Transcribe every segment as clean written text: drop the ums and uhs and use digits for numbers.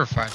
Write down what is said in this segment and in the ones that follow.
terrified.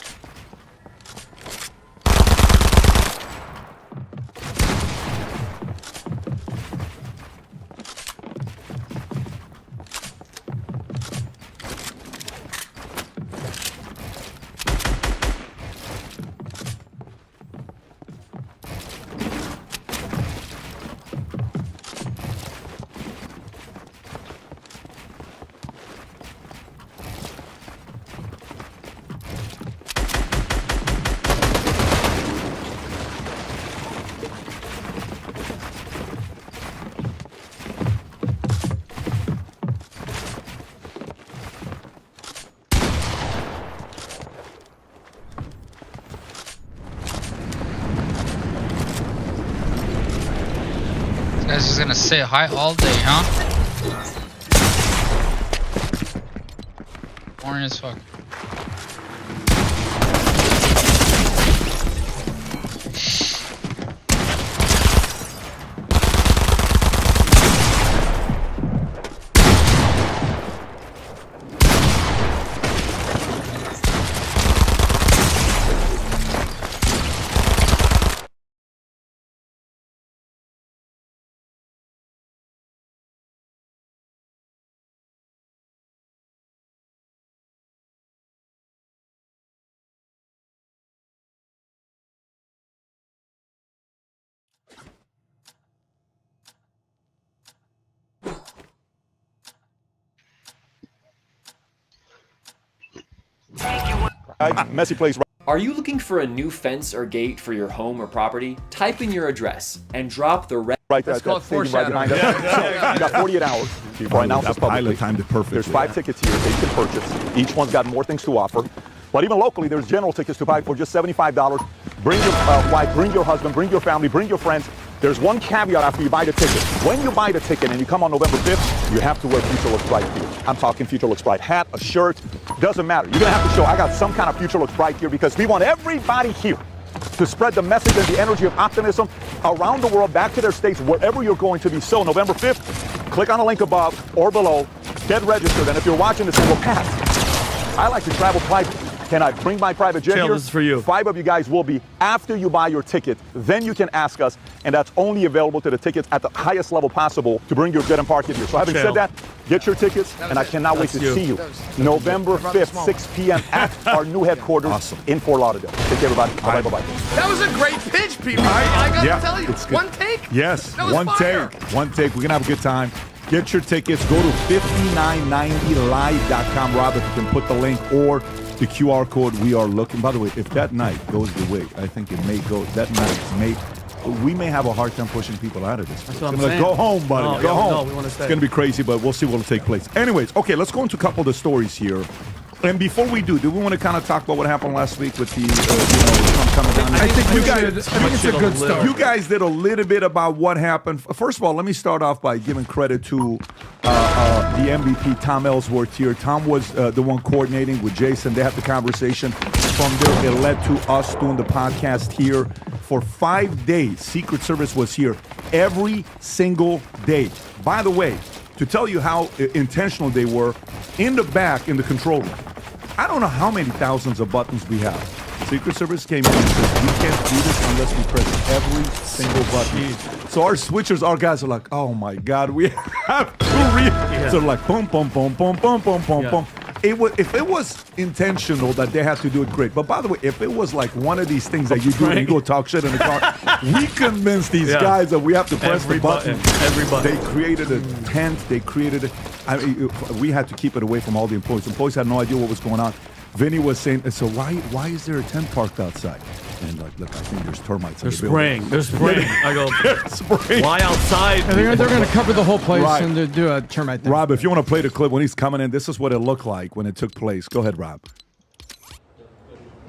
This guy's just gonna sit high all day, huh? Boring as fuck. Messy place. Are you looking for a new fence or gate for your home or property? Type in your address and drop the red. Right there, that's called right behind us. So you got 48 hours before I announce this publicly. Timed it perfectly. There's 5 tickets here that you can purchase. Each one's got more things to offer. But even locally, there's general tickets to buy for just $75. Bring your wife, bring your husband, bring your family, bring your friends. There's one caveat after you buy the ticket. When you buy the ticket and you come on November 5th, you have to wear Future Looks Bright gear. I'm talking Future Looks Bright hat, a shirt, doesn't matter. You're gonna have to show I got some kind of Future Looks Bright gear because we want everybody here to spread the message and the energy of optimism around the world, back to their states, wherever you're going to be. So November 5th, click on the link above or below, get registered, and if you're watching this and will pass, I like to travel private. Can I bring my private jet here? This is for you. 5 of you guys will be after you buy your ticket. Then you can ask us, and that's only available to the tickets at the highest level possible to bring your jet and park it here. So having said that, get your tickets, and I cannot wait to see you November 5th, 6 p.m. at our new headquarters in Fort Lauderdale. Take care, everybody. Bye-bye, bye-bye. That was a great pitch, Pete. I gotta tell you, it's one take? Yes, That was one fire. take. One take. We're going to have a good time. Get your tickets. Go to 5990live.com, Rob, if you can put the link or the QR code. We are looking. By the way, if that night goes your way, I think it may go. That night we may have a hard time pushing people out of this. That's what I'm saying. Go home, buddy. No, go home. No, we want to stay. It's going to be crazy, but we'll see what will take place. Anyways, okay, let's go into a couple of the stories here. And before we do we want to kind of talk about what happened last week with the, Trump coming down? I think it's a good start. You guys did a little bit about what happened. First of all, let me start off by giving credit to the MVP, Tom Ellsworth here. Tom was the one coordinating with Jason. They had the conversation. From there, it led to us doing the podcast here. For 5 days, Secret Service was here every single day. By the way, to tell you how intentional they were, in the back, in the control room, I don't know how many thousands of buttons we have. Secret Service came in and said, we can't do this unless we press every single button. So our switchers, our guys are like, oh my God, we have to read. So like, boom, boom, boom, boom, boom, boom, boom, boom. If it was intentional that they had to do it, great. But by the way, if it was like one of these things that you do and you go talk shit in the car, we convinced these guys that we have to press the button. Every button. They created a tent. They created it. We had to keep it away from all the employees. Employees had no idea what was going on. Vinny was saying, so why is there a tent parked outside? And like, look, I think there's termites. They're spraying. They're spraying. I go, spraying. why outside? They're going to cover the whole place and do a termite thing. Rob, if you want to play the clip when he's coming in, this is what it looked like when it took place. Go ahead, Rob.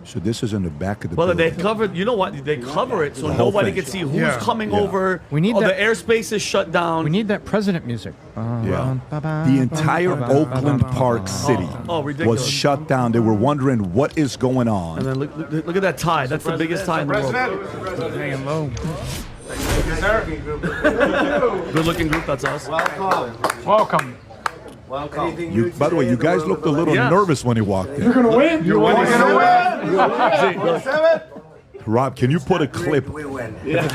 So this is in the back of the building. They covered, you know what? They cover it so nobody can see who's coming over. We need the airspace is shut down. We need that president music. The entire Oakland Park City was shut down. They were wondering what is going on. And then look at that tie. That's the biggest tie in the world. Hanging low. Good looking group, that's us. Welcome. Welcome. By the way, you guys looked a little nervous when he walked in. You're gonna win. You're gonna win. Rob, can you put a clip? We win. If it's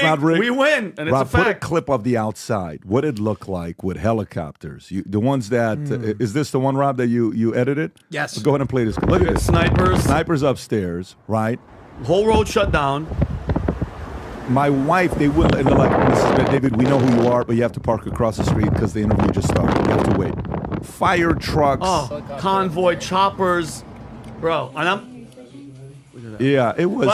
not rigged, we win, and it's Rob, a fact. put a clip of the outside. What it looked like with helicopters. The ones that is this the one, Rob, that you edited? Yes. Go ahead and play this. Look at this. Snipers upstairs, right? Whole road shut down. My wife, they will, and they're like, Mrs. David, we know who you are, but you have to park across the street because the interview just started. You have to wait. Fire trucks. Convoy, choppers, bro. And Yeah, it was.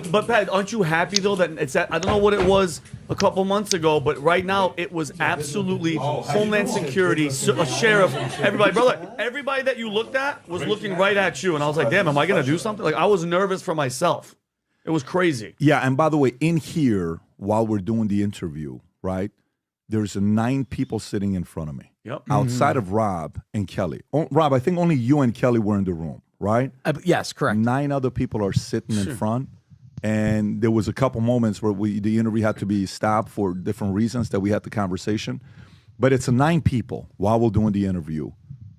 But Pat, aren't you happy though that it's that? I don't know what it was a couple months ago, but right now it was absolutely Homeland Security, a sheriff, everybody, brother, everybody that you looked at was looking right at you, and I was like, damn, am I gonna do something? Like I was nervous for myself. It was crazy. Yeah, and by the way, in here while we're doing the interview, right? There's 9 people sitting in front of me. Yep. Outside of Rob and Kelly. Rob, I think only you and Kelly were in the room, right? Yes, correct. 9 other people are sitting in front. And there was a couple moments where the interview had to be stopped for different reasons that we had the conversation. But it's 9 people while we're doing the interview.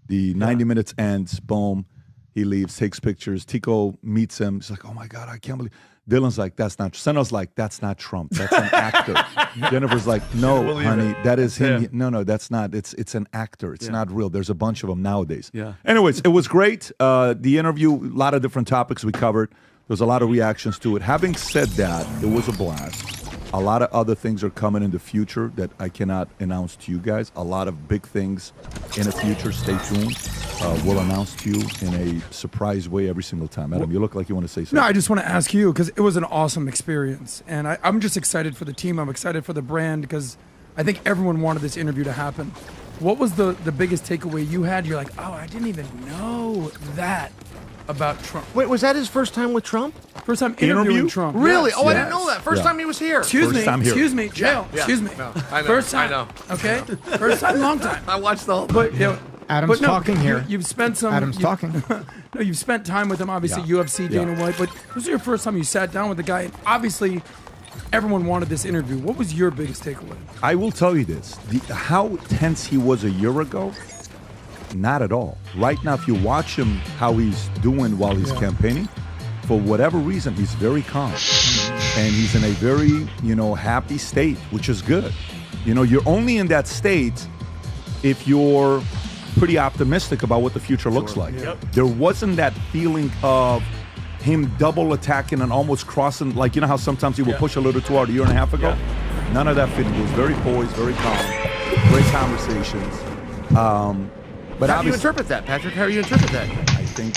The 90 minutes ends, boom, he leaves, takes pictures. Tico meets him. He's like, oh my God, I can't believe. Dylan's like, that's not. Senna's like, that's not Trump. That's an actor. Jennifer's like, no, honey, that is him. Yeah. No, that's not. It's an actor. It's not real. There's a bunch of them nowadays. Yeah. Anyways, it was great. The interview, a lot of different topics we covered. There was a lot of reactions to it. Having said that, it was a blast. A lot of other things are coming in the future that I cannot announce to you guys. A lot of big things in the future. Stay tuned. We'll announce to you in a surprise way every single time. Adam, you look like you want to say something. No, I just want to ask you because it was an awesome experience. And I'm just excited for the team. I'm excited for the brand because I think everyone wanted this interview to happen. What was the biggest takeaway you had? You're like, oh, I didn't even know that about Trump. Wait, was that his first time with Trump? First time interviewing Trump. Really? Yes. Oh, I didn't know that. First time he was here. Excuse me. time here. Excuse me. Jail. Yeah. Excuse me. No, I know. First time. I know. Okay. First time, long time. I watched the whole But Adam's talking here. You've spent some. Adam's talking. No, you've spent time with him. Obviously, UFC, Dana White. But this was your first time you sat down with the guy. And obviously, everyone wanted this interview. What was your biggest takeaway? I will tell you this. How tense he was a year ago, not at all. Right now, if you watch him, how he's doing while he's campaigning, for whatever reason, he's very calm. And he's in a very, happy state, which is good. You're only in that state if you're pretty optimistic about what the future looks like. There wasn't that feeling of him double attacking and almost crossing, like, how sometimes he will push a little too hard a year and a half ago? None of that feeling. He was very poised, very calm, great conversations. But how do you interpret that, Patrick? How do you interpret that?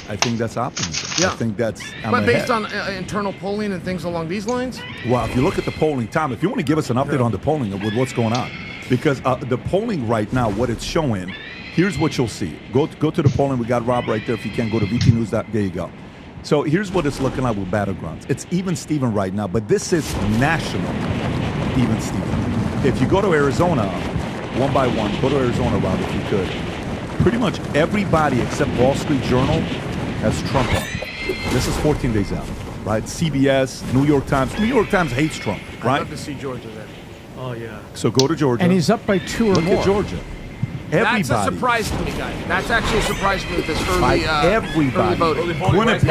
I think that's optimism. Yeah. I think that's. But based on internal polling and things along these lines? Well, if you look at the polling, Tom, if you want to give us an update on the polling with what's going on, because the polling right now, what it's showing, here's what you'll see. Go to the polling. We got Rob right there. If you can, go to VT News. There you go. So here's what it's looking like with battlegrounds. It's even Steven right now, but this is national even Steven. If you go to Arizona, one by one, go to Arizona, Rob, if you could. Pretty much everybody except Wall Street Journal has Trump on. This is 14 days out, right? CBS, New York Times. New York Times hates Trump, right? I'd love to see Georgia then. Oh, yeah. So go to Georgia. And he's up by 2 or Look more. at Georgia. Everybody. That's a surprise to me, guys. That's actually a surprise to me with this early, everybody. early voting. Winnipeg,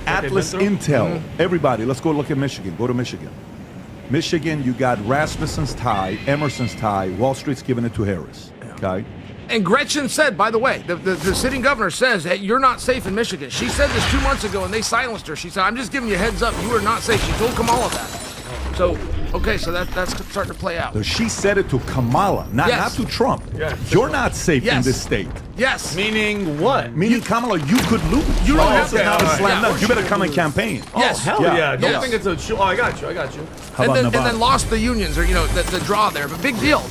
Atlas Intel, everybody. Let's go look at Michigan. Go to Michigan. Michigan, you got Rasmussen's tie, Emerson's tie. Wall Street's giving it to Harris. Okay. And Gretchen said, by the way, the sitting governor says that you're not safe in Michigan. She said this 2 months ago, and they silenced her. She said, I'm just giving you a heads up. You are not safe. She told Kamala that. So, okay, so that's starting to play out. So she said it to Kamala, not to Trump. Yeah. You're not safe in this state. Yes. Meaning what? Meaning, Kamala, you could lose. You don't have this is to. not a slam dunk. Yeah. You better come and campaign. Yes. Oh, hell yeah. Don't Yes. think it's a show. Oh, I got you. How about Nevada? And then lost the unions, or, the draw there. But big deal.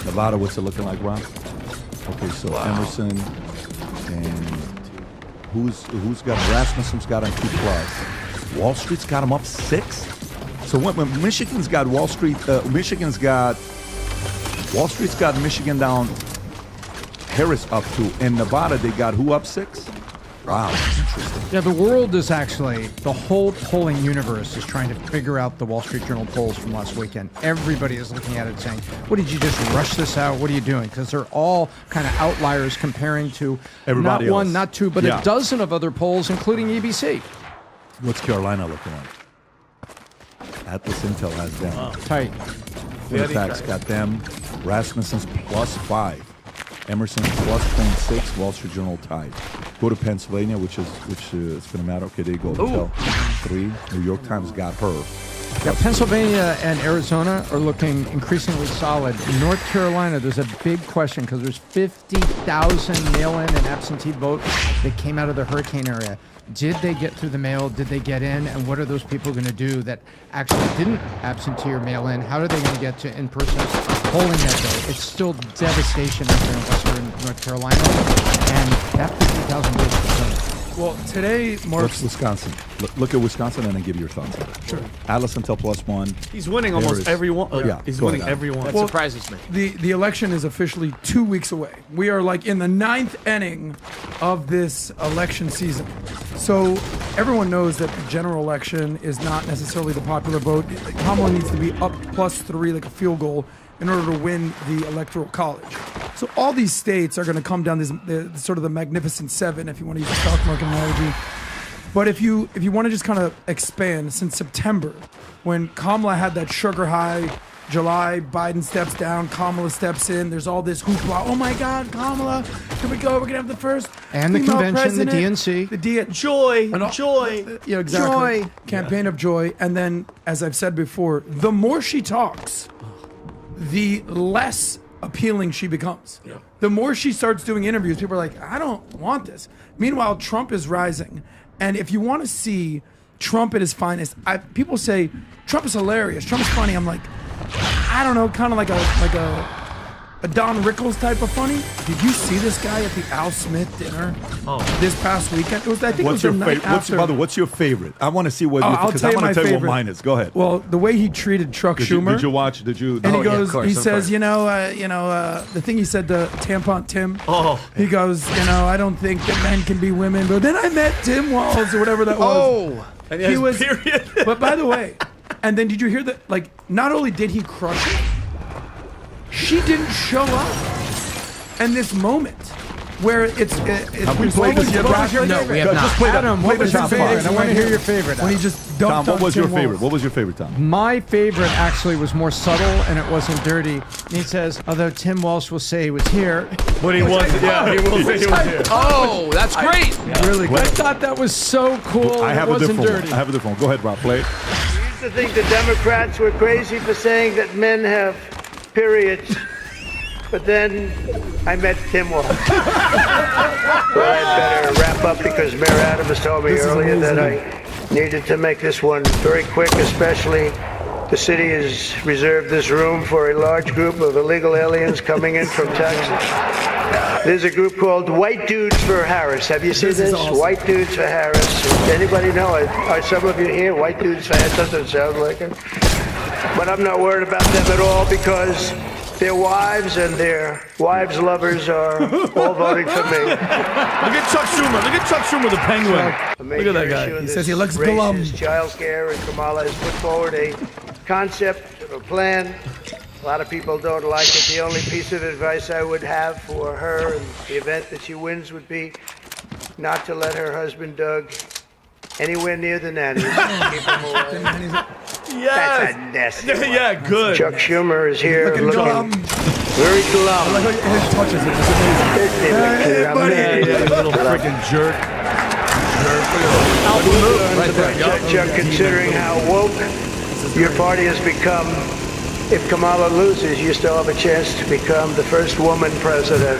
Nevada, what's it looking like, Ron? Okay, so Emerson and who's got Rasmussen's got him 2+. Wall Street's got him up 6. So when Michigan's got Wall Street, Wall Street's got Michigan down, Harris up 2. In Nevada, they got who up 6? Wow, interesting. Yeah, the world is actually, the whole polling universe is trying to figure out the Wall Street Journal polls from last weekend. Everybody is looking at it saying, what, did you just rush this out? What are you doing? Because they're all kind of outliers comparing to Everybody not one, else. not two, but Yeah. a dozen of other polls, including ABC. What's Carolina looking like? Atlas Intel has them. Tight. Fairfax got them. Rasmussen's +5. Emerson +0.6. Wall Street Journal tied. Go to Pennsylvania, which is it's going to matter. Okay, there you go. Intel 3. New York Times got her. Yeah, Pennsylvania and Arizona are looking increasingly solid. In North Carolina, there's a big question because there's 50,000 mail-in and absentee votes that came out of the hurricane area. Did they get through the mail? Did they get in? And what are those people going to do that actually didn't absentee or mail in? How are they going to get to in-person polling that day? It's still devastation out there in western North Carolina. And that 50,000 votes is Well, today marks. What's Wisconsin? Look at Wisconsin and then give your thoughts on it. Sure. Atlas Intel +1. He's winning There almost is- every one. Yeah, He's go winning ahead. every one. That Well, surprises me. The election is officially 2 weeks away. We are like in the 9th inning of this election season. So everyone knows that the general election is not necessarily the popular vote. Kamala needs to be up +3, like a field goal, in order to win the electoral college. So all these states are going to come down this sort of the magnificent seven, if you want to use a stock market analogy. But if you want to just kind of expand, since September, when Kamala had that sugar high, July, Biden steps down, Kamala steps in, there's all this hoopla. Oh my God, Kamala, here we go, we're going to have the first And the female convention, the president. DNC. The D- Joy, and all- joy. Yeah, exactly. Joy. Campaign of joy. And then, as I've said before, the more she talks, the less appealing she becomes. Yeah. The more she starts doing interviews, people are like, I don't want this. Meanwhile, Trump is rising. And if you want to see Trump at his finest, people say, Trump is hilarious, Trump is funny. I'm like, I don't know, kind of like a Don Rickles type of funny. Did you see this guy at the Al Smith dinner this past weekend? It was, I think What's it your was the night favorite? after. By the way, what's your favorite? I want to see what. I'll Because tell I you want my to tell you what favorite. mine is. Go ahead. Well, the way he treated Chuck Schumer. Did you watch? Did you? And he goes, of course, he of says, course. the thing he said to Tampon Tim. Oh. He goes, I don't think that men can be women. But then I met Tim Walz or whatever that was. Oh! And He was, period. but by the way, and then did you hear that? Like, not only did he crush it, she didn't show up. And this moment where it's Have we played this yet, Rock? No, we have not. Just play that. Adam, Play what the was your top favorite? five. I want to hear your favorite. when he Adam. just dunked Tom, what on was your Tim favorite? Walz. What was your favorite, Tom? My favorite actually was more subtle and it wasn't dirty. And he says, although Tim Walsh will say he was here. But he was. Yeah, he will say he was here. Oh, that's great. Really I good. thought that was so cool. I have it a wasn't different dirty. one. I have a different one. Go ahead, Rob. Play it. I used to think the Democrats were crazy for saying that men have periods. But then I met Tim Walz. Well, I'd better wrap up because Mayor Adams told me earlier that I needed to make this one very quick, especially the city has reserved this room for a large group of illegal aliens coming in from Texas. There's a group called White Dudes for Harris. Have you seen this? Awesome. White Dudes for Harris. Does anybody know it? Are some of you here? White Dudes for Harris doesn't sound like it. But I'm not worried about them at all because their wives and their wives' lovers are all voting for me. Look at Chuck Schumer. Look at Chuck Schumer, the penguin. Look at that guy. He says he looks race glum. is child care, and Kamala has put forward a concept, a plan. A lot of people don't like it. The only piece of advice I would have for her in the event that she wins would be not to let her husband, Doug, anywhere near the nannies. Keep him away. That's a nasty one. Yeah, good. Chuck Schumer is here Looking looking glum. very glum. Like his touches it. It's amazing. Hey, buddy. Yeah, little freaking jerk. Right there. Chuck, considering how woke your party has become, if Kamala loses, you still have a chance to become the first woman president.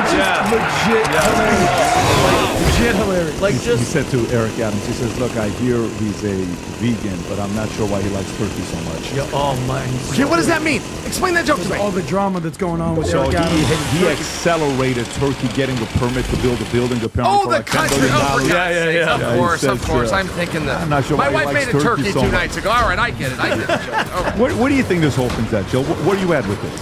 Legit hilarious. Legit hilarious. Like He just said to Eric Adams, he says, look, I hear he's a vegan, but I'm not sure why he likes turkey so much. yeah, oh my. Okay, what does that mean? Explain that joke to me. All the drama that's going on with So Eric Adams. he accelerated Turkey getting the permit to build a building apparently Oh, for the like $10 country. billion. Oh, for God's Yeah, sakes. yeah. Of Yeah, he course, of says, course. yeah. I'm thinking that. I'm not sure My why he wife likes made a turkey turkey so 2 much. nights ago. All right, I get it. I get the joke. All right. What do you think this whole thing's at, Joe? Where are you at with this?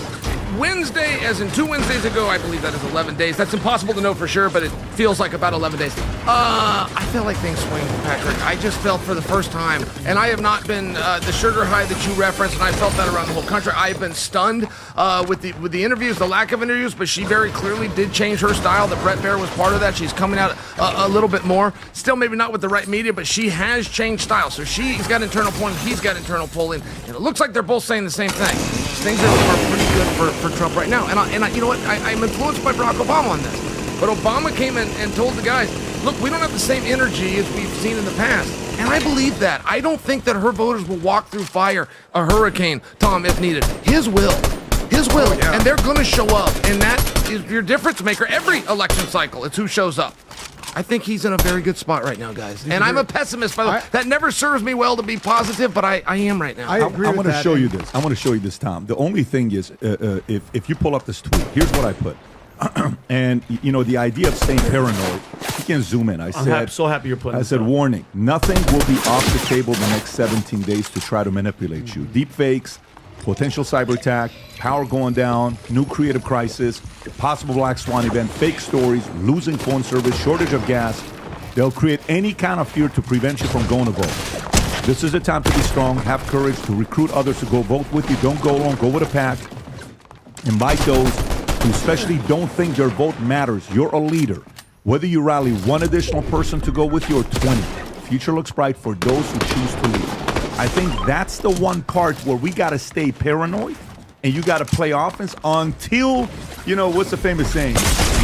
Wednesday, as in 2 Wednesdays ago, I believe that is 11 days. That's impossible to know for sure, but it feels like about 11 days. I felt like things swing, Patrick. I just felt for the first time, and I have not been the sugar high that you referenced, and I felt that around the whole country. I have been stunned with the interviews, the lack of interviews, but she very clearly did change her style. The Brett Baer was part of that. She's coming out a little bit more. Still maybe not with the right media, but she has changed style. So she's got internal polling, he's got internal polling, and it looks like they're both saying the same thing. Things are pretty good for Trump right now. And I you know what? I'm influenced by Barack Obama on this. But Obama came in and told the guys, look, we don't have the same energy as we've seen in the past. And I believe that. I don't think that her voters will walk through fire, a hurricane, Tom, if needed. His will. And they're going to show up. And that is your difference maker every election cycle. It's who shows up. I think he's in a very good spot right now, guys. And I'm a pessimist, by the way. That never serves me well to be positive, but I am right now. I want to show you this. I want to show you this, Tom. The only thing is, if you pull up this tweet, here's what I put. And, you know, the idea of staying paranoid, you can zoom in. I'm so happy you're putting I said, warning, nothing will be off the table the next 17 days to try to manipulate you. Deep fakes, potential cyber attack, power going down, new creative crisis, possible black swan event, fake stories, losing phone service, shortage of gas. They'll create any kind of fear to prevent you from going to vote. This is a time to be strong, have courage to recruit others to go vote with you. Don't go alone, go with a pack. Invite those who especially don't think their vote matters. You're a leader. Whether you rally one additional person to go with you or 20, the future looks bright for those who choose to lead. I think that's the one part where we got to stay paranoid and you got to play offense until, you know, what's the famous saying?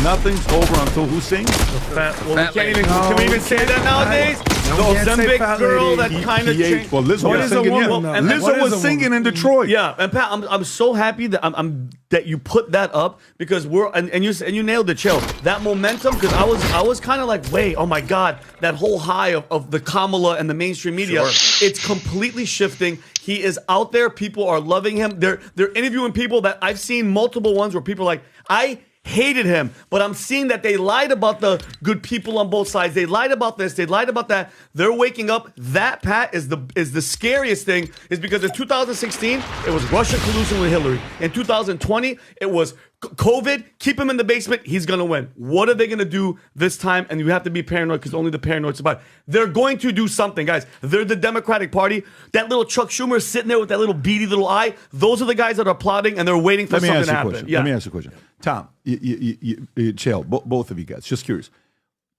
Nothing's over until who sings? Can we even say that nowadays? The Ozempic girl that kind of changed. Well, Lizzo was singing. Lizzo was singing in Detroit. Yeah, and Pat, I'm so happy that that you put that up because you nailed it, Chill. That momentum, because I was kind of like, wait, oh my God, that whole high of the Kamala and the mainstream media, it's completely shifting. He is out there. People are loving him. They're interviewing people that I've seen multiple ones where people are like, I hated him, but I'm seeing that they lied about the good people on both sides. They lied about this. They lied about that. They're waking up. That, Pat, is the scariest thing, is because in 2016, it was Russia collusion with Hillary. In 2020, it was COVID. Keep him in the basement. He's going to win. What are they going to do this time? And you have to be paranoid because only the paranoid survive. They're going to do something, guys. They're the Democratic Party. That little Chuck Schumer is sitting there with that little beady little eye. Those are the guys that are applauding and they're waiting for something to happen. Let me ask you a question. Tom, Chael, both of you guys, just curious.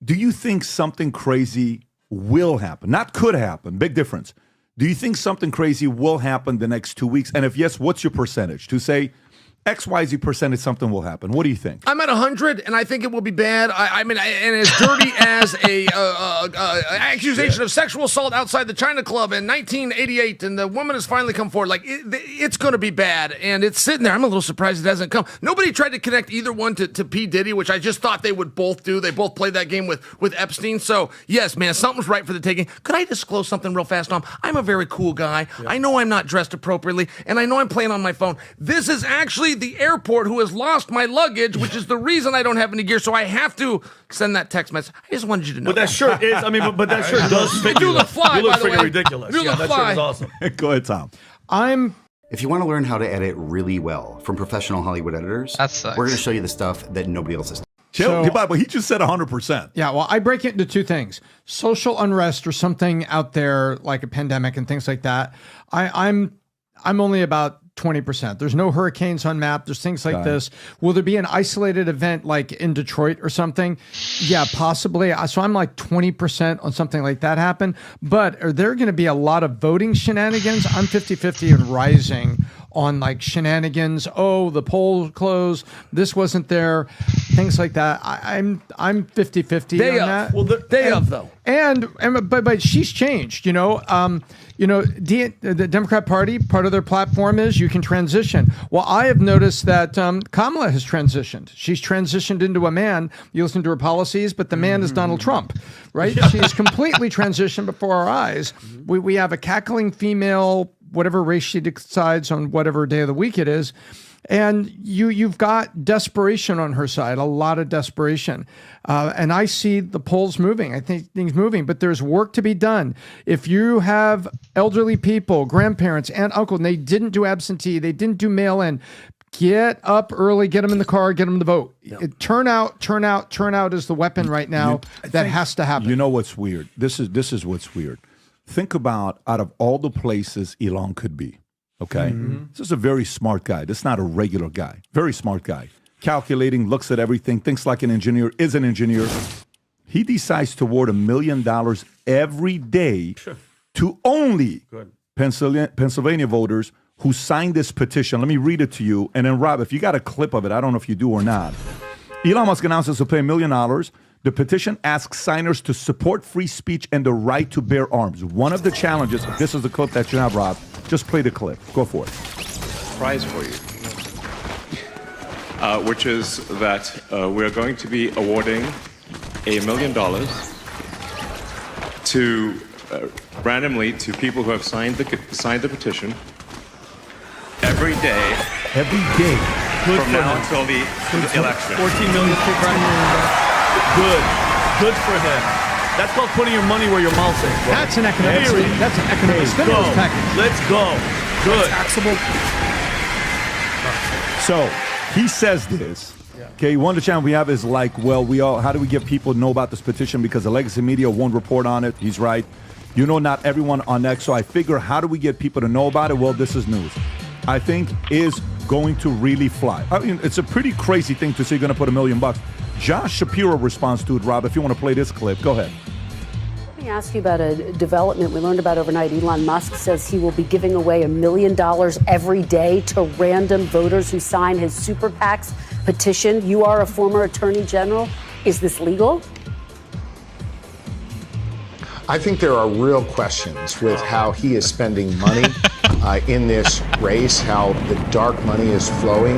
Do you think something crazy will happen? Not could happen. Big difference. Do you think something crazy will happen the next 2 weeks? And if yes, what's your percentage to say XYZ percentage something will happen? What do you think? I'm at 100, and I think it will be bad. I mean, and as dirty as a accusation of sexual assault outside the China Club in 1988, and the woman has finally come forward. Like, it's going to be bad, and it's sitting there. I'm a little surprised it hasn't come. Nobody tried to connect either one to P. Diddy, which I just thought they would both do. They both played that game with Epstein. So, yes, man, something's right for the taking. Could I disclose something real fast, Tom? I'm a very cool guy. Yeah. I know I'm not dressed appropriately, and I know I'm playing on my phone. This is actually the airport who has lost my luggage, which is the reason I don't have any gear, so I have to send that text message. I just wanted you to know. But that shirt is, I mean, but that shirt does fit you. You look fly, you look by the way. ridiculous. You look that fly. shirt is awesome. Go ahead, Tom. If you want to learn how to edit really well from professional Hollywood editors, we're going to show you the stuff that nobody else has done. But he just said 100%. Yeah, well, I break it into two things. Social unrest or something out there like a pandemic and things like that. I'm only about 20%. There's no hurricanes on map. There's things like this. Will there be an isolated event like in Detroit or something? Yeah, possibly. So I'm like 20% on something like that happen. But are there going to be a lot of voting shenanigans? I'm 50-50 and rising on like shenanigans. Oh, the poll closed. This wasn't there. Things like that. I'm 50-50 on that. Well, day of though. But she's changed. The Democrat Party, part of their platform is you can transition. Well, I have noticed that Kamala has transitioned. She's transitioned into a man. You listen to her policies, but the man is Donald Trump, right? She's completely transitioned before our eyes. We have a cackling female, whatever race she decides on whatever day of the week it is. And you've got desperation on her side, a lot of desperation. And I see the polls moving. I think things moving, but there's work to be done. If you have elderly people, grandparents, aunt, uncle, and they didn't do absentee, they didn't do mail-in, Get up early, get them in the car, get them to vote. Turnout is the weapon right now. That has to happen. You know what's weird? This is what's weird. Think about out of all the places Elon could be, okay? This is a very smart guy. This is not a regular guy. Very smart guy. Calculating, looks at everything, thinks like an engineer, is an engineer. He decides to award $1 million every day to only Pennsylvania voters who signed this petition. Let me read it to you. And then, Rob, if you got a clip of it, I don't know if you do or not. Elon Musk announces he'll pay $1 million. The petition asks signers to support free speech and the right to bear arms. One of the challenges, if this is the clip that you have, Rob, just play the clip. Go for it. Prize for you, which is that we're going to be awarding $1 million to randomly to people who have signed the petition every day. Every day. From now until the election. 14 million. Good for him. That's called putting your money where your mouth is. Bro. That's an economic. That's an economic stimulus package. Let's go. Good. Taxable. So he says this. Okay, one of the challenges we have is like, well, how do we get people to know about this petition because the legacy media won't report on it? He's right. You know, not everyone on X. So I figure, how do we get people to know about it? Well, this is news. I think is going to really fly. I mean, it's a pretty crazy thing to say you're going to put $1 million. Josh Shapiro responds to it, Rob. If you want to play this clip, go ahead. Let me ask you about a development we learned about overnight. Elon Musk says he will be giving away $1 million every day to random voters who sign his super PAC's petition. You are a former attorney general. Is this legal? I think there are real questions with how he is spending money in this race, how the dark money is flowing,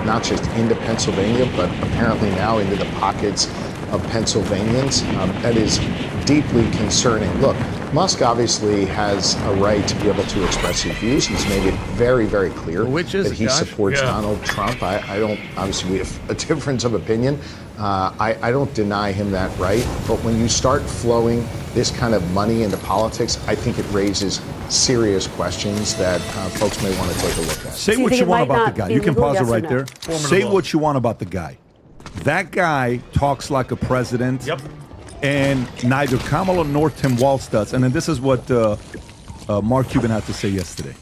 not just into Pennsylvania, but apparently now into the pockets of Pennsylvanians. That is deeply concerning. Look, Musk obviously has a right to be able to express his views. He's made it very, very clear that he supports Donald Trump. I don't, obviously we have a difference of opinion. I don't deny him that right. But when you start flowing this kind of money into politics, I think it raises serious questions that folks may want to take a look at. Say what you want about the guy. You can pause it right there. Say what you want about the guy. That guy talks like a president. Yep. And neither Kamala nor Tim Walz does. And then this is what Mark Cuban had to say yesterday.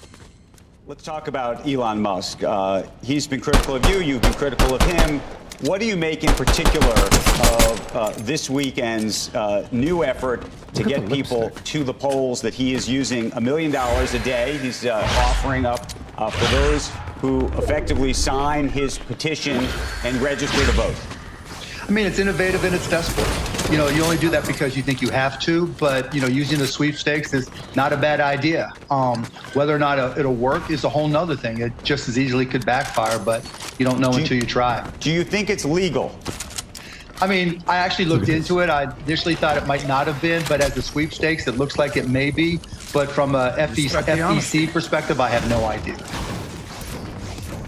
Let's talk about Elon Musk. He's been critical of you. You've been critical of him. What do you make in particular of this weekend's new effort to get people to the polls that he is using $1 million a day? He's offering up for those who effectively sign his petition and register to vote. I mean, it's innovative and it's desperate. You know, you only do that because you think you have to, but, you know, using the sweepstakes is not a bad idea. Whether or not it'll work is a whole nother thing. It just as easily could backfire, but you don't know until you try. Do you think it's legal? I mean, I actually looked into it. I initially thought it might not have been, but as the sweepstakes, it looks like it may be. But from a FEC perspective, I have no idea.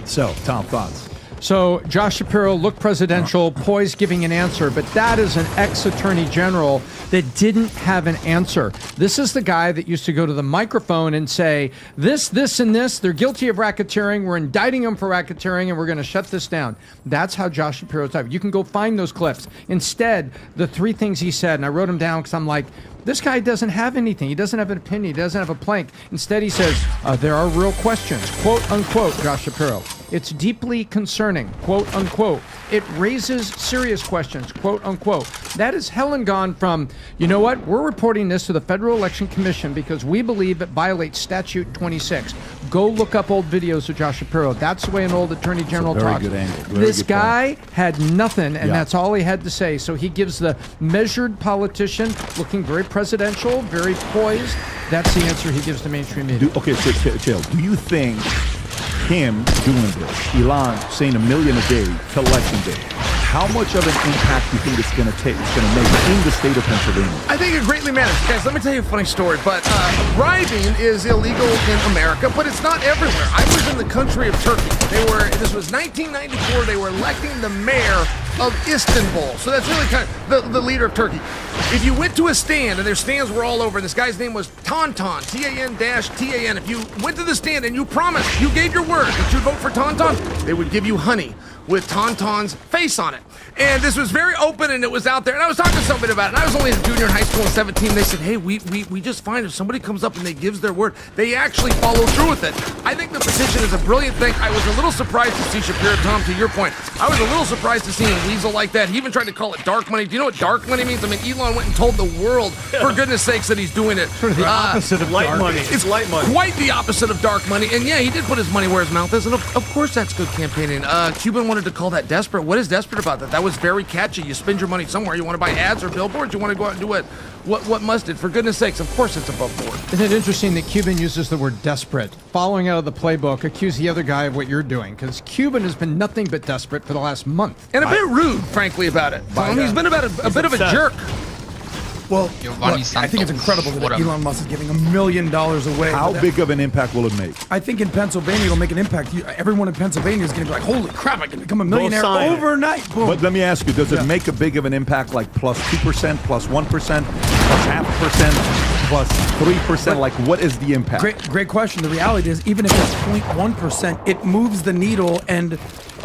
So, Tom, thoughts? So Josh Shapiro looked presidential, poised giving an answer, but that is an ex-attorney general that didn't have an answer. This is the guy that used to go to the microphone and say, this, and this, they're guilty of racketeering, we're indicting them for racketeering, and we're going to shut this down. That's how Josh Shapiro's type. You can go find those clips. Instead, the three things he said, and I wrote them down because I'm like, this guy doesn't have anything. He doesn't have an opinion. He doesn't have a plank. Instead, he says, there are real questions, quote, unquote, Josh Shapiro. It's deeply concerning, quote, unquote. It raises serious questions, quote, unquote. That is hell and gone from, you know what, we're reporting this to the Federal Election Commission because we believe it violates Statute 26. Go look up old videos of Josh Shapiro. That's the way an old attorney general talks. Good angle. This guy had nothing, and that's all he had to say. So he gives the measured politician, looking very presidential, very poised. That's the answer he gives to mainstream media. Okay, so Chael, do you think him doing this, Elon saying $1 million a day to election day, how much of an impact do you think it's going to make in the state of Pennsylvania? I think it greatly matters. Guys, let me tell you a funny story. But bribing is illegal in America, but it's not everywhere. I was in the country of Turkey. This was 1994. They were electing the mayor of Istanbul. So that's really kind of the leader of Turkey. If you went to a stand, and their stands were all over, and this guy's name was Tauntaun, T-A-N-T-A-N. If you went to the stand and you promised, you gave your word that you'd vote for Tauntaun, they would give you honey with Tauntaun's face on it. And this was very open, and it was out there. And I was talking to somebody about it. And I was only a junior in high school in 17. They said, hey, we just find if somebody comes up and they gives their word, they actually follow through with it. I think the petition is a brilliant thing. I was a little surprised to see Shapiro, Tom, to your point. I was a little surprised to see him weasel like that. He even tried to call it dark money. Do you know what dark money means? I mean, Elon went and told the world, for goodness sakes, that he's doing it. Sort of the opposite of light money. It's light money. Quite the opposite of dark money. And yeah, he did put his money where his mouth is. And of course, that's good campaigning. Cuban wanted to call that desperate. What is desperate about that? That was very catchy. You spend your money somewhere. You want to buy ads or billboards. You want to go out and do what Musk did. For goodness sakes, of course it's above board. Isn't it interesting that Cuban uses the word desperate? Following out of the playbook, accuse the other guy of what you're doing. Because Cuban has been nothing but desperate for the last month. And a bit rude, frankly, about it. He's been about a bit of a jerk. Well, look, I think it's incredible that Elon Musk is giving $1 million away. How big of an impact will it make? I think in Pennsylvania it'll make an impact. Everyone in Pennsylvania is going to be like, holy crap, I can become a millionaire overnight. Boom. But let me ask you, does it make a big of an impact like plus 2%, plus 1%, plus 0.5%, plus 3%? Like, what is the impact? Great question. The reality is, even if it's 0.1%, it moves the needle, and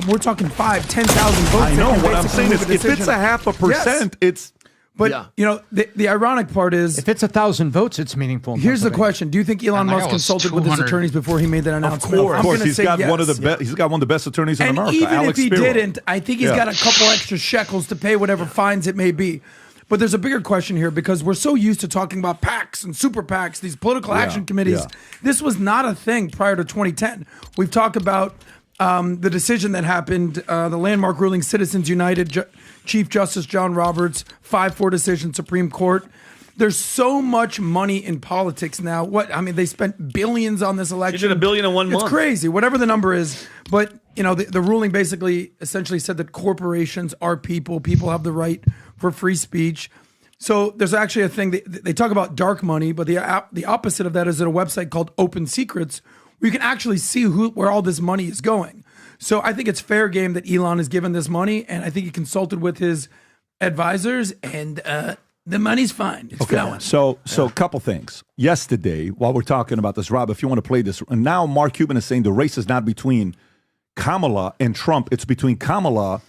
we're talking 5,000, 10,000 votes. I know. What I'm saying is, if it's 0.5%, it's... But, you know, the ironic part is... If it's 1,000 votes, it's meaningful. Here's the question. Do you think Elon Musk consulted with his attorneys before he made that announcement? Of course. He's got one of the best. He's got one of the best attorneys in America, even Alex if he Spiro. didn't, I think he's got a couple extra shekels to pay whatever fines it may be. But there's a bigger question here, because we're so used to talking about PACs and super PACs, these political action committees. This was not a thing prior to 2010. We've talked about the decision that happened, the landmark ruling, Citizens United, Chief Justice John Roberts, 5-4 decision, Supreme Court. There's so much money in politics now. They spent billions on this election. He did $1 billion in 1 month. It's crazy, whatever the number is. But, you know, the ruling basically essentially said that corporations are people. People have the right for free speech. So there's actually a thing, they talk about dark money, but the opposite of that is at a website called Open Secrets, where you can actually see where all this money is going. So I think it's fair game that Elon is given this money, and I think he consulted with his advisors, and the money's fine. It's flowing. So a couple things. Yesterday, while we're talking about this, Rob, if you want to play this, and now Mark Cuban is saying the race is not between Kamala and Trump, it's between Kamala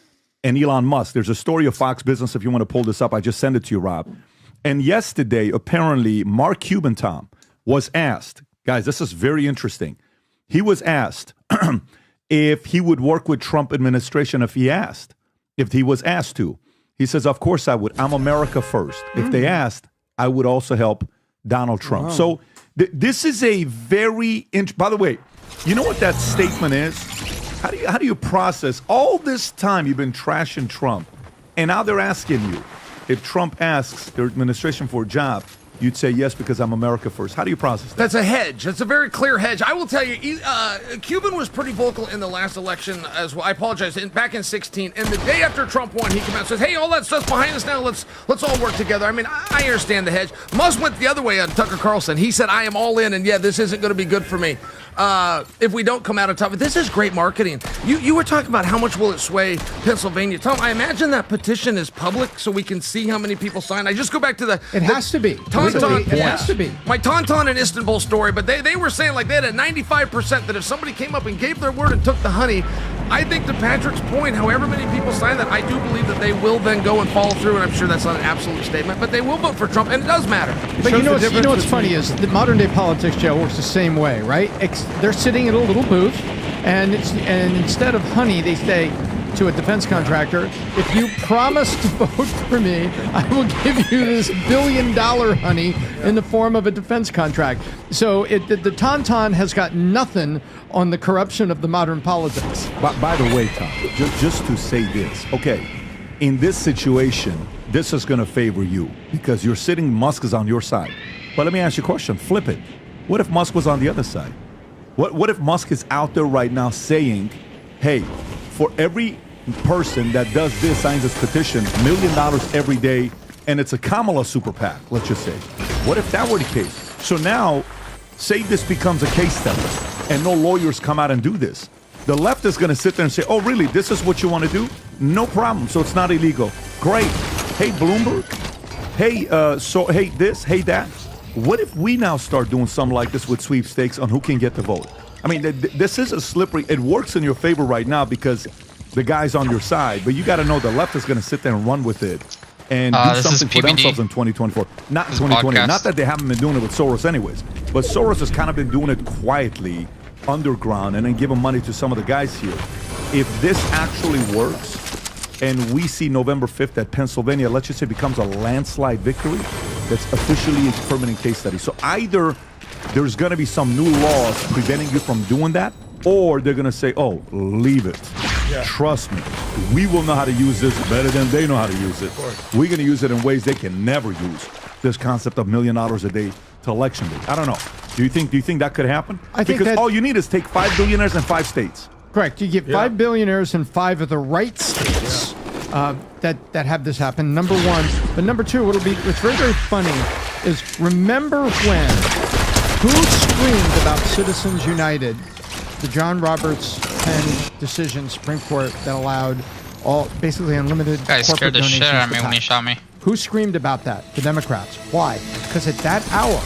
and Elon Musk. There's a story of Fox Business, if you want to pull this up. I just sent it to you, Rob. And yesterday, apparently, Mark Cuban, Tom, was asked, guys, this is very interesting. He was asked if he would work with Trump administration if he was asked to. He says, of course I would. I'm America first. If they asked, I would also help Donald Trump. Wow. So this is a very, by the way, you know what that statement is? How do you process all this time you've been trashing Trump, and now they're asking you, if Trump asks their administration for a job, you'd say yes because I'm America first. How do you process that? That's a hedge. That's a very clear hedge. I will tell you, Cuban was pretty vocal in the last election as well. I apologize. Back in 2016, and the day after Trump won, he came out and says, "Hey, all that stuff's behind us now. Let's all work together." I mean, I understand the hedge. Musk went the other way on Tucker Carlson. He said, "I am all in, and yeah, this isn't going to be good for me if we don't come out on top." This is great marketing. You were talking about how much will it sway Pennsylvania. Tom, I imagine that petition is public so we can see how many people sign. I just go back to It has to be. It has to be. My Tauntaun and Istanbul story, but they were saying like they had a 95% that if somebody came up and gave their word and took the honey, I think to Patrick's point, however many people sign that, I do believe that they will then go and follow through, and I'm sure that's not an absolute statement, but they will vote for Trump, and it does matter. But you know what's funny is the modern day politics, Joe, works the same way, right? They're sitting in a little booth, and instead of honey, they say to a defense contractor, if you promise to vote for me, I will give you this $1 billion honey in the form of a defense contract. So the Tauntaun has got nothing on the corruption of the modern politics. By the way, Tom, just to say this, okay, in this situation, this is going to favor you because you're sitting, Musk is on your side. But let me ask you a question, flip it. What if Musk was on the other side? What if Musk is out there right now saying, hey, for every person that does this, signs this petition, $1 million every day, and it's a Kamala super PAC, let's just say. What if that were the case? So now, say this becomes a case study, and no lawyers come out and do this. The left is going to sit there and say, oh, really? This is what you want to do? No problem. So it's not illegal. Great. Hey, Bloomberg. Hey, hey, this, hey, that. What if we now start doing something like this with sweepstakes on who can get the vote? I mean, this is a slippery. It works in your favor right now because the guy's on your side. But you got to know the left is going to sit there and run with it and do something for themselves in 2024. Not 2020. Not that they haven't been doing it with Soros anyways. But Soros has kind of been doing it quietly, underground, and then giving money to some of the guys here. If this actually works, and we see November 5th that Pennsylvania, let's just say, becomes a landslide victory, that's officially a permanent case study. So either there's going to be some new laws preventing you from doing that, or they're going to say, oh, leave it. Yeah. Trust me. We will know how to use this better than they know how to use it. We're going to use it in ways they can never use. This concept of $1 million a day to election day. I don't know. Do you think that could happen? I think because all you need is take 5 billionaires in 5 states. Correct. You get 5 billionaires in 5 of the right states that have this happen. Number one. But number two, what's very, very funny is remember when who screamed about Citizens United, the John Roberts Penn decision, Supreme Court, that allowed basically unlimited guy scared the donations shit out of me to when he PACs. shot me. Who screamed about that? The Democrats. Why? Because at that hour,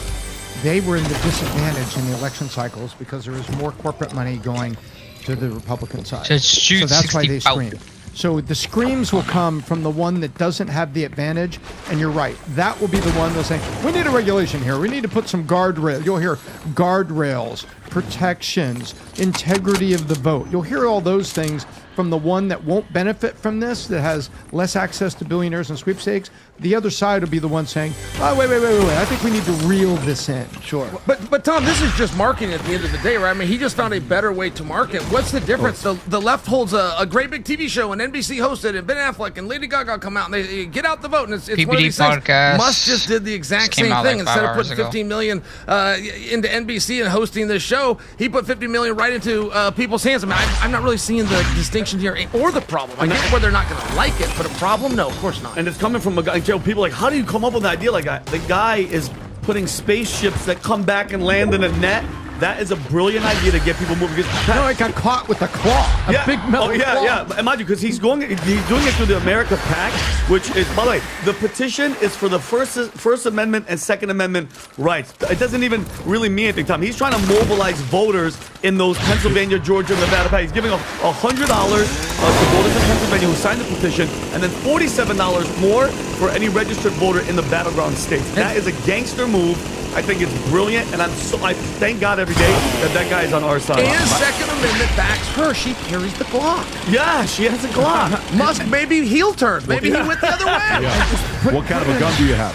they were in the disadvantage in the election cycles because there was more corporate money going to the Republican side. So that's why they screamed. So the screams will come from the one that doesn't have the advantage, and you're right. That will be the one they'll say, we need a regulation here. We need to put some guardrails. You'll hear guardrails, protections, integrity of the vote. You'll hear all those things from the one that won't benefit from this, that has less access to billionaires and sweepstakes. The other side will be the one saying, oh, wait. I think we need to reel this in. Sure. But Tom, this is just marketing at the end of the day, right? I mean, he just found a better way to market. What's the difference? The left holds a great big TV show, and NBC hosted, and Ben Affleck and Lady Gaga come out, and they get out the vote, and it's one of these things. Musk just did the exact same thing. Instead of putting $15 million into NBC and hosting this show, he put $50 million right into people's hands. I mean, I'm not really seeing the distinction here or the problem. I get where they're not going to like it, but a problem? No, of course not. And it's coming from a guy, Joe, people are like, how do you come up with an idea like that? The guy is putting spaceships that come back and land in a net. That is a brilliant idea to get people moving. No, I got caught with a claw, a big metal claw. Yeah. Imagine, because he's doing it through the America PAC, which is, by the way, the petition is for the First Amendment and Second Amendment rights. It doesn't even really mean anything, Tom. He's trying to mobilize voters in those Pennsylvania, Georgia, Nevada PACs. He's giving $100 to voters in Pennsylvania who signed the petition, and then $47 more for any registered voter in the battleground states. That is a gangster move. I think it's brilliant, and I thank God every day that guy is on our side. And Second Amendment backs her. She carries the Glock. Yeah, she has a Glock. Musk maybe heel turned. Maybe he went the other way. Yeah. What kind of a gun do you have?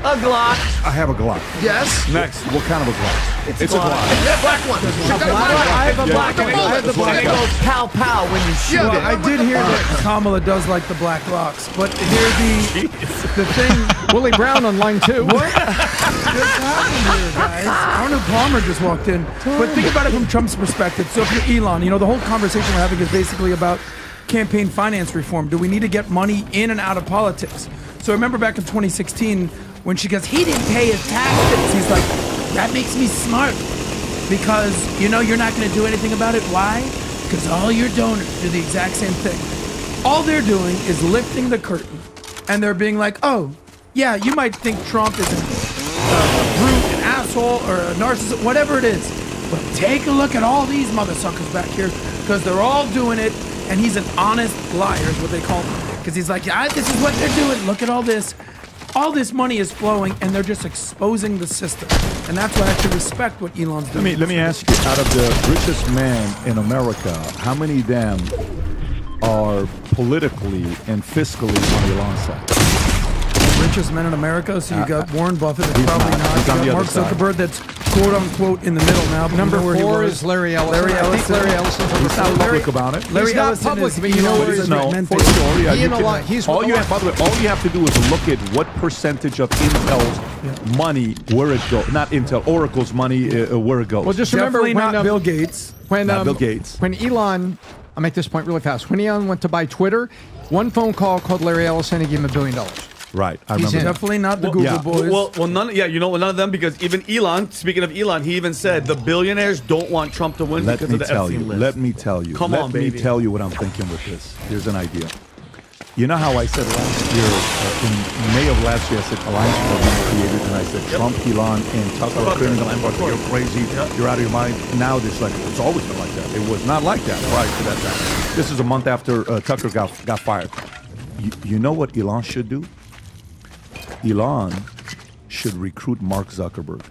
A Glock. I have a Glock. Yes. Next, what kind of a Glock? It's a Glock. It's a black one. I have a black one. I have the black one. It goes pow pow when you shoot it. I did hear that Kamala does like the black locks, but here the thing. Willie Brown on line 2. What just happened here, guys? Arnold Palmer just walked in. But think about it from Trump's perspective. So if you're Elon, the whole conversation we're having is basically about campaign finance reform. Do we need to get money in and out of politics? So remember back in 2016 when she goes, he didn't pay his taxes. He's like, that makes me smart because, you're not going to do anything about it. Why? Because all your donors do the exact same thing. All they're doing is lifting the curtain and they're being like, oh, yeah, you might think Trump is a brute, an asshole, or a narcissist, whatever it is. But take a look at all these mother suckers back here because they're all doing it and he's an honest liar is what they call him. Because he's like, yeah, this is what they're doing. Look at all this. All this money is flowing, and they're just exposing the system. And that's why I actually respect what Elon's doing. Let me ask you, out of the richest man in America, how many of them are politically and fiscally on Elon's side? Richest men in America, so you got Warren Buffett, that's probably not. He's on You the got other Mark side. Zuckerberg, that's quote-unquote in the middle now. But Number where he 4 was. is Larry Ellison. Larry Ellison. I think Larry Ellison's He's not public about it. Larry not Ellison public, is, but you know where he's he's No, meant for to. sure. Yeah, He you and a can- lot. He's all you have, by the way, all you have to do is look at what percentage of Intel's money, where it goes. Not Intel, Oracle's money, where it goes. Well, just remember Definitely when not Bill Gates. Not Bill Gates. When Elon, I'll make this point really fast. When Elon went to buy Twitter, one phone call called Larry Ellison and gave him $1 billion. Right. I He's remember. definitely not the Google boys. Well, none of them, because even Elon, speaking of Elon, he even said the billionaires don't want Trump to win because of the Epstein list. Let me tell you. Come on, baby. Let me tell you what I'm thinking with this. Here's an idea. You know how I said last year, in May of last year, I said alliance will be created, and I said Trump, Elon, and Tucker are criminals. You're crazy. You're out of your mind. Now it's like it's always been like that. It was not like that prior to that time. This is a month after Tucker got fired. You know what Elon should do? Elon should recruit Mark Zuckerberg.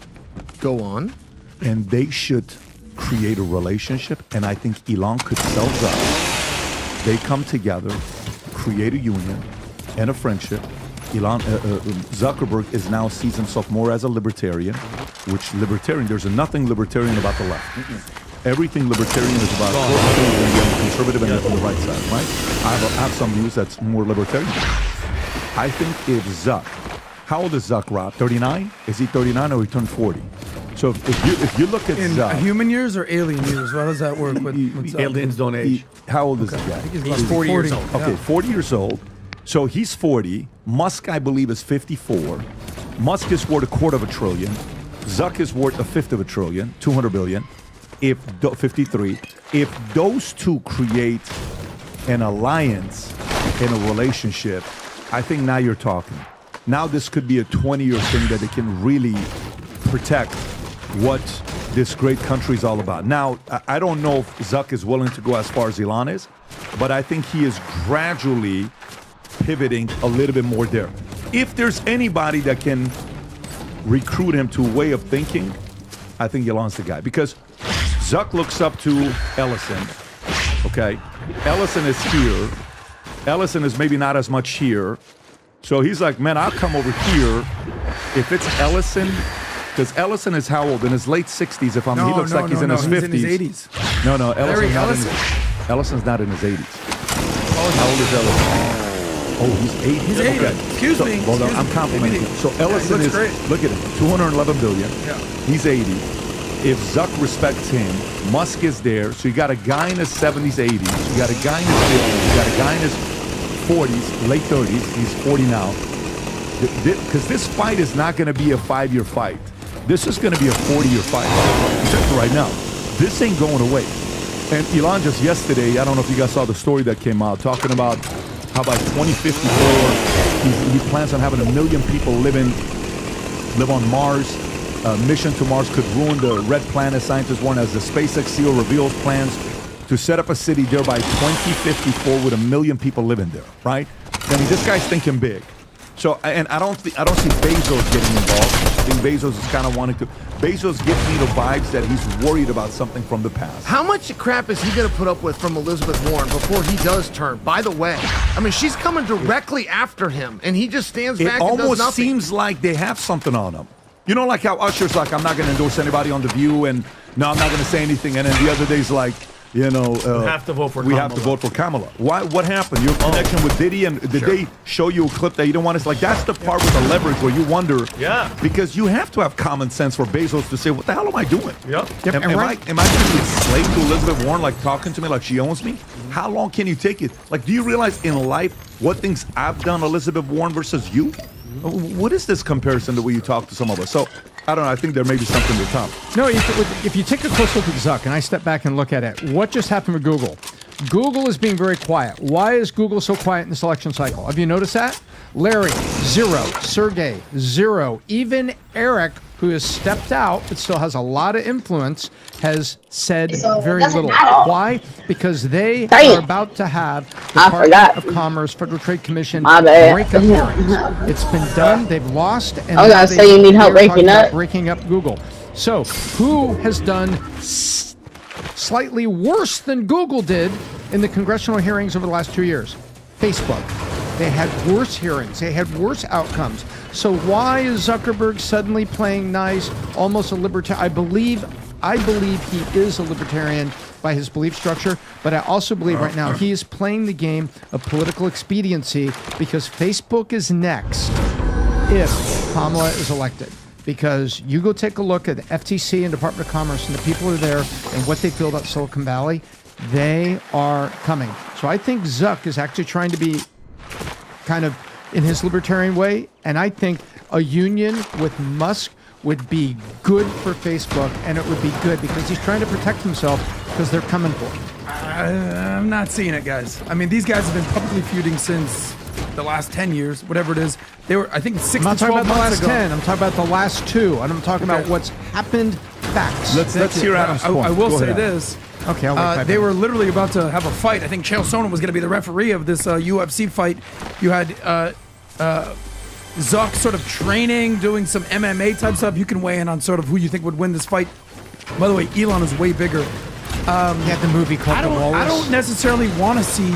Go on. And they should create a relationship, and I think Elon could sell Zuck. They come together, create a union and a friendship. Zuckerberg is now sees himself more as a libertarian, there's nothing libertarian about the left. Everything libertarian is about conservative and on the right side, right? I have some views that's more libertarian. I think if Zuck, how old is Zuck, Rob? 39? Is he 39 or he turned 40? So if you look at in Zuck, human years or alien years, how does that work with Zuck? Aliens don't age. How old is the guy? He's 40 years old. Okay, 40 years old. So he's 40. Musk, I believe, is 54. Musk is worth $250 billion. Zuck is worth $1/5 trillion, 200 billion. 53. If those two create an alliance and a relationship, I think now you're talking. Now this could be a 20-year thing that they can really protect what this great country is all about. Now, I don't know if Zuck is willing to go as far as Elon is, but I think he is gradually pivoting a little bit more there. If there's anybody that can recruit him to a way of thinking, I think Elon's the guy. Because Zuck looks up to Ellison, okay? Ellison is here. Ellison is maybe not as much here. So he's like, man, I'll come over here if it's Ellison. Because Ellison is how old? In his late 60s, if I'm he looks like he's in his 50s. He's in his 80s. No, Ellison's not in his 80s. How old is Ellison? Oh, he's 80. He's 80. Okay. Excuse me. Well, I'm complimenting him. So Ellison he is, looks great. look at him, 211 billion. Yeah. He's 80. If Zuck respects him, Musk is there. So you got a guy in his 70s, 80s. You got a guy in his 50s. You got a guy in his 40s, late 30s. He's 40 now. Because this fight is not going to be a 5-year fight. This is going to be a 40-year fight. I'm telling you right now, this ain't going away. And Elon just yesterday, I don't know if you guys saw the story that came out, talking about how by 2054, he plans on having 1 million people live on Mars. Mission to Mars could ruin the red planet. Scientists warn as the SpaceX CEO reveals plans to set up a city there by 2054 with 1 million people living there, right? I mean, this guy's thinking big. So, and I don't see Bezos getting involved. I think Bezos is kind of wanting to. Bezos gives me the vibes that he's worried about something from the past. How much crap is he going to put up with from Elizabeth Warren before he does turn? By the way, I mean, she's coming directly after him, and he just stands back and does nothing. It almost seems like they have something on him. You know, like how Usher's like, I'm not going to endorse anybody on The View, and no, I'm not going to say anything. And then the other day's like, you know, we have to vote for we Kamala. have to vote for Kamala. Why? What happened? Your connection with Diddy, and did they show you a clip that you don't want to? Like that's the part with the leverage where you wonder. Yeah. Because you have to have common sense for Bezos to say, what the hell am I doing? Yep. Am I going to be a slave to Elizabeth Warren, like talking to me like she owns me? How long can you take it? Like, do you realize in life what things I've done, Elizabeth Warren versus you? What is this comparison the way you talk to some of us? So. I don't know. I think there may be something to come. No, if you take a close look at Zuck, and I step back and look at it, what just happened with Google? Google is being very quiet. Why is Google so quiet in this election cycle? Have you noticed that? Larry, 0. Sergey, 0. Even Eric, who has stepped out but still has a lot of influence, has said very little. Why? Because they are about to have the Department of Commerce, Federal Trade Commission breakup hearings. It's been done. They've lost. And I was going to say you need help breaking up Google. So who has done slightly worse than Google did in the congressional hearings over the last 2 years? Facebook. They had worse hearings. They had worse outcomes. So why is Zuckerberg suddenly playing nice, almost a libertarian? I believe he is a libertarian by his belief structure, but I also believe right now he is playing the game of political expediency because Facebook is next if Kamala is elected. Because you go take a look at the FTC and Department of Commerce and the people who are there and what they feel about Silicon Valley, they are coming. So I think Zuck is actually trying to be kind of in his libertarian way, and I think a union with Musk would be good for Facebook, and it would be good because he's trying to protect himself because they're coming for him. I'm not seeing it, guys. I mean, these guys have been publicly feuding since the last 10 years, whatever it is. They were, I think, 6 I'm to not 12 talking about the months last ago. 10. I'm talking about the last 2, and I'm talking about what's happened. Facts. Let's hear Adam's point. I will Go say ahead, Adam. this. Okay, I'll wait 5 they were minutes. literally about to have a fight. I think Chael Sonnen was going to be the referee of this UFC fight. You had Zuck sort of training, doing some MMA type stuff. You can weigh in on sort of who you think would win this fight. By the way, Elon is way bigger. He had the movie called The Walrus. I don't necessarily want to see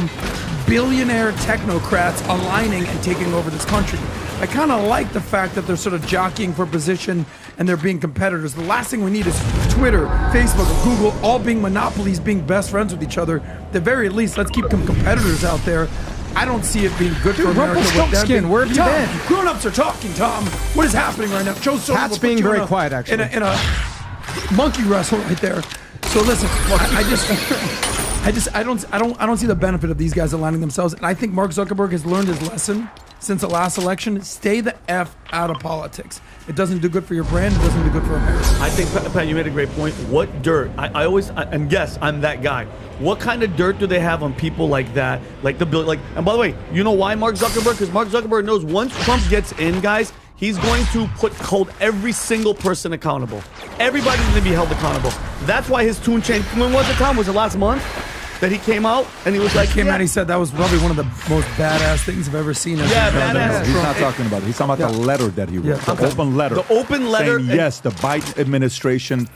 billionaire technocrats aligning and taking over this country. I kind of like the fact that they're sort of jockeying for position and they're being competitors. The last thing we need is Twitter, Facebook, Google all being monopolies, being best friends with each other. At the very least, let's keep them competitors out there. I don't see it being good for America. Rumpelstiltskin, where have you been? Grown-ups are talking, Tom. What is happening right now? Joe Sonnen Pat's will put being you very in a- quiet, actually. In a monkey wrestle right there. So listen, I don't see the benefit of these guys aligning themselves. And I think Mark Zuckerberg has learned his lesson since the last election. Stay the F out of politics. It doesn't do good for your brand. It doesn't do good for America. I think, Pat, you made a great point. What dirt? I always, and yes, I'm that guy. What kind of dirt do they have on people like that? Like the bill, like, and by the way, you know why Mark Zuckerberg? Because Mark Zuckerberg knows once Trump gets in, guys, he's going to hold every single person accountable. Everybody's going to be held accountable. That's why his tune changed. When was it, Tom? Was it last month that he came out and he was like, Came out, he said that was probably one of the most badass things I've ever seen. Yeah, badass. He's not talking about it. He's talking about the letter that he wrote. Yeah. The open letter. The open letter. Saying, yes, the Biden administration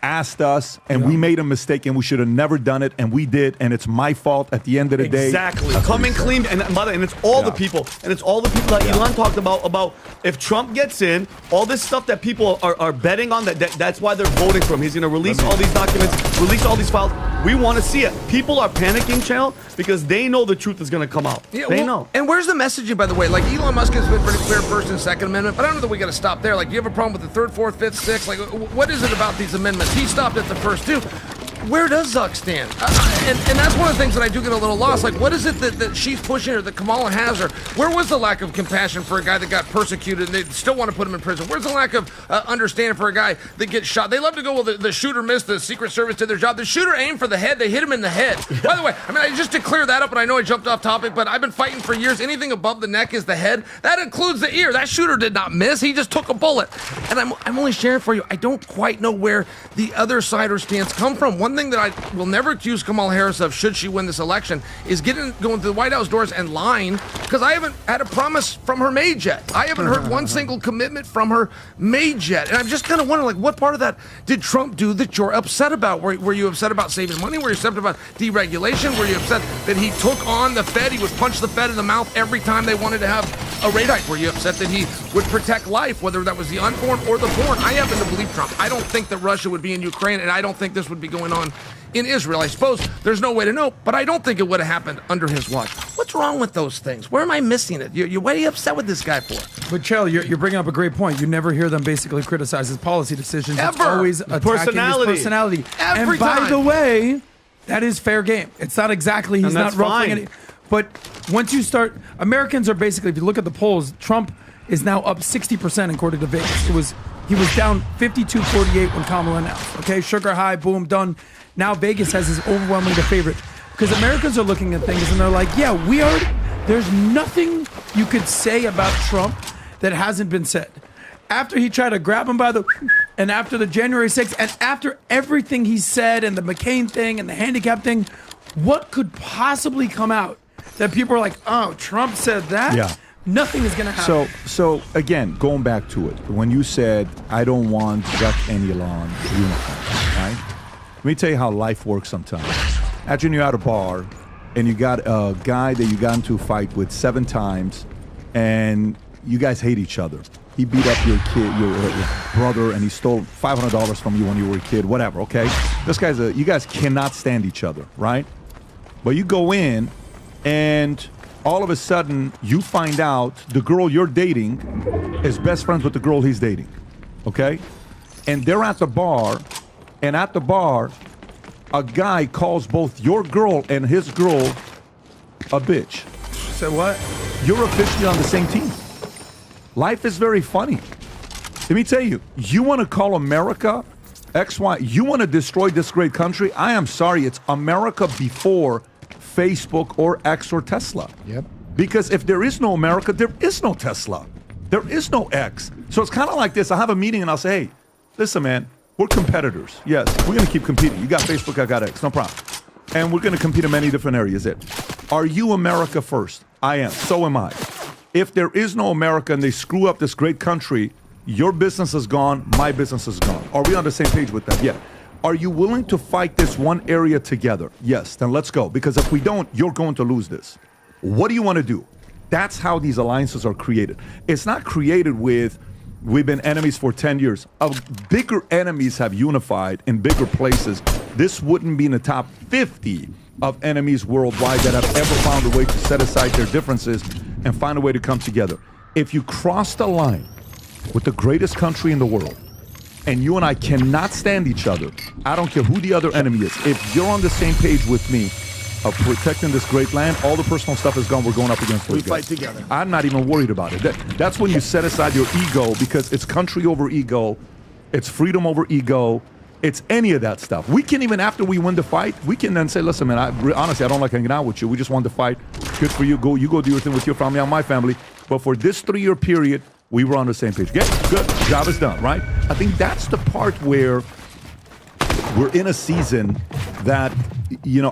asked us, and we made a mistake, and we should have never done it, and we did, and it's my fault at the end of the day. Exactly. Coming clean, and it's all the people, and it's all the people that Elon talked about if Trump gets in, all this stuff that people are betting on, that's why they're voting for him. He's going to release all these documents, release all these files. We want to see it. People are panicking, Chael, because they know the truth is going to come out. Yeah, they well, know. And where's the messaging, by the way? Like, Elon Musk has been pretty clear, First and Second Amendment, but I don't know that we got to stop there. Like, do you have a problem with the Third, Fourth, Fifth, Sixth? Like, what is it about these amendments? He stopped at the first two. Where does Zuck stand? And that's one of the things that I do get a little lost. Like, what is it that she's pushing or that Kamala has her? Where was the lack of compassion for a guy that got persecuted and they still want to put him in prison? Where's the lack of understanding for a guy that gets shot? They love to go, well, the shooter missed, the Secret Service did their job. The shooter aimed for the head. They hit him in the head. By the way, I mean, just to clear that up, and I know I jumped off topic, but I've been fighting for years. Anything above the neck is the head. That includes the ear. That shooter did not miss. He just took a bullet. And I'm only sharing for you. I don't quite know where the other side or stance come from. One thing that I will never accuse Kamala Harris of, should she win this election, is going to the White House doors and lying, because I haven't had a promise from her made yet. I haven't heard one single commitment from her made yet. And I'm just kind of wondering, like, what part of that did Trump do that you're upset about? Were you upset about saving money? Were you upset about deregulation? Were you upset that he took on the Fed? He would punch the Fed in the mouth every time they wanted to have a rate hike. Were you upset that he would protect life, whether that was the unborn or the born? I happen to believe Trump. I don't think that Russia would be in Ukraine, and I don't think this would be going on in Israel. I suppose there's no way to know, but I don't think it would have happened under his watch. What's wrong with those things? Where am I missing it? What are you upset with this guy for? But Chael, you're bringing up a great point. You never hear them basically criticize his policy decisions. It's Ever. always attacking his personality. Every and by time. the way, that is fair game. It's not exactly, he's And not that's ruffling fine. any. But once you start, Americans are basically, if you look at the polls, Trump is now up 60% according to Vegas. He was down 52-48 when Kamala announced. Okay, sugar high, boom, done. Now Vegas has his overwhelmingly the favorite. Because Americans are looking at things and they're like, yeah, there's nothing you could say about Trump that hasn't been said. After he tried to grab him by the, and after the January 6th, and after everything he said and the McCain thing and the handicap thing, what could possibly come out that people are like, oh, Trump said that? Yeah. Nothing is going to happen. So again, going back to it, when you said, I don't want Zuck and Elon unified, right? Let me tell you how life works sometimes. Imagine you're at a bar and you got a guy that you got into a fight with 7 times and you guys hate each other. He beat up your kid, your brother, and he stole $500 from you when you were a kid, whatever, okay? You guys cannot stand each other, right? But you go in and all of a sudden you find out the girl you're dating is best friends with the girl he's dating, okay? And they're at the bar, and at the bar, a guy calls both your girl and his girl a bitch. So what? you're officially on the same team. Life is very funny. Let me tell you, you want to call America XY, you want to destroy this great country? I am sorry, it's America before Facebook or X or Tesla. Yep. Because if there is no America, there is no Tesla. There is no X. So it's kind of like this. I'll have a meeting and I'll say, hey, listen, man, we're competitors. Yes, we're going to keep competing. You got Facebook, I got X, no problem. And we're going to compete in many different areas. Are you America first? I am. So am I. If there is no America and they screw up this great country, your business is gone, my business is gone. Are we on the same page with that? Yeah. Are you willing to fight this one area together? Yes, then let's go. Because if we don't, you're going to lose this. What do you want to do? That's how these alliances are created. It's not created with, we've been enemies for 10 years. Bigger enemies have unified in bigger places. This wouldn't be in the top 50 of enemies worldwide that have ever found a way to set aside their differences and find a way to come together. If you cross the line with the greatest country in the world, and you and I cannot stand each other, I don't care who the other enemy is. If you're on the same page with me of protecting this great land, all the personal stuff is gone. We're going up against those guys. We fight together. I'm not even worried about it. That's when you set aside your ego, because it's country over ego, it's freedom over ego, it's any of that stuff. We can even, after we win the fight, we can then say, listen, man, honestly, I don't like hanging out with you. We just want to fight. Good for you. You go do your thing with your family, I'm my family. But for this 3-year period, we were on the same page. Good. Job is done, right? I think that's the part where we're in a season that,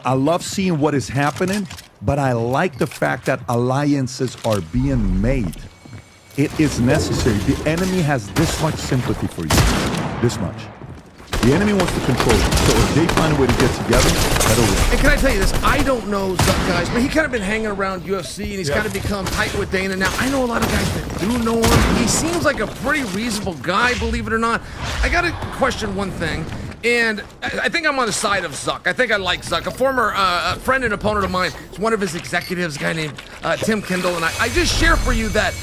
I love seeing what is happening, but I like the fact that alliances are being made. It is necessary. The enemy has this much sympathy for you. This much. The enemy wants to control you. So if they find a way to get together, that'll work. And can I tell you this? I don't know some guys, but he kind of been hanging around UFC, and he's kind of become tight with Dana now. I know a lot of guys that do know him. He seems like a pretty reasonable guy, believe it or not. I got to question one thing, and I think I'm on the side of Zuck. I think I like Zuck. A former friend and opponent of mine, it's one of his executives, a guy named Tim Kendall, and I just share for you that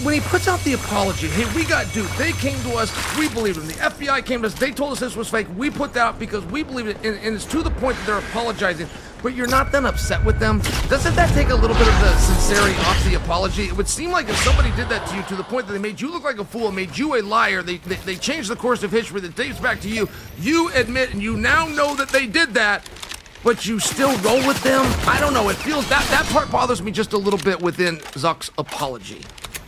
when he puts out the apology, hey, we got duped. They came to us. We believed them. The FBI came to us. They told us this was fake. We put that out because we believed it. And it's to the point that they're apologizing. But you're not then upset with them. Doesn't that take a little bit of the sincerity off the apology? It would seem like if somebody did that to you to the point that they made you look like a fool, made you a liar, they changed the course of history that dates back to you. You admit and you now know that they did that, but you still roll with them? I don't know. It feels that part bothers me just a little bit within Zuck's apology.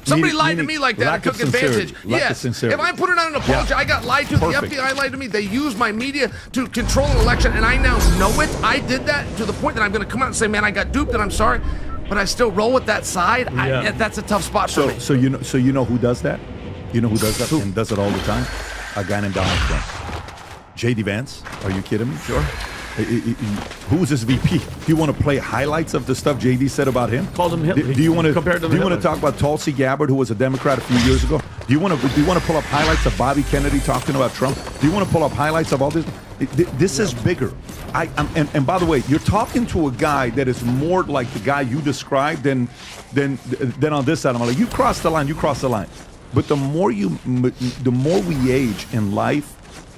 Somebody lied to me like that and took advantage. Yes. If I'm putting out an apology, I got lied to. Perfect. The FBI lied to me. They used my media to control an election, and I now know it. I did that to the point that I'm going to come out and say, man, I got duped and I'm sorry, but I still roll with that side. Yeah. That's a tough spot for me. So you know who does that? You know who does that and does it all the time? A guy named Donald Trump. J.D. Vance. Are you kidding me? Sure. Who's this VP? Do you want to play highlights of the stuff JD said about him? Called him Hitler. Do you want to talk about Tulsi Gabbard, who was a Democrat a few years ago? Do you want to pull up highlights of Bobby Kennedy talking about Trump? Do you want to pull up highlights of all this? This is bigger. And by the way, you're talking to a guy that is more like the guy you described than on this side. I'm like, you crossed the line. You crossed the line. But the more we age in life,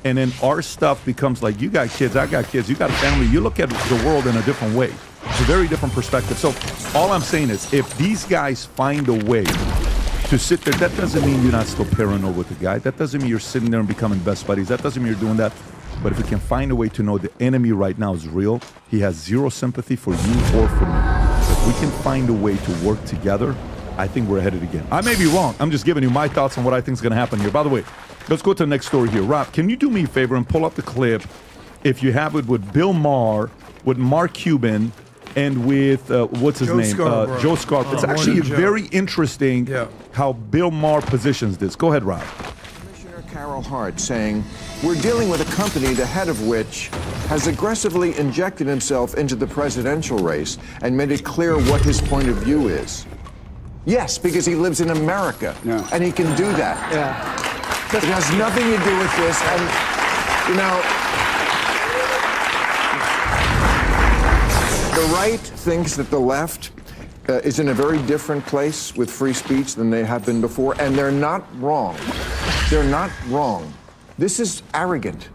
and then our stuff becomes like, you got kids, I got kids, you got a family. You look at the world in a different way. It's a very different perspective. So all I'm saying is, if these guys find a way to sit there, that doesn't mean you're not still paranoid with the guy. That doesn't mean you're sitting there and becoming best buddies. That doesn't mean you're doing that. But if we can find a way to know the enemy right now is real, he has zero sympathy for you or for me. If we can find a way to work together, I think we're headed again. I may be wrong. I'm just giving you my thoughts on what I think is going to happen here. By the way, let's go to the next story here. Rob, can you do me a favor and pull up the clip, if you have it, with Bill Maher, with Mark Cuban, and with, what's his name? Joe Scarborough. It's actually very interesting how Bill Maher positions this. Go ahead, Rob. Commissioner Carol Hart saying, we're dealing with a company, the head of which has aggressively injected himself into the presidential race and made it clear what his point of view is. Yes, because he lives in America, and he can do that. Yeah. It has nothing to do with this, and, the right thinks that the left is in a very different place with free speech than they have been before, and they're not wrong. They're not wrong. This is arrogant.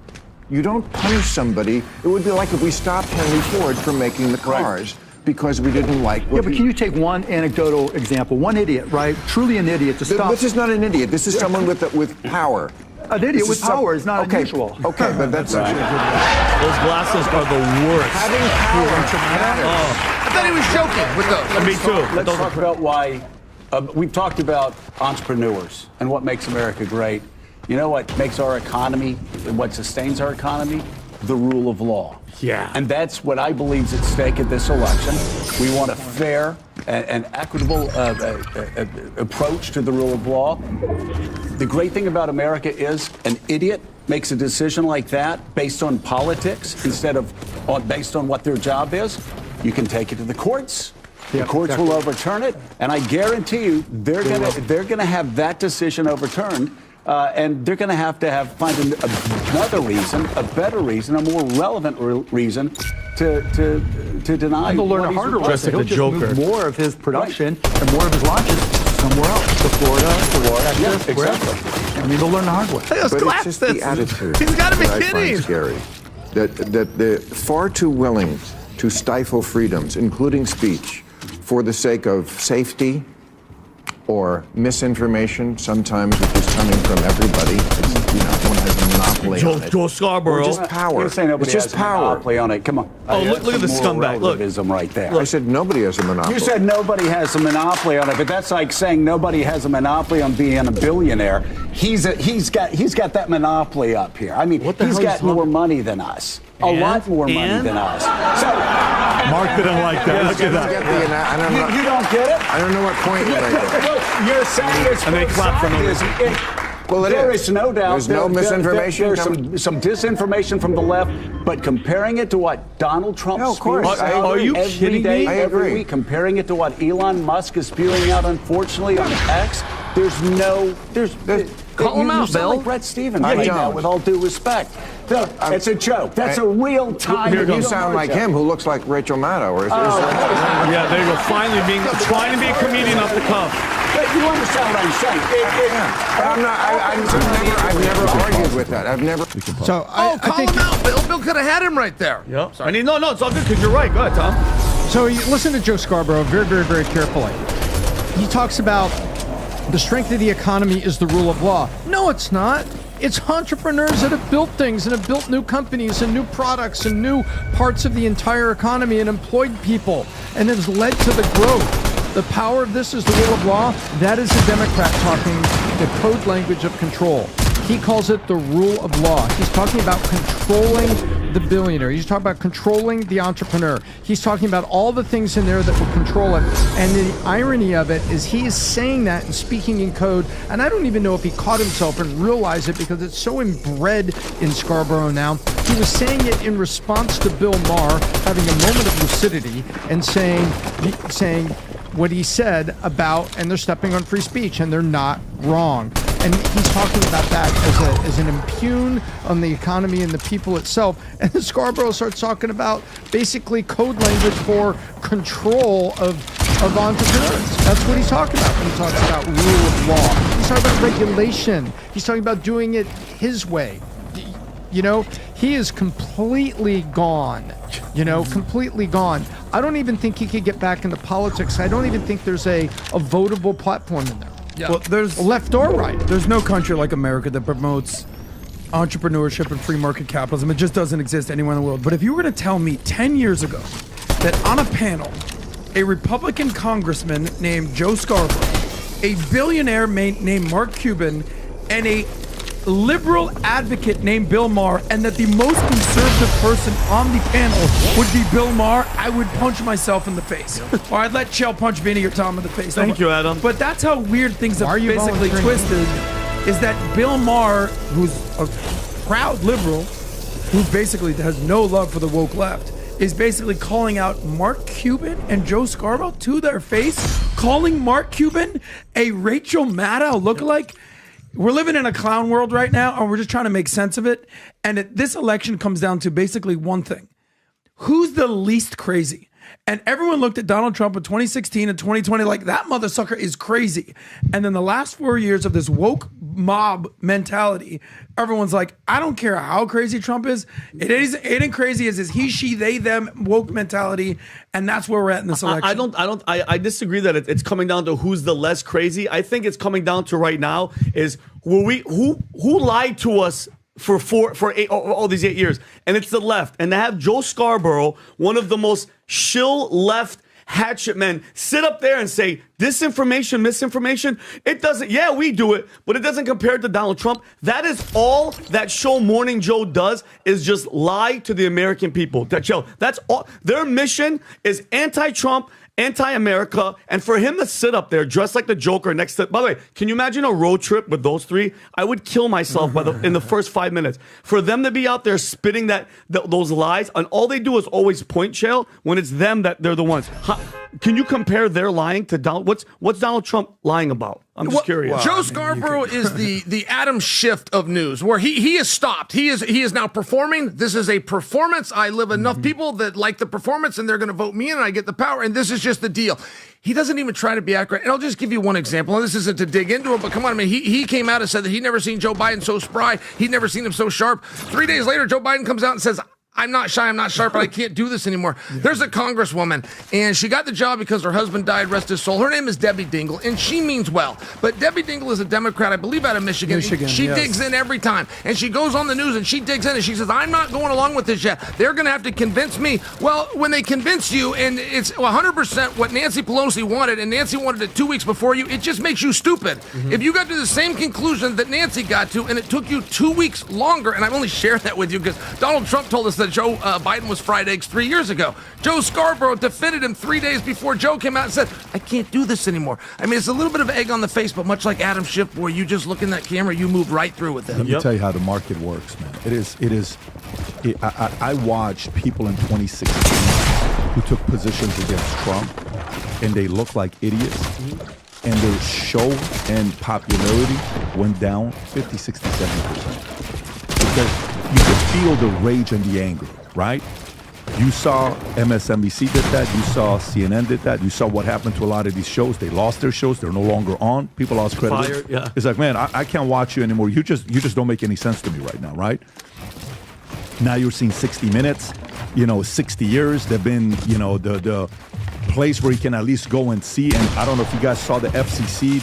You don't punish somebody. It would be like if we stopped Henry Ford from making the cars. because we didn't like what Yeah, but can you take one anecdotal example? One idiot, right? Truly an idiot to stop. This is not an idiot. This is someone with power. An idiot with power is not unusual. Okay, but that's right. Those glasses are the worst. Having power. I thought he was joking with those. Me too. Let's talk about why. We've talked about entrepreneurs and what makes America great. You know what makes our economy and what sustains our economy? The rule of law. Yeah. And that's what I believe is at stake at this election. We want a fair and equitable approach to the rule of law. The great thing about America is an idiot makes a decision like that based on politics instead of based on what their job is. You can take it to the courts. The courts will overturn it, and I guarantee you they're gonna have that decision overturned. And they're going to have find another reason, a better reason, a more relevant reason to deny. He'll learn a harder lesson. He'll just move more of his production and more of his launches somewhere else, to Florida, Texas, yeah, exactly. I mean, they'll learn the hard way. But it's just the attitude. He's got to be that I kidding. find scary. That they're far too willing to stifle freedoms, including speech, for the sake of safety or misinformation, sometimes which is coming from everybody. It's, one has a monopoly on it. Joe Scarborough. Or just power. You're saying nobody It's just has a power. monopoly on it. Come on. Oh, look at the scumbag. Look. Relativism right there. I said nobody has a monopoly. You said nobody has a monopoly on it, but that's like saying nobody has a monopoly on being a billionaire. He's got that monopoly up here. I mean, he's got more money than us. A lot more money than us. So Mark didn't like that. Look at that. You don't get it? I don't know what point you're making. Look, you're saying it's And they clap for no reason. Well, there is no doubt. There's no misinformation. There's some disinformation from the left, but comparing it to what Donald Trump No, of course. spews out Are you every kidding day, me? I every agree. week, comparing it to what Elon Musk is spewing out, unfortunately, on X, there's Call him out, you sound Bill. like Brett Stevens I right now, don't. with all due respect. No, it's a joke. That's a real time. You sound like him, who looks like Rachel Maddow. Yeah, there you go. Finally trying to be a comedian off the cuff. But you understand what I'm saying? I've never argued with that. I've never. So I Call think him out, Bill. Bill could have had him right there. Yep. I mean, no, it's all good because you're right. Go ahead, Tom. So you listen to Joe Scarborough very, very, very carefully. He talks about the strength of the economy is the rule of law. No, it's not. It's entrepreneurs that have built things and have built new companies and new products and new parts of the entire economy and employed people and has led to the growth. The power of this is the rule of law. That is a Democrat talking the code language of control. He calls it the rule of law. He's talking about controlling the billionaire. He's talking about controlling the entrepreneur. He's talking about all the things in there that will control it. And the irony of it is he is saying that and speaking in code. And I don't even know if he caught himself and realized it because it's so inbred in Scarborough now. He was saying it in response to Bill Maher having a moment of lucidity and saying what he said about, and they're stepping on free speech, and they're not wrong. And he's talking about that as an impugn on the economy and the people itself. And then Scarborough starts talking about basically code language for control of entrepreneurs. That's what he's talking about when he talks about rule of law. He's talking about regulation. He's talking about doing it his way. He is completely gone. Completely gone. I don't even think he could get back into politics. I don't even think there's a votable platform in there. Yeah. Well, there's left or right. There's no country like America that promotes entrepreneurship and free market capitalism. It just doesn't exist anywhere in the world. But if you were to tell me 10 years ago that on a panel, a Republican congressman named Joe Scarborough, a billionaire named Mark Cuban, and a liberal advocate named Bill Maher, and that the most conservative person on the panel would be Bill Maher, I would punch myself in the face. Or I'd let Chell punch Vinny or Tom in the face. Thank you, Adam. But that's how weird things have basically twisted, is that Bill Maher, who's a proud liberal, who basically has no love for the woke left, is basically calling out Mark Cuban and Joe Scarborough to their face, calling Mark Cuban a Rachel Maddow lookalike. We're living in a clown world right now, and we're just trying to make sense of it. And this election comes down to basically one thing. Who's the least crazy? And everyone looked at Donald Trump in 2016 and 2020 like that mother sucker is crazy. And then the last 4 years of this woke mob mentality, everyone's like, I don't care how crazy Trump is. It ain't crazy as is he, she, they, them woke mentality. And that's where we're at in this election. I disagree that it's coming down to who's the less crazy. I think it's coming down to right now is who lied to us for all these 8 years, and it's the left. And to have Joe Scarborough, one of the most shill left hatchet men, sit up there and say disinformation, misinformation, it doesn't, yeah, we do it, but it doesn't compare to Donald Trump. That is all that show Morning Joe does, is just lie to the American people. That's all. Their mission is anti-Trump, anti-America, and for him to sit up there dressed like the Joker next to... By the way, can you imagine a road trip with those three? I would kill myself in the first 5 minutes. For them to be out there spitting those lies, and all they do is always point, Chael, when it's them that they're the ones. Can you compare their lying to Donald? What's Donald Trump lying about? I'm just curious. Joe Scarborough is the Adam Schiff of news, where he is stopped. He is now performing. This is a performance. I live enough people that like the performance, and they're going to vote me in, and I get the power. And this is just the deal. He doesn't even try to be accurate. And I'll just give you one example. And this isn't to dig into it, but come on, I mean, he came out and said that he'd never seen Joe Biden so spry. He'd never seen him so sharp. 3 days later, Joe Biden comes out and says, I'm not shy, I'm not sharp, but I can't do this anymore. There's a congresswoman, and she got the job because her husband died, rest his soul. Her name is Debbie Dingell, and she means well. But Debbie Dingell is a Democrat, I believe, out of Michigan. She digs in every time, and she goes on the news, and she digs in, and she says, I'm not going along with this yet. They're going to have to convince me. Well, when they convince you, and it's 100% what Nancy Pelosi wanted, and Nancy wanted it 2 weeks before you, it just makes you stupid. If you got to the same conclusion that Nancy got to, and it took you 2 weeks longer, and I've only shared that with you because Donald Trump told us that Joe Biden was fried eggs 3 years ago. Joe Scarborough defended him 3 days before Joe came out and said, I can't do this anymore. I mean, it's a little bit of egg on the face, but much like Adam Schiff, where you just look in that camera, you move right through with it. Let me tell you how the market works, man. I watched people in 2016 who took positions against Trump, and they looked like idiots, and their show and popularity went down 50, 60, 70%. Because you could feel the rage and the anger, right? You saw MSNBC did that. You saw CNN did that. You saw what happened to a lot of these shows. They lost their shows. They're no longer on. People lost credibility. It's like, man, I can't watch you anymore. You just don't make any sense to me right now, right? Now you're seeing 60 Minutes, 60 years. They've been, the place where you can at least go and see. And I don't know if you guys saw the FCC,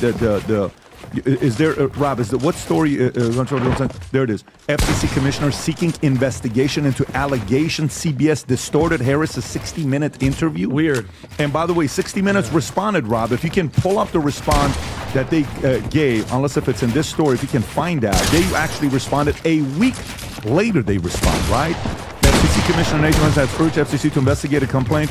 is there, Rob, what story? There it is. FCC commissioner seeking investigation into allegations CBS distorted Harris's 60-minute interview. Weird. And by the way, 60 Minutes responded, Rob. If you can pull up the response that they gave, unless if it's in this story, if you can find out, they actually responded a week later. They respond, right? FCC Commissioner Nathan Wentz has urged FCC to investigate a complaint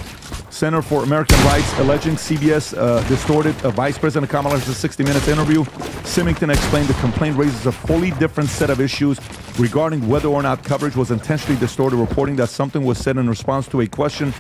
Center for American Rights alleging CBS distorted Vice President Kamala Harris's 60 Minutes interview. Symington explained the complaint raises a fully different set of issues regarding whether or not coverage was intentionally distorted, reporting that something was said in response to a question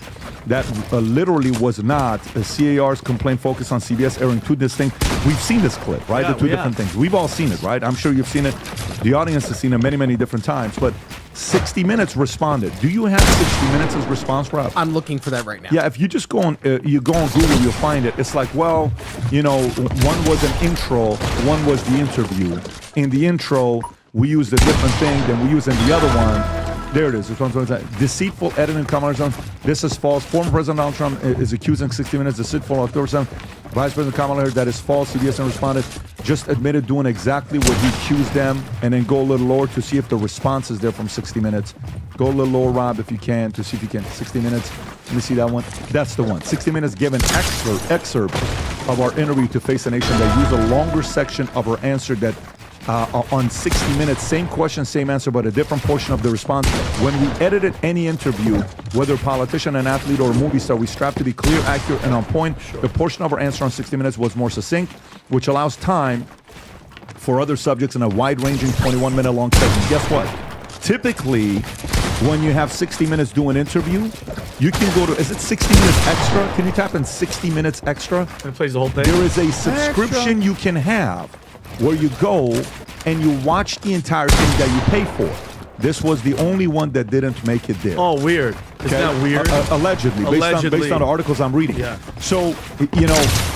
that literally was not. CAR's complaint focused on CBS airing two distinct. We've seen this clip, right? The two different things. We've all seen it, right? I'm sure you've seen it. The audience has seen it many, many different times. But 60 Minutes responded. Do you have 60 Minutes as response, Rob? I'm looking for that right now. Yeah, if you just go on, Google, you'll find it. It's like, well, one was an intro, one was the interview. In the intro, we used a different thing than we used in the other one. There it is. Deceitful editing, Kamala Harris. This is false. Former President Donald Trump is accusing 60 Minutes deceitful October 7th. Vice President Kamala Harris, that is false. CBS responded, just admitted doing exactly what he accused them, and then go a little lower to see if the response is there from 60 Minutes. Go a little lower, Rob, if you can, to see if you can. 60 Minutes. Let me see that one. That's the one. 60 Minutes gave an excerpt of our interview to Face the Nation that used a longer section of our answer that on 60 Minutes, same question, same answer, but a different portion of the response. When we edited any interview, whether politician, an athlete, or a movie star, we strive to be clear, accurate, and on point. Sure. The portion of our answer on 60 Minutes was more succinct, which allows time for other subjects in a wide-ranging 21-minute long segment. Guess what? Typically, when you have 60 Minutes do an interview, you can go to, is it 60 Minutes Extra? Can you tap in 60 Minutes Extra? It plays the whole thing. There is a subscription you can have where you go and you watch the entire thing that you pay for. This was the only one that didn't make it there. Oh, weird. Isn't that weird? Allegedly, based on the articles I'm reading. Yeah. So,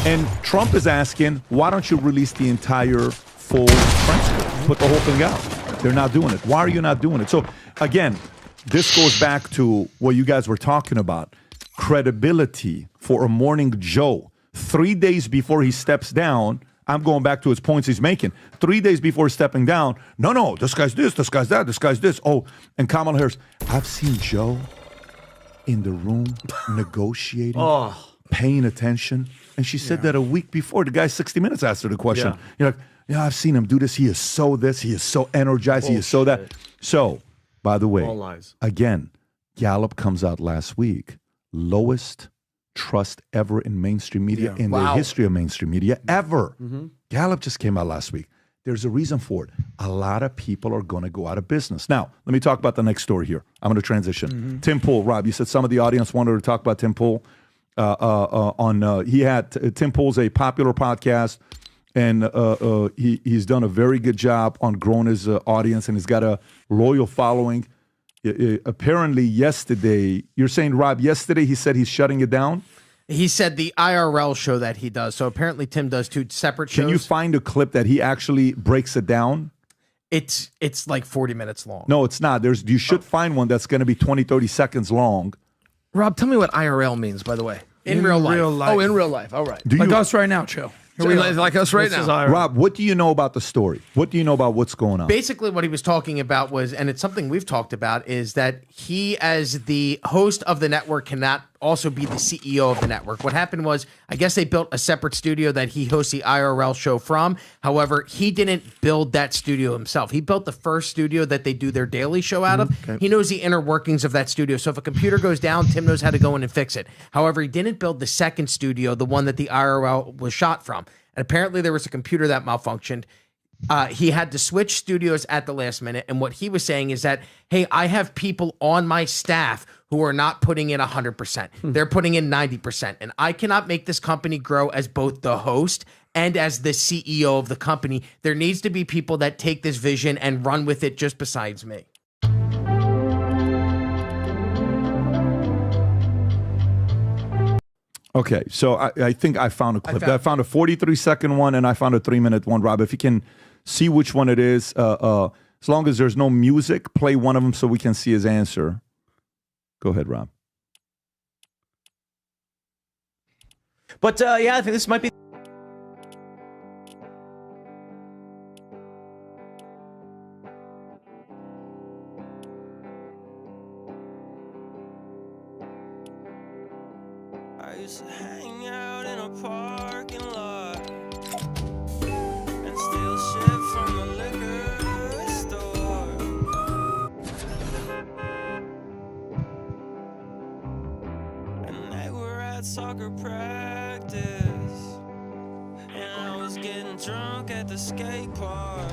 and Trump is asking, why don't you release the entire full transcript? Put the whole thing out. They're not doing it. Why are you not doing it? So, again, this goes back to what you guys were talking about. Credibility for a Morning Joe. 3 days before he steps down, I'm going back to his points he's making. 3 days before stepping down, no, this guy's this guy's that, this guy's this. Oh, and Kamala Harris, I've seen Joe in the room negotiating, paying attention. And she said that a week before. The guy 60 Minutes asked her the question. You're like, yeah, I've seen him do this. He is so this. He is so energized. He is so that. So, by the way, all lies. Again, Gallup comes out last week. Lowest trust ever in mainstream media in the history of mainstream media ever. Gallup just came out last week. There's a reason for it. A lot of people are going to go out of business. Now, let me talk about the next story here. I'm going to transition. Tim Pool, Rob, you said some of the audience wanted to talk about Tim Pool. Tim Pool's a popular podcast, and he's done a very good job on growing his audience, and he's got a loyal following. Apparently yesterday, you're saying, Rob, yesterday he said he's shutting it down? He said the IRL show that he does. So apparently Tim does 2 separate shows. Can you find a clip that he actually breaks it down? It's like 40 minutes long. No, it's not. You should find one that's going to be 20, 30 seconds long. Rob, tell me what IRL means, by the way. In real life. Oh, in real life. All right. Like us right now, Joe. Like us right now. Rob, what do you know about the story? What do you know about what's going on? Basically, what he was talking about was, and it's something we've talked about, is that he, as the host of the network, cannot also be the CEO of the network. What happened was, I guess they built a separate studio that he hosts the IRL show from. However, he didn't build that studio himself. He built the first studio that they do their daily show out of. Okay. He knows the inner workings of that studio. So if a computer goes down, Tim knows how to go in and fix it. However, he didn't build the second studio, the one that the IRL was shot from. And apparently there was a computer that malfunctioned. He had to switch studios at the last minute. And what he was saying is that, hey, I have people on my staff who are not putting in 100%. They're putting in 90%. And I cannot make this company grow as both the host and as the CEO of the company. There needs to be people that take this vision and run with it just besides me. Okay, so I think I found a clip. I found a 43-second one, and I found a 3-minute one. Rob, if you can see which one it is, as long as there's no music, play one of them so we can see his answer. Go ahead, Rob. But yeah, I think this might be. I used to hang out in a parking lot and steal shit from the liquor store. And they were at soccer practice, and I was getting drunk at the skate park.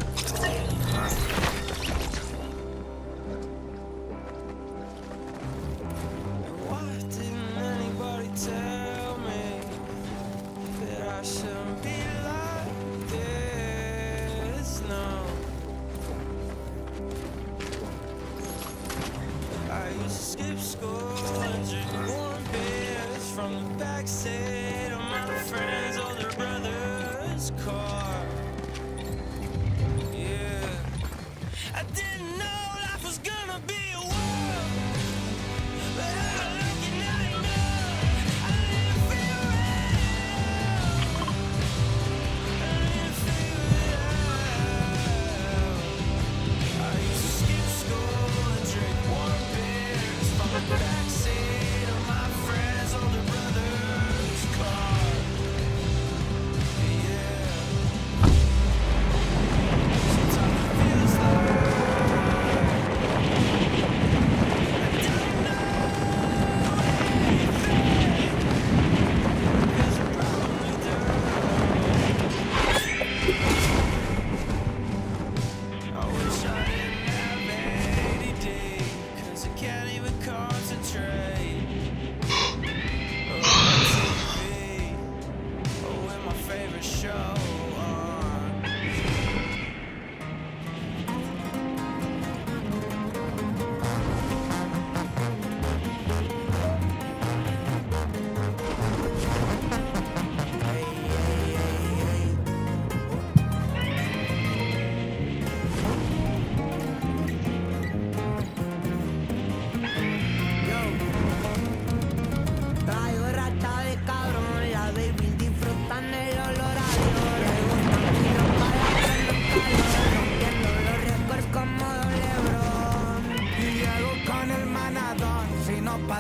Tell me that I shouldn't be like this, no. I used to skip school and drink warm beers from the backseat of my friend's older brother's car. Yeah.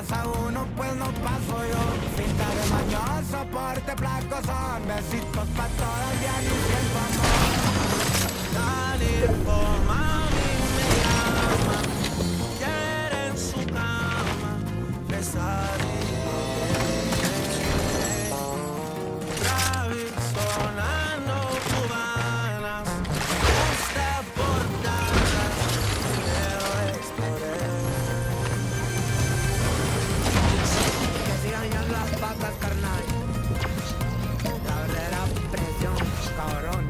pasa uno, pues no paso yo. Cinta de mañoso, porte placoso. Besitos pa' todas, bien y siento amor. California, mami me llama. Quiere en su cama besar y Travis sonando cubanas. Esta portada quiero explorar. Que sigan ya las patas, carnal. Cabrera, presión, cabrón.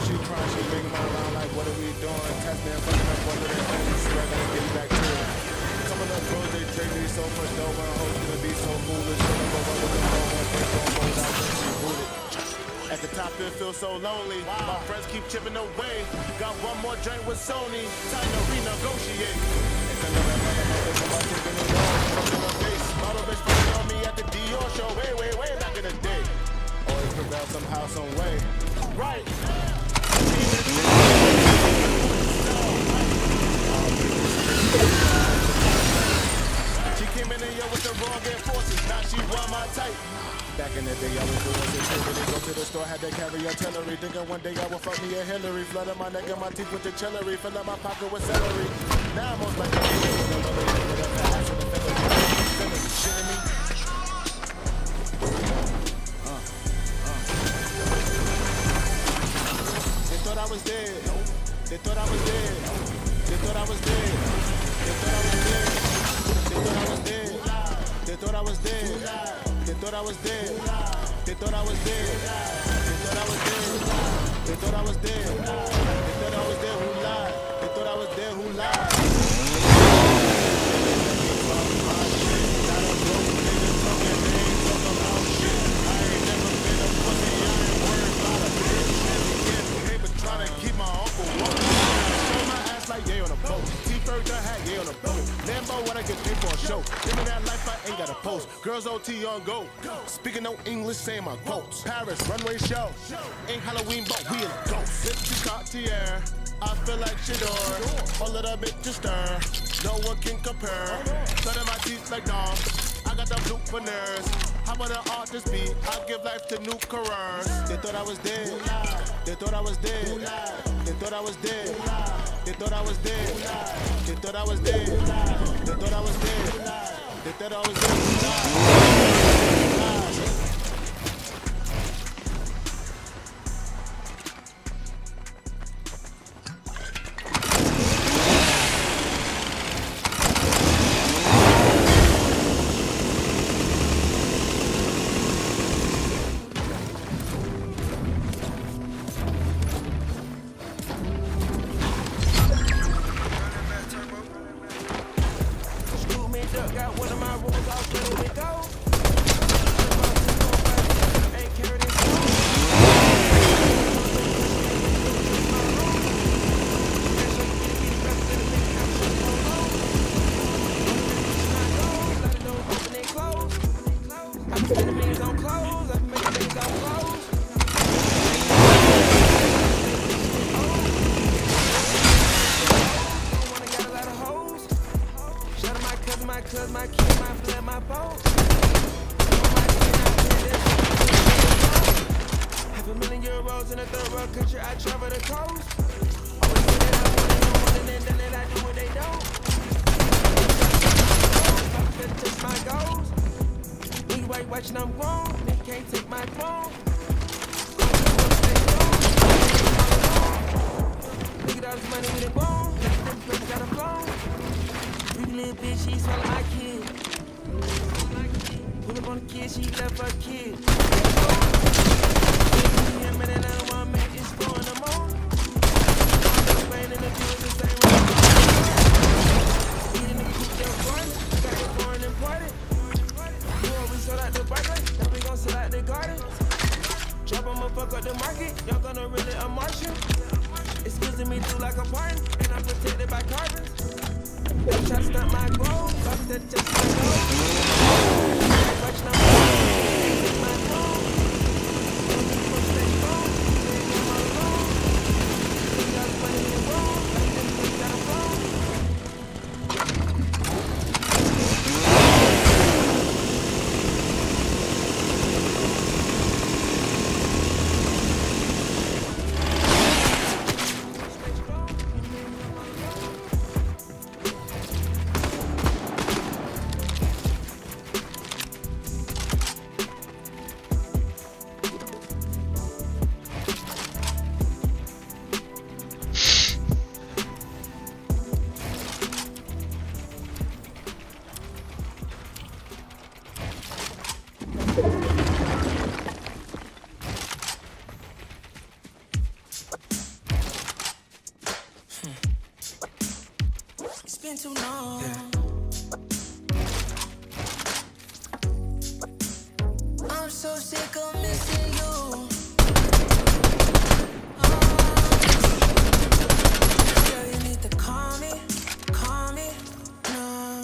she crying, she bringing my around like, what are we doing? Testing and fucking up under the hands, so I gotta get back to it. Coming up close, they trade me so much dough, my hoes gonna be so foolish. Gonna go run with the phone, one thing gon' hold out when she booted. At the top, it feels so lonely. My friends keep chipping away. Got one more drink with Sony. Time to renegotiate. It's another motherfucker about taking it all. Fucking her face. Model bitch fucking on me at the Dior show. Way back in the day. Always prevail somehow, some way. Right. She came in here with the wrong Air Forces. Now she want my type. Back in the day, I was doing security. Go to the store, had to carry artillery. Thinking one day I would fuck me a Hillary. Flooding my neck and my teeth with the chillery. Filling my pocket with celery. Now I'm most likely shitting me. They thought I was dead. They thought I was dead. They thought I was dead. They thought I was dead. They thought I was dead. They thought I was dead. They thought I was dead. They thought I was dead. They thought I was dead. They thought I was dead. They thought I was dead. Who lied? They thought I was dead. Who lied? Trying to keep my uncle woke. Show my ass like yay on a boat. T-Bird gun hat, yay on a boat. Lambo when I get paid for a show. Give me that life, I ain't got a post. Girls OT on go. Speaking no English, saying my quotes. Paris, runway show. Ain't Halloween, but we in a ghost. Lips to Cartier. I feel like Shador. All of the bitches stir. No one can compare. Cutting my teeth like dog. I got the blue for nerves. How about the artist be? I give life to new careers. They thought I was dead. They thought I was dead. They thought I was dead. They thought I was dead. They thought I was dead. They thought I was dead. They thought I was dead. been too long. I'm so sick of missing you. Girl, you need to call me now.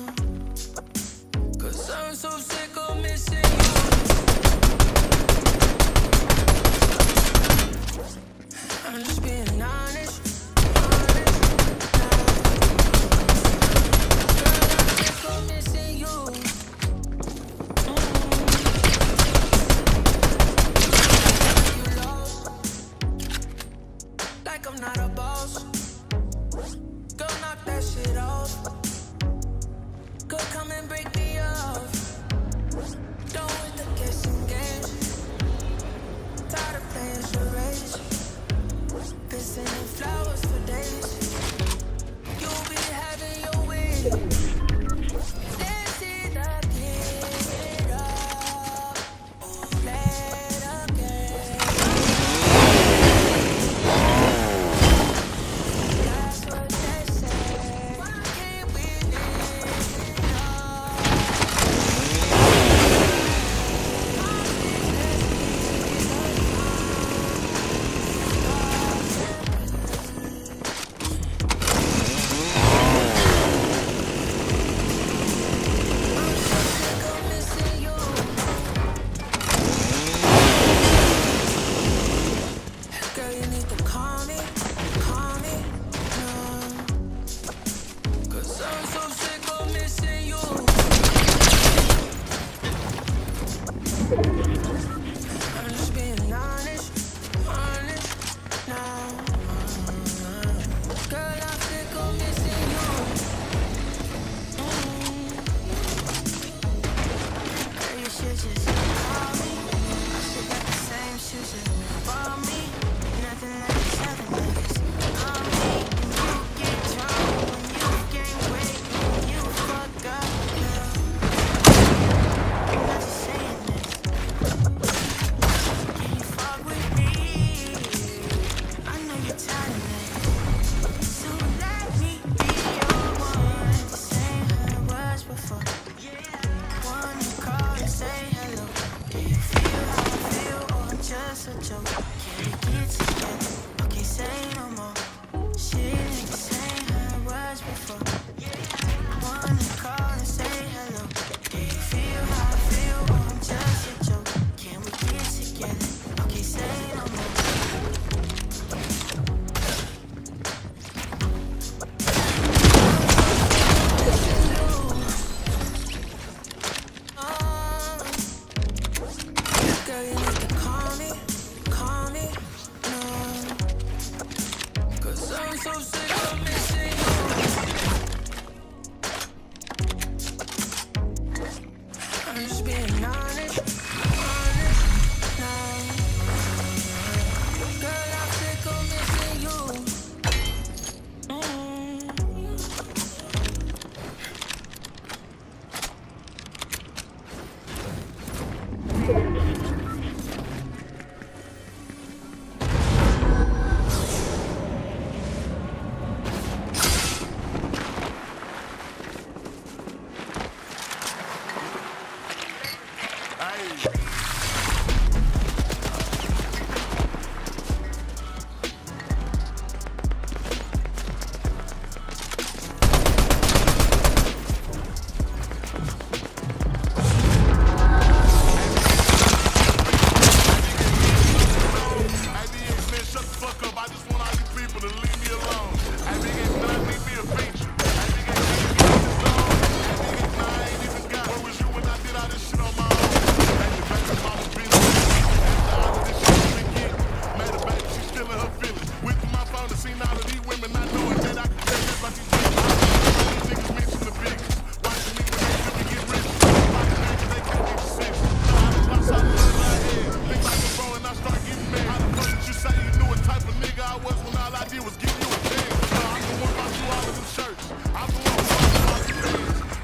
'Cause I'm so sick of missing you. I'm just being honest. Missing you. You lost, like I'm not a boss. Go knock that shit off. Go come and break me off. Don't with the kissing games. Tired of playing charades. Been sending flowers for days. You'll be having your way.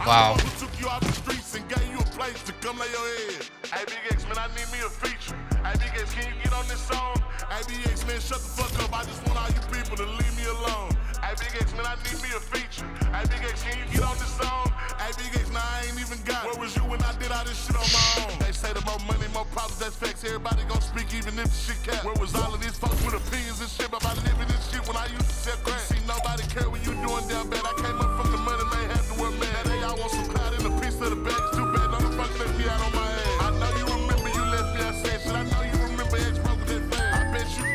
Wow. Took you off the streets and gave you a place to come lay your head. Hey, Big X, man, I need me a feature. Hey, Big X, can you get on this song? Hey, Big X, man, shut the fuck up. I just want all you people to leave me alone. Hey, Big X, man, I need me a feature. Hey, Big X, can you get on this song? Hey, Big X, nah, I ain't even got it. Where was you when I did all this shit on my own? They say the more money, more problems, that's facts. Everybody gon' speak even if the shit cap. Where was all of these folks with opinions and shit about living this shit when I used to sell crack? See, nobody care what you doing down bad. I came up from the money, man, had to work mad. Now they all want some clout in a piece of the bag. It's too bad, don't the fuck let me out on my ass. I know you remember you left me, I said shit. I know you remember X broke with that fast. I bet you.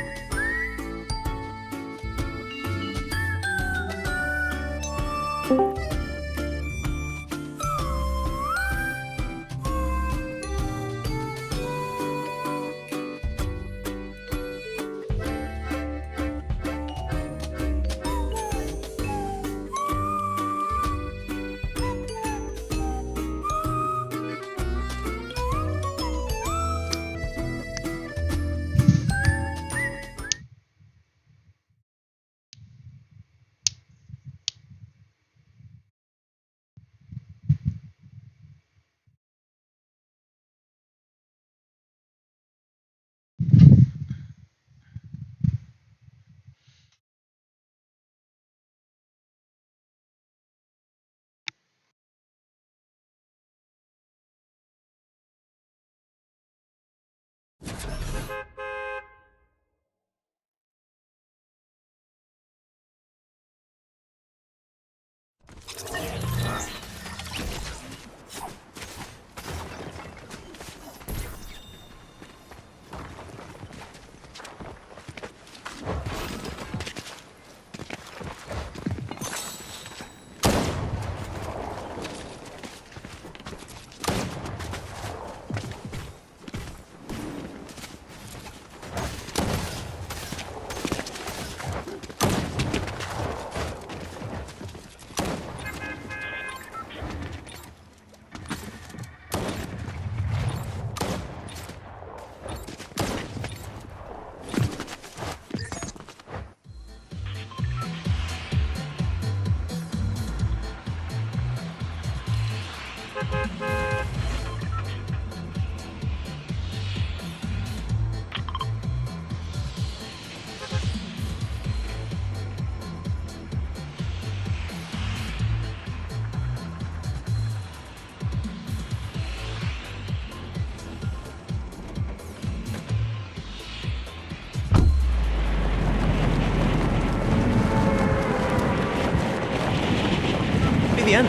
The end.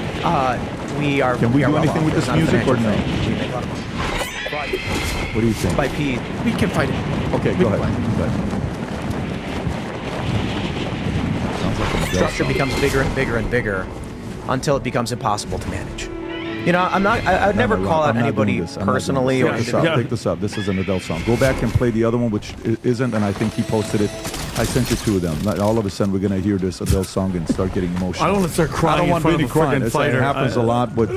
We are. Can we do anything with this music or no? But What do you think? by P, we can fight it. Okay, go ahead. Go ahead. Sounds like a Miguel Structure song. becomes bigger and bigger and bigger until it becomes impossible to manage. You know, I'm not. I would never call out anybody personally or Pick this up. This is an Adele song. Go back and play the other one, which isn't, and I think he posted it. I sent you two of them. Like, all of a sudden, we're gonna hear this Adele song and start getting emotional. I don't want to start crying. I don't in want front really of a crying. friggin' It fighter. happens a lot, but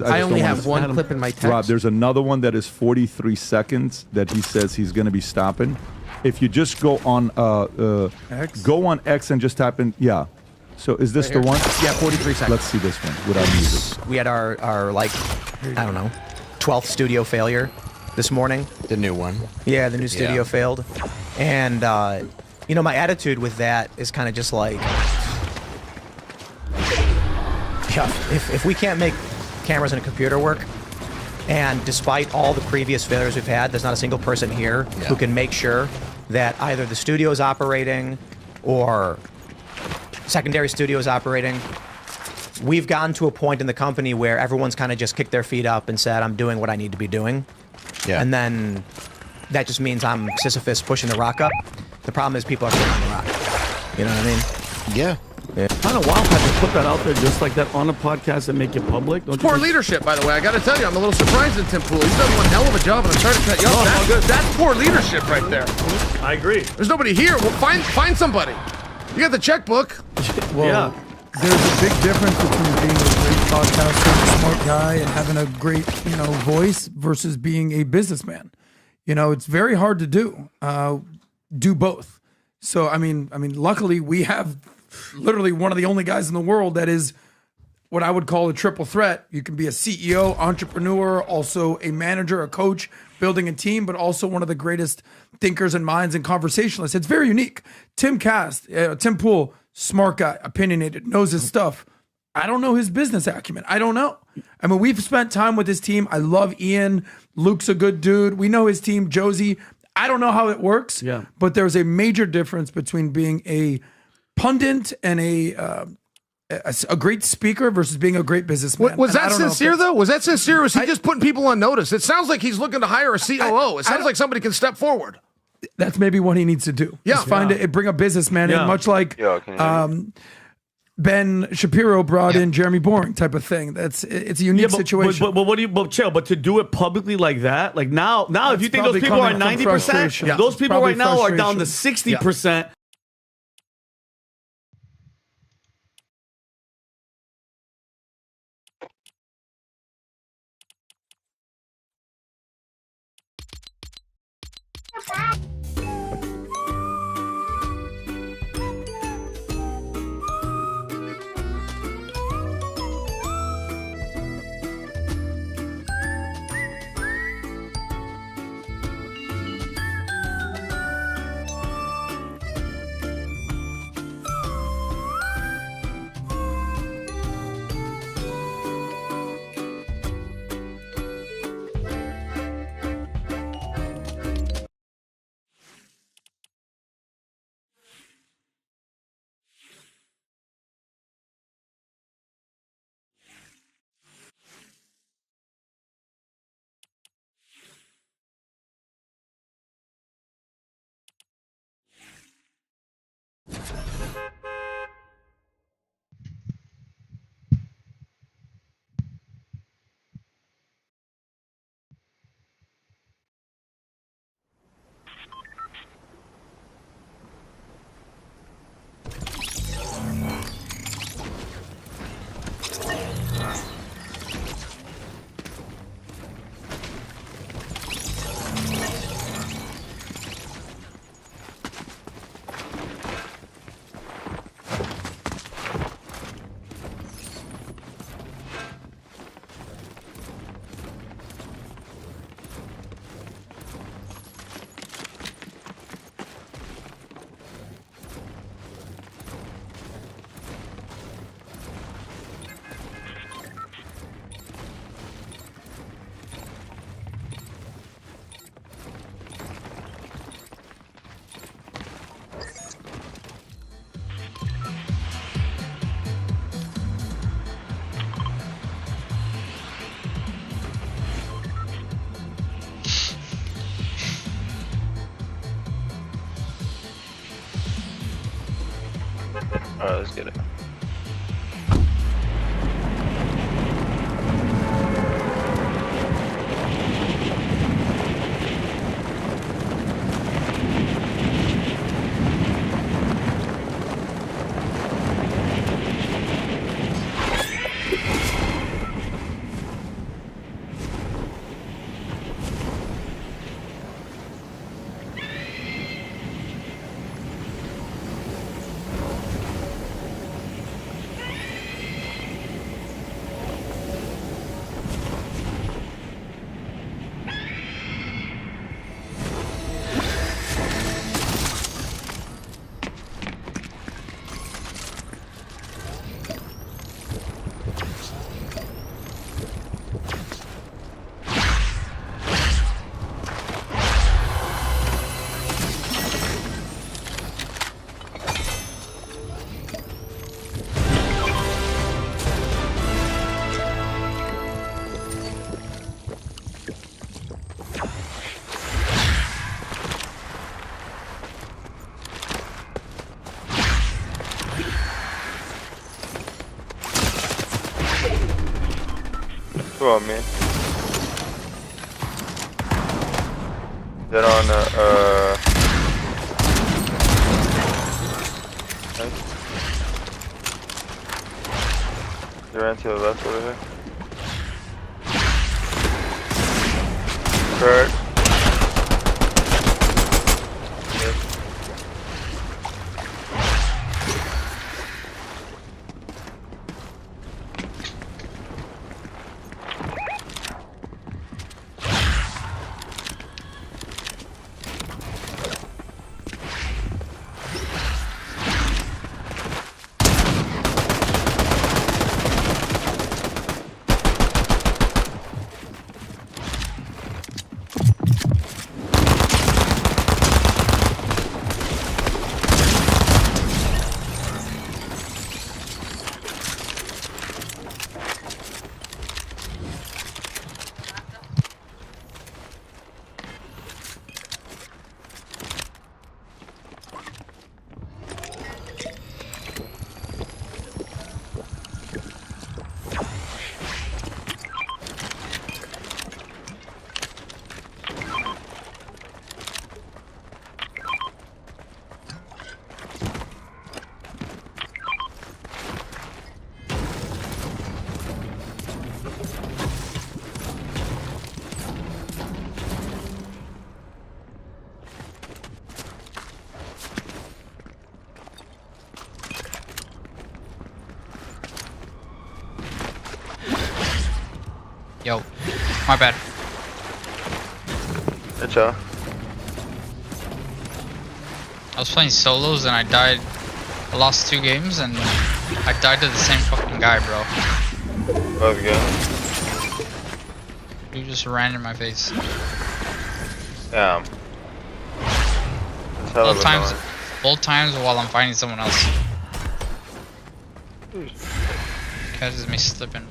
I only have one clip in my text. Rob, there's another one that is 43 seconds that he says he's gonna be stopping. If you just go on X? go on X and just type in So is this Right the here. one? Yeah, 43 seconds. Let's see this one without music. We had our like, I don't know, 12th studio failure this morning. The new one. Yeah, the new studio failed. And, you know, my attitude with that is kind of just like, yeah, if we can't make cameras and a computer work, and despite all the previous failures we've had, there's not a single person here who can make sure that either the studio is operating or secondary studio is operating. We've gotten to a point in the company where everyone's kind of just kicked their feet up and said, I'm doing what I need to be doing. Yeah. And then that just means I'm Sisyphus pushing the rock up. The problem is people are pushing the rock. You know what I mean? Yeah. Kind of wild had to put that out there just like that on a podcast and make it public. Don't Poor you think? leadership, by the way. I got to tell you, I'm a little surprised at Tim Pool. He's done one hell of a job, and I'm sorry to cut you off. That's poor leadership right there. I agree. There's nobody here. Well, find somebody. You got the checkbook. Well, there's a big difference between being a great podcaster, a smart guy, and having a great, voice versus being a businessman. It's very hard to do both. So, I mean, luckily we have literally one of the only guys in the world that is what I would call a triple threat. You can be a CEO, entrepreneur, also a manager, a coach, building a team, but also one of the greatest thinkers and minds and conversationalists. It's very unique. Tim Pool smart guy, opinionated, knows his stuff. I don't know his business acumen. I don't know. I mean, we've spent time with his team. I love Ian. Luke's a good dude. We know his team. Josie. I don't know how it works. Yeah. But there's a major difference between being a pundit and a great speaker versus being a great businessman. Was And I that don't know if sincere, that's- though? Was that sincere, or was he just putting people on notice? It sounds like he's looking to hire a COO. It sounds like somebody can step forward. That's maybe what he needs to do. Yeah. Just find it, bring a businessman in, much like Ben Shapiro brought in Jeremy Boring type of thing. It's a unique situation. But what do you? But chill. But to do it publicly like that, like now, if you think those probably people are coming from 90%, frustration. those people Probably right now are down to frustration. 60%. Alright, let's get it. Come on, man. Then on nice. They ran to the left over here. Kurt. Yo, my bad. Good job. I was playing solos and I died. I lost 2 games and I died to the same fucking guy, bro. Love again. You just ran in my face. Damn. That's hell of annoying. Both times while I'm fighting someone else. Catches me slipping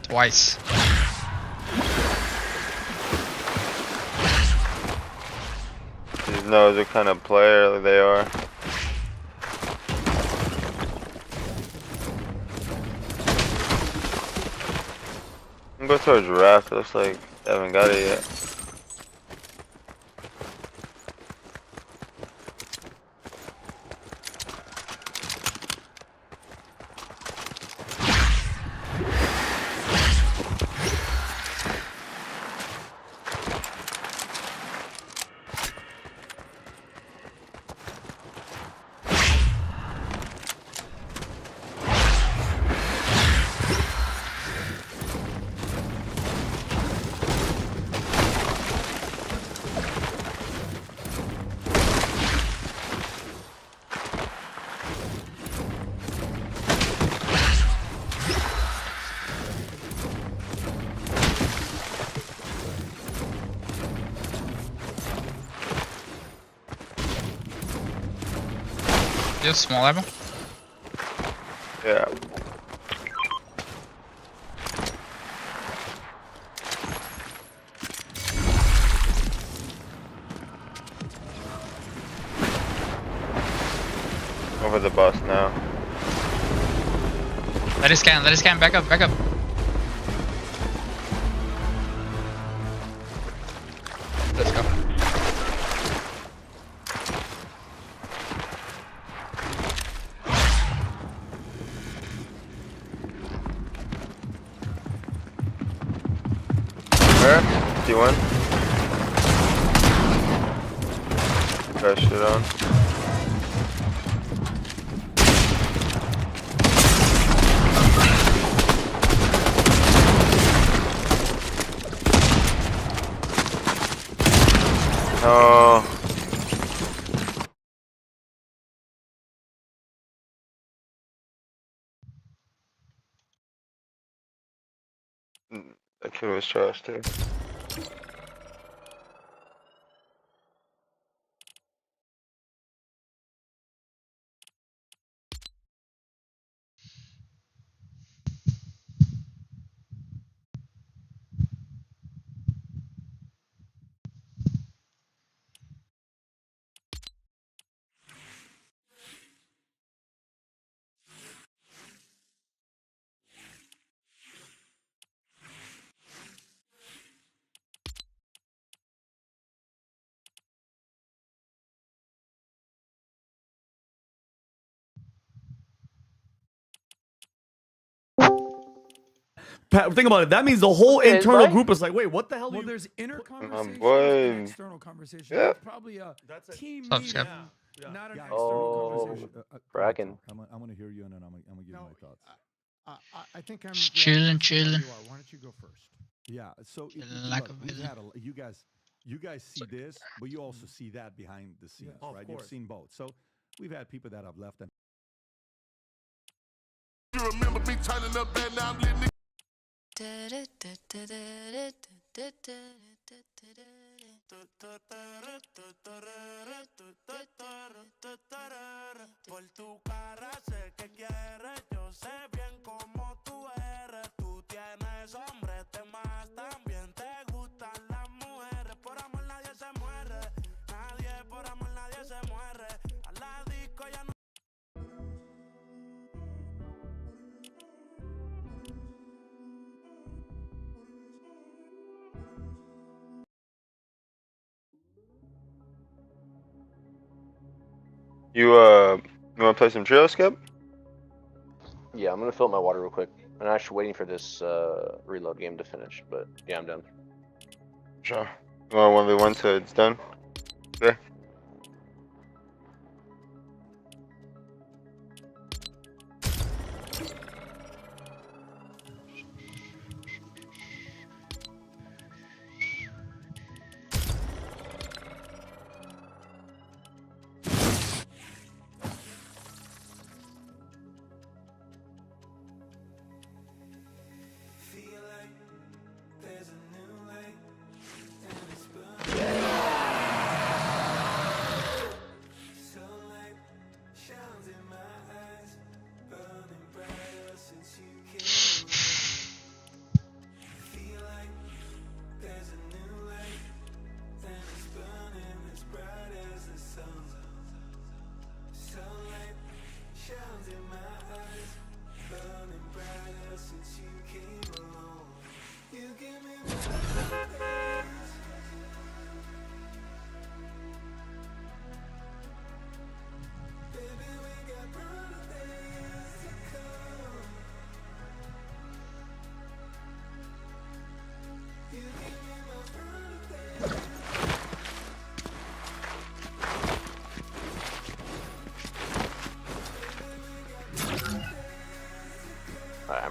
twice. He knows what kind of player they are. I'm going towards Raph. Looks like they haven't got it yet. You have small ammo? Yeah. Over the bus now. Let it scan, back up, back up. Let's go. Where? T1? Got shit on. Oh. That kid was trash too. Pat, think about it. That means the whole Okay, internal right? group is like, wait, what the hell? Well, there's inner conversations boy. and external conversations. Yeah. It's probably a team What's up, meeting, Skip? not an Yeah. external conversation. Bracken. I'm gonna hear you and then I'm gonna give you my thoughts. I think I'm Just chilling. Why don't you go first? Yeah. So Like look, a we've villain. had you guys see this, but you also see that behind the scenes, Of right? course. You've seen both. So we've had people that have left and You remember me turning up and now I'm living. Por tu cara sé que quieres, yo sé bien cómo tú eres. Tú tienes hombres, temas también te gustan las mujeres. Por amor nadie se muere, nadie por amor nadie se muere. A la disco ya no. You wanna play some trio, Skip? Yeah, I'm gonna fill up my water real quick. I'm actually waiting for this reload game to finish, but yeah, I'm done. Sure. You want 1v1 till it's done? Okay.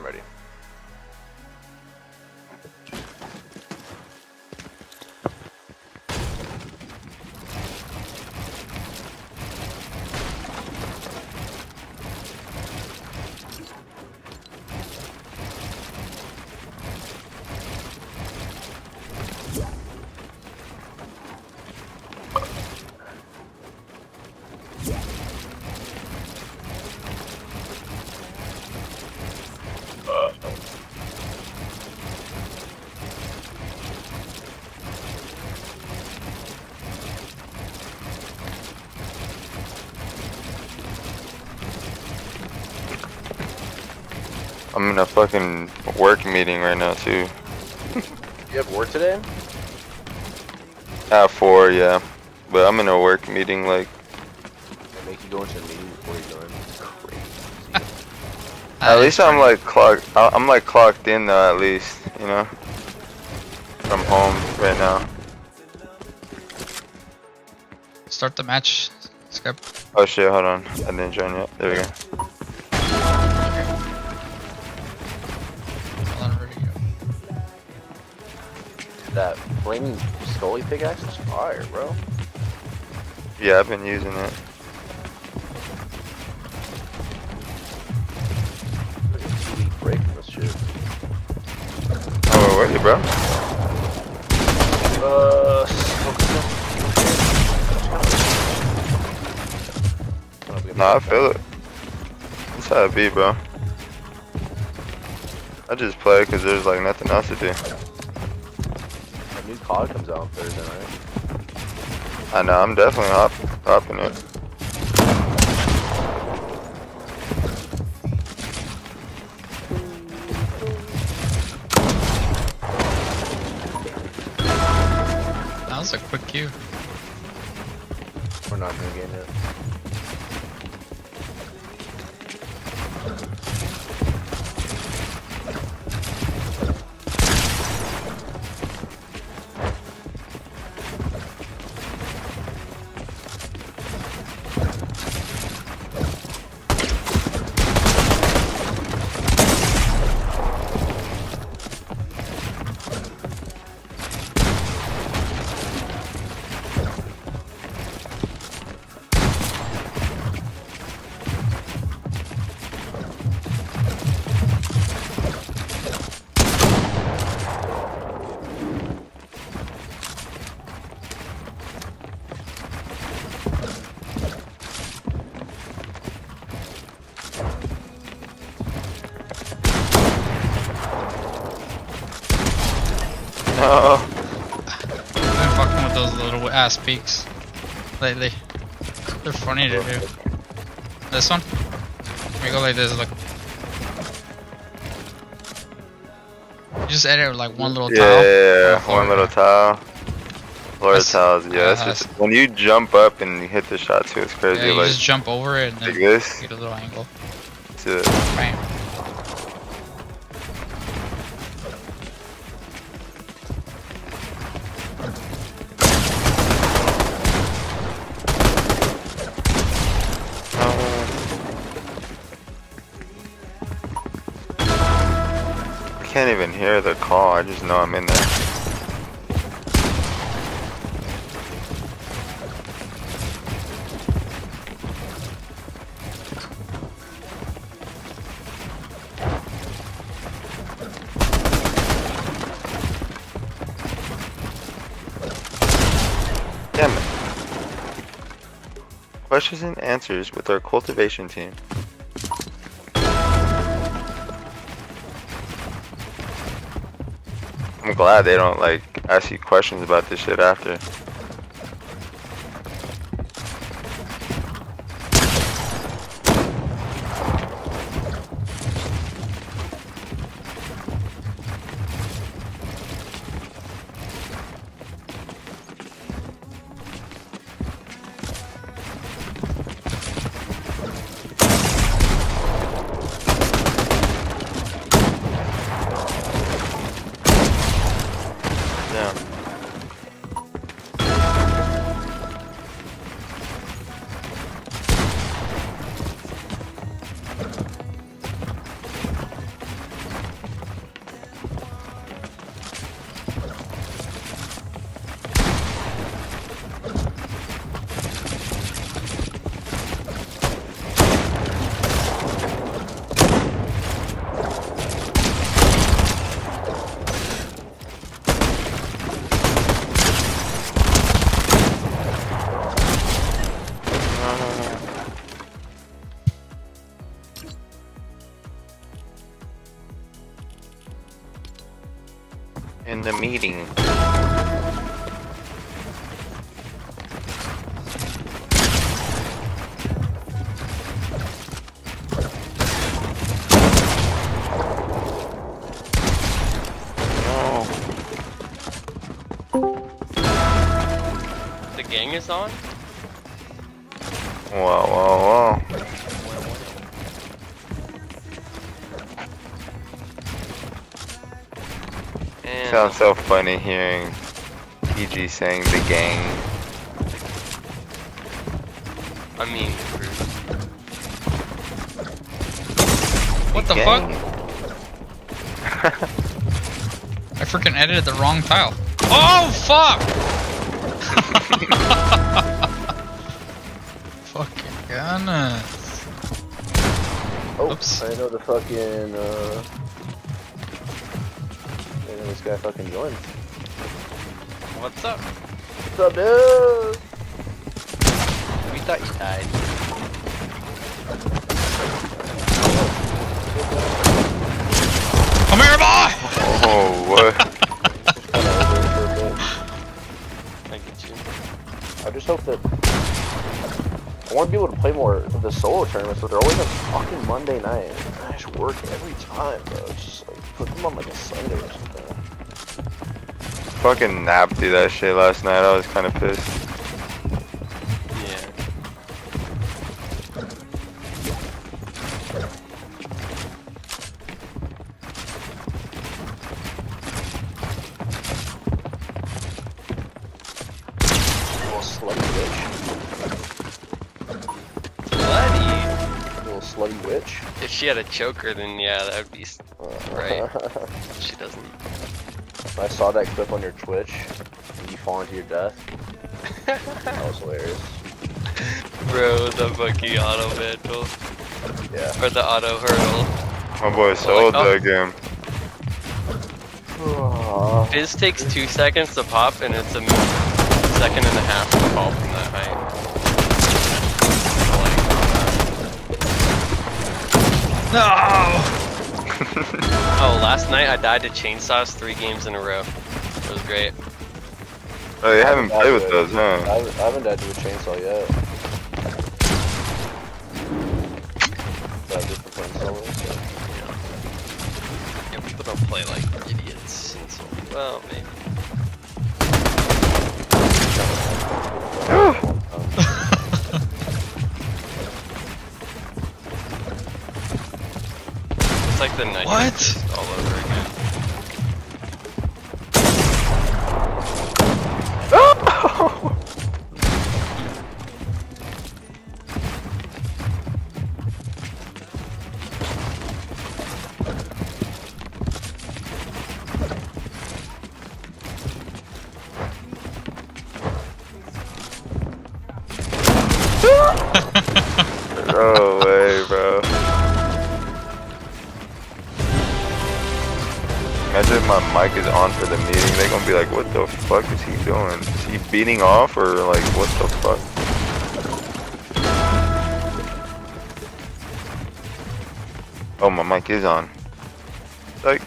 ready. I'm in a fucking work meeting right now too. You have work today? At 4, yeah. But I'm in a work meeting like. They make you go into a meeting before you go in. It's crazy. At least I'm like clocked. I'm like clocked in though. At least, you know. From home right now. Start the match, Skip. Oh shit! Hold on. I didn't join yet. There we go. That flaming Scully pickaxe is fire, bro. Yeah, I've been using it. Breaking this shit. Oh, where are you, bro? Nah, I feel it. That's how it be, bro. I just play because there's like nothing else to do. A new COD comes out on Thursday night. I know, I'm definitely hopping it. That was a quick queue. We're not gonna get it. No. I've been fucking with those little ass peaks lately. They're funny to do. This one? We go like this, look. You just edit with like one little tile. Yeah, one little tile. Floor tiles, yeah. It's just when you jump up and you hit the shot too, it's crazy. Yeah, you like just jump over it and then like this. get a little angle. That's it. Bam. I can't even hear the call. I just know I'm in there. Damn it. Questions and answers with our cultivation team. I'm glad they don't like ask you questions about this shit after. In the meeting. The gang is on? Wow, wow, wow. And Sounds so funny hearing PG saying the gang. I mean, What the fuck? I freaking edited the wrong tile. Oh fuck! Fucking goodness. Oh, Oops. I know the fucking, I know this guy fucking joined. what's up? What's up, dude? We thought you died. Come here, boy! Oh, what? I get you. I just hope that I want to be able to play more of the solo tournaments, but they're always on fucking Monday night. I just work every time, bro. It's just like put them on like a Sunday or something. Fucking napped through that shit last night. I was kind of pissed. Yeah. Little slutty witch. Bloody. Little slutty witch. If she had a choker, then yeah, that would be right. She doesn't. I saw that clip on your Twitch. You fall into your death. That was hilarious. Bro, the fucking auto vandal. Yeah. Or the auto hurdle. My boy sold that game. Fizz takes 2 seconds to pop, and it's a second and a half to fall from that height. No! Oh, last night I died to chainsaws 3 games in a row. It was great. Oh, you haven't played with those, huh? I haven't died to a chainsaw yet. But I've just been playing solo, so. Yeah, people don't play like idiots. And so, well, maybe. It's like the night all over again. No way, bro. Imagine my mic is on for the meeting. They're gonna be like, what the fuck is he doing? Is he beating off or like, what the fuck? Oh, my mic is on. Like,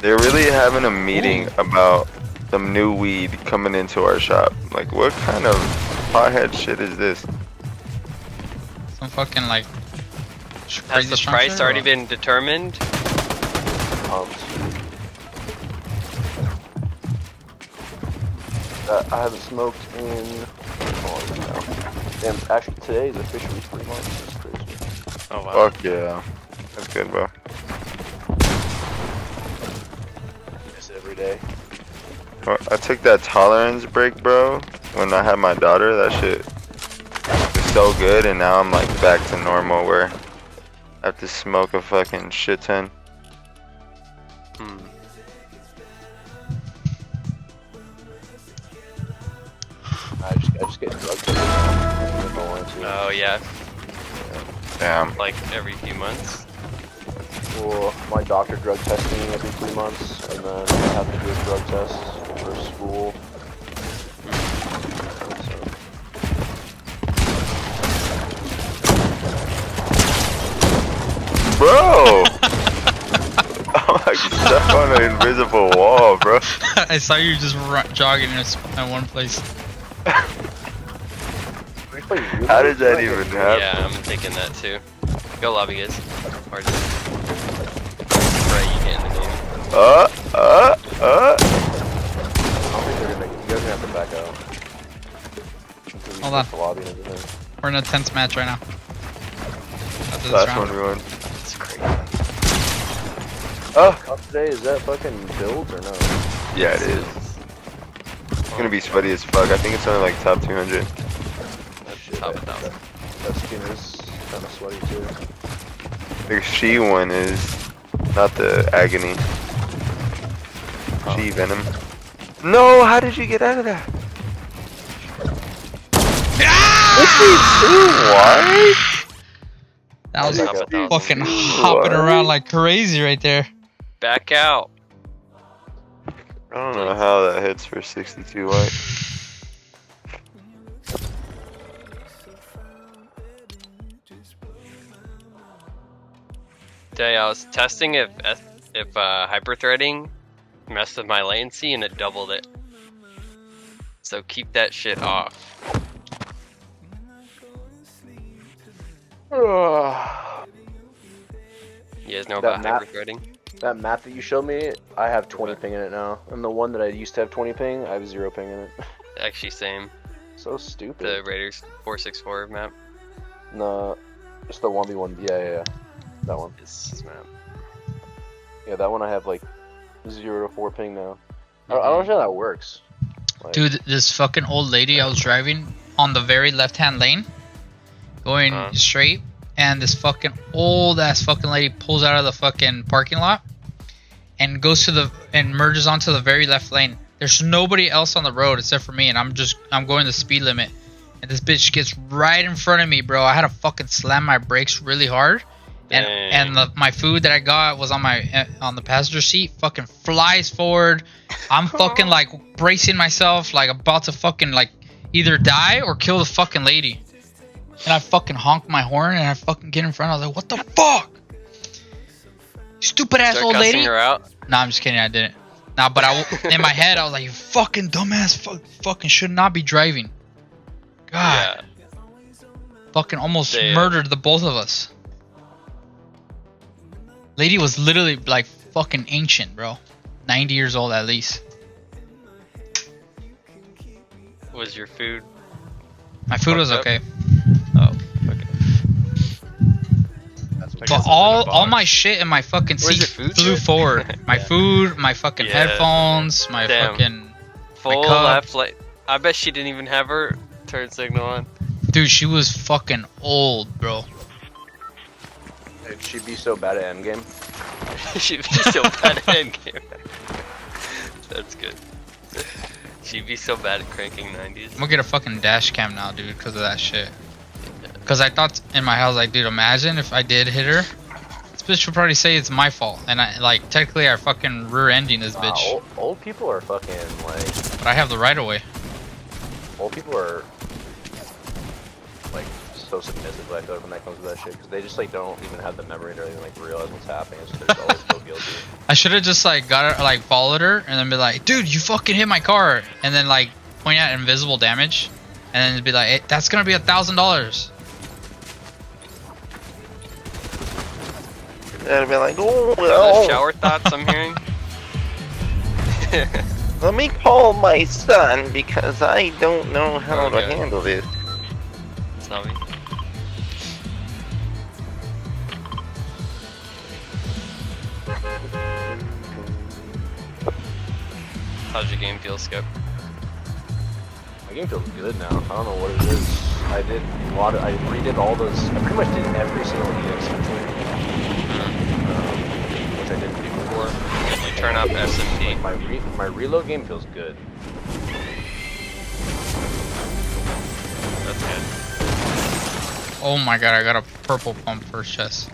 they're really having a meeting about some new weed coming into our shop. Like, what kind of pothead shit is this? Some fucking like. Has the price already been determined? I haven't smoked in how long is it now? Damn, actually today is officially 3 months. That's crazy. Oh wow. Fuck yeah. That's good, bro. Just every day. Well, I took that tolerance break, bro, when I had my daughter. That shit was so good, and now I'm like back to normal where I have to smoke a fucking shit ton. I just get drug tested. Oh yeah. Damn. Like every few months. Well, my doctor drug tests me every 3 months, and then I have to do a drug test for school. Oh! I'm like stuck on an invisible wall, bro. I saw you just jogging in one place. How did that even happen? Yeah, I'm taking that too. Go lobby, guys. Or just pray you get in the game. I don't think they're gonna. You guys are gonna have to back out. Hold on. The lobby and everything. We're in a tense match right now. After this Last round. one we won. It's crazy. Oh, up today, is that fucking builds or no? Yeah, it is. It's gonna be sweaty as fuck. I think it's only like top 200. That shit, Top that 1,000. skin is kind of sweaty too. The she one is not the agony. She venom. No, how did you get out of that? What? That was Top 1,000. fucking hopping around like crazy right there. Back out. I don't know how that hits for 62 white. Today I was testing if hyperthreading messed with my latency and it doubled it. So keep that shit off. You guys know about hyperthreading? That map that you showed me, I have 20 ping in it now. And the one that I used to have 20 ping, I have 0 ping in it. Actually, same. So stupid. The Raiders 464 map. No, it's the 1v1. Yeah. That one. This map. Yeah, that one I have like 0 to 4 ping now. I don't know how that works. Like, Dude, this fucking old lady I was driving on the very left-hand lane, going straight, and this fucking old ass fucking lady pulls out of the fucking parking lot and goes to and merges onto the very left lane. There's nobody else on the road except for me, and I'm going the speed limit, and this bitch gets right in front of me, bro. I had to fucking slam my brakes really hard. And my food that I got was on the passenger seat. Fucking flies forward. I'm fucking like bracing myself, like about to fucking like either die or kill the fucking lady. And I fucking honk my horn and I fucking get in front. I was like, what the fuck? Stupid ass old lady. Her out? Nah, I'm just kidding. I didn't. Nah, but in my head I was like, you fucking dumbass. Fucking should not be driving. God. Yeah. Fucking almost murdered the both of us. Lady was literally like fucking ancient, bro. 90 years old at least. Was your food? My food was okay. Oh, okay. But all my shit in my fucking Where's seat your food flew shit? forward. My food, my fucking headphones, my fucking full my cup. left light. I bet she didn't even have her turn signal on. Dude, she was fucking old, bro. Dude, she'd be so bad at endgame. She'd be so bad at endgame. That's good. She'd be so bad at cranking 90s. I'm gonna get a fucking dash cam now, dude, because of that shit. Because I thought in my house, like, dude, imagine if I did hit her. This bitch would probably say it's my fault. And I, like, technically I fucking rear-ending this bitch. Old people are fucking like. But I have the right of way. Old people are like so submissive. I feel like when that comes to that shit, because they just like don't even have the memory to even like realize what's happening. So they're just always feel guilty. I should have just like got her, like followed her, and then be like, dude, you fucking hit my car, and then like point out invisible damage, and then be like, hey, that's gonna be $1,000. And be like, Those shower thoughts I'm hearing. Let me call my son because I don't know how to handle this. It's not me. How's your game feel, Skip? My game feels good now. I don't know what it is. I did a lot of. I redid all those. I pretty much did every single EX which I didn't do before. You turn up SMP. My reload game feels good. That's good. Oh my god, I got a purple pump first chest.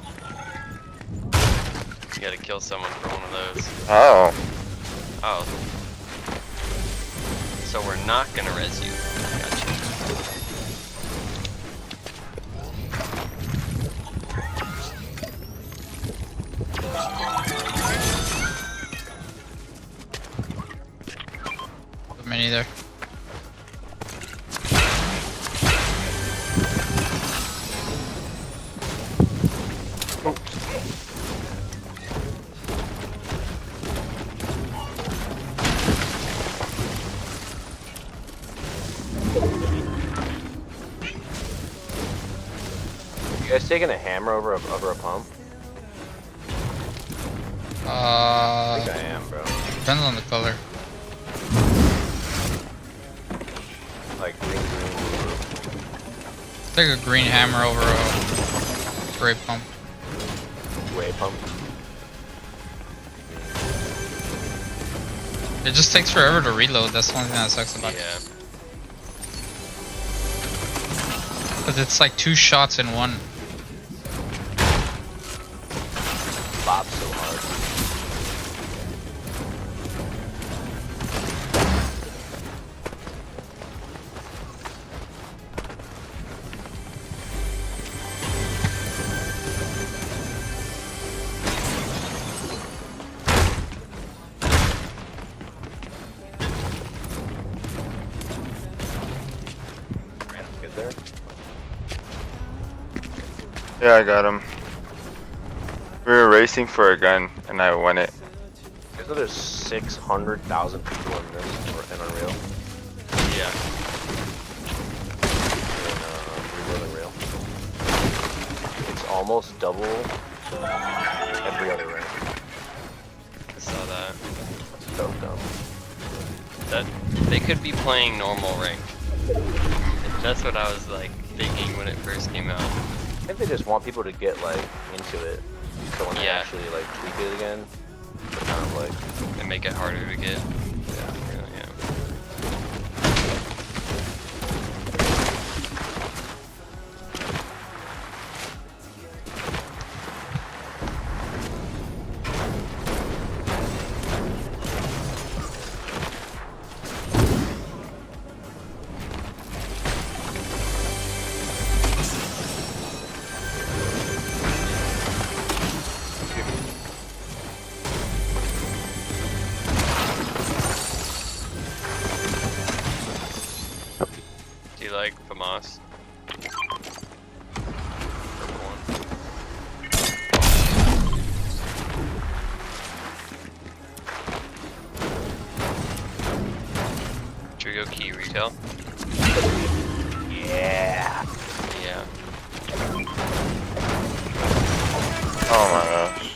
You gotta kill someone for one of those. Oh. Oh. So we're not gonna res you. Gotcha. either. You guys taking a hammer over a pump? I think I am, bro. Depends on the color. Like green. Take a green hammer over a gray pump. Gray pump. It just takes forever to reload. That's the only thing that sucks about it. Because it's like 2 shots in one. Bop so hard. Good there. Yeah, I got him. We were racing for a gun, and I won it. You know there's 600,000 people in this in Unreal. Yeah. In Unreal. It's almost double every other rank. I saw that. So dumb. That they could be playing normal rank. That's what I was like thinking when it first came out. I think they just want people to get like into it, so when they actually like tweak it again, they're kind of like they make it harder to get. Yeah. Do you like FAMAS? Should we go key retail? Yeah. Yeah. Oh my gosh.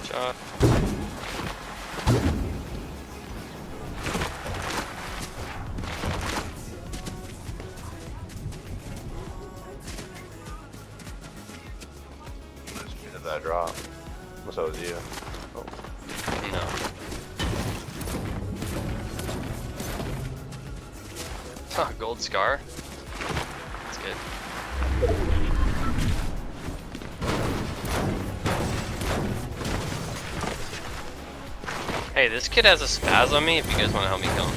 Shot. Speed of that drop. So was you. Oh. No. Huh, gold scar. That's good. Hey, this kid has a spaz on me if you guys want to help me kill him.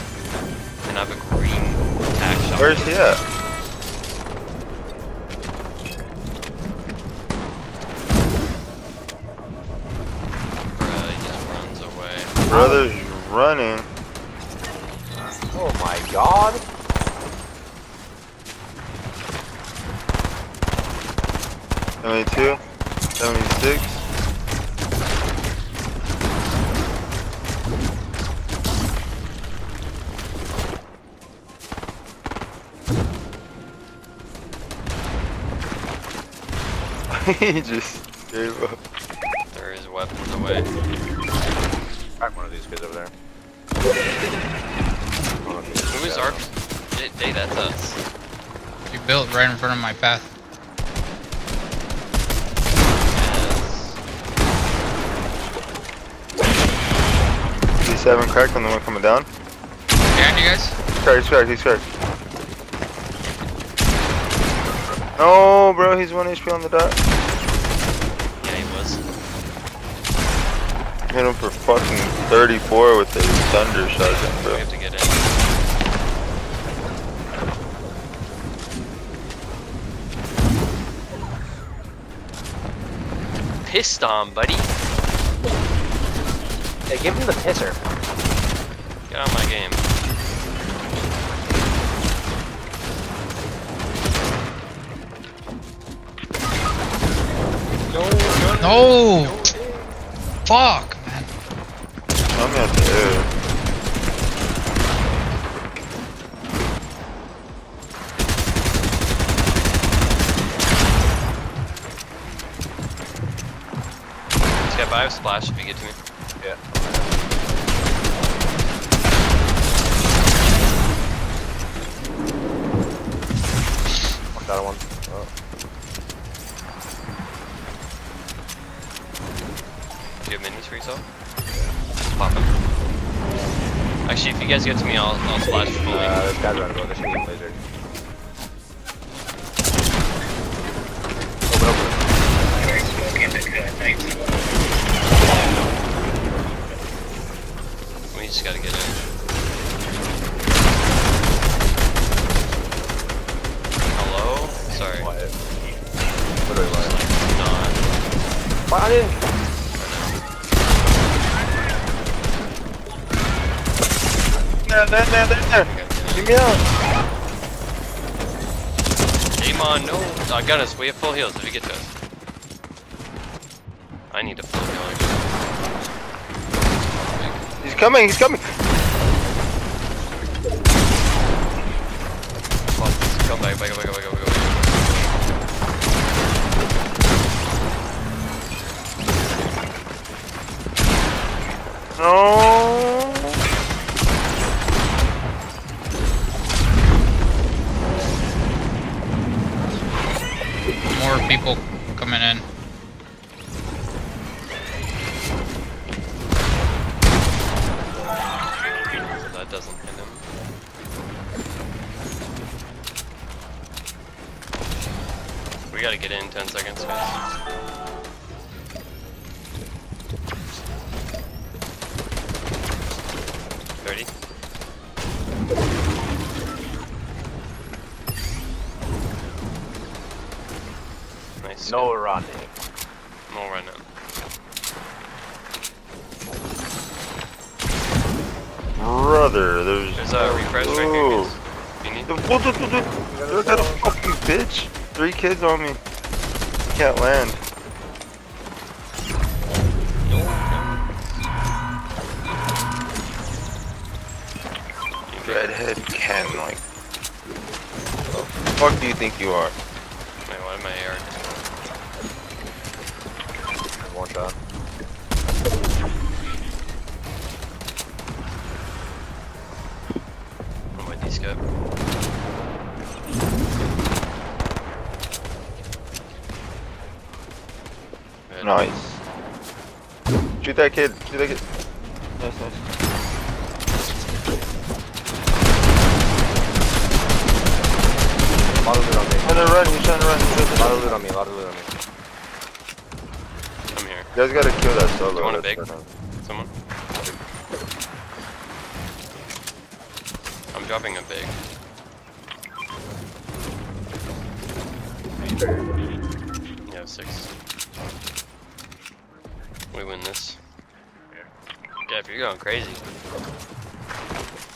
And I have a green attack shot. Where's he at? Bruh, he just runs away. Brother's running. Oh my god. $72, 76. He just gave up. There is weapons away. Crack one of these kids over there. Who is Arp? Day, that's us. You built right in front of my path. 57 cracked on the one coming down. Behind you guys? He's cracked. No, bro, he's 1 HP on the dot. Yeah, he was. Hit him for fucking 34 with a thunder shotgun, bro. We have to get in. Pissed on, buddy. Hey, give him the pisser. Get out of my game. No! Fuck, man. I'm at the air. Just get by with splash if you get to me. Yeah. Got one. Oh. Do you have minis for yourself? Pop them. Actually, if you guys get to me, I'll splash fully. This guy's running over. This shooting laser. We just gotta get in. Hello? Sorry. Literally what? Not. Why I didn't? There. Give me out. Deymonr, no. I got us. We have full heals if you get to us. I need a full heal. He's coming. Come back. No. More people coming in. So that doesn't hit him. We gotta get in 10 seconds, guys. Nice. No running. No running. Brother, there's a refresh right here, guys. You need? I got a fucking bitch. 3 kids on me. Can't land. Redhead Ken, like. What the fuck do you think you are? Wait, what am I AR? One shot. I'm with these guys. Nice. Shoot that kid. Nice. A lot of loot on me. He's trying to run. A lot of loot on me. I'm here. You guys gotta kill that solo. Do you want a big? Someone? I'm dropping a big. Yeah, 6. We win this. Yeah, if you're going crazy.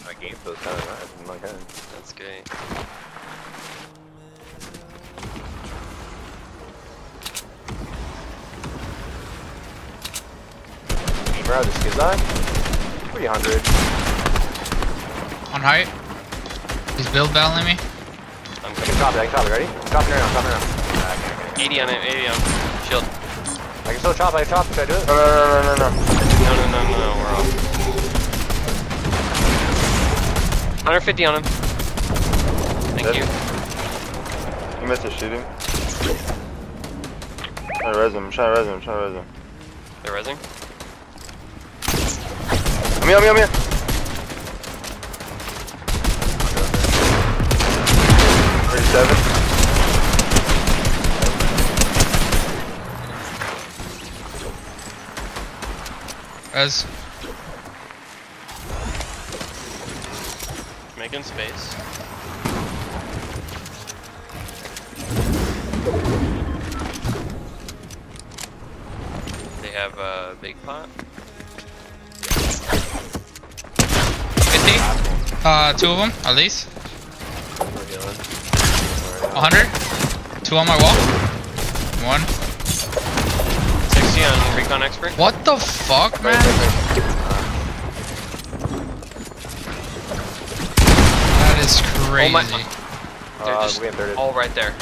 My game feels kind of nice in my head. That's great. Where are the skids at? 300. On height. He's build battling me. I can chop it, ready? I'm chopping around. 80 on it, 80 on him. Shield. I can still chop, should I do it? No. No, we're off. 150 on him. Thank you. You missed a shooting. I'm trying to res him. They're rezzing? I'm here. 37. Res. Making space. They have a big pot. 50. Two of them at least. 100. Two on my wall. One. 60 on recon expert. What the fuck, man? That is crazy. Oh my. They're just all right there.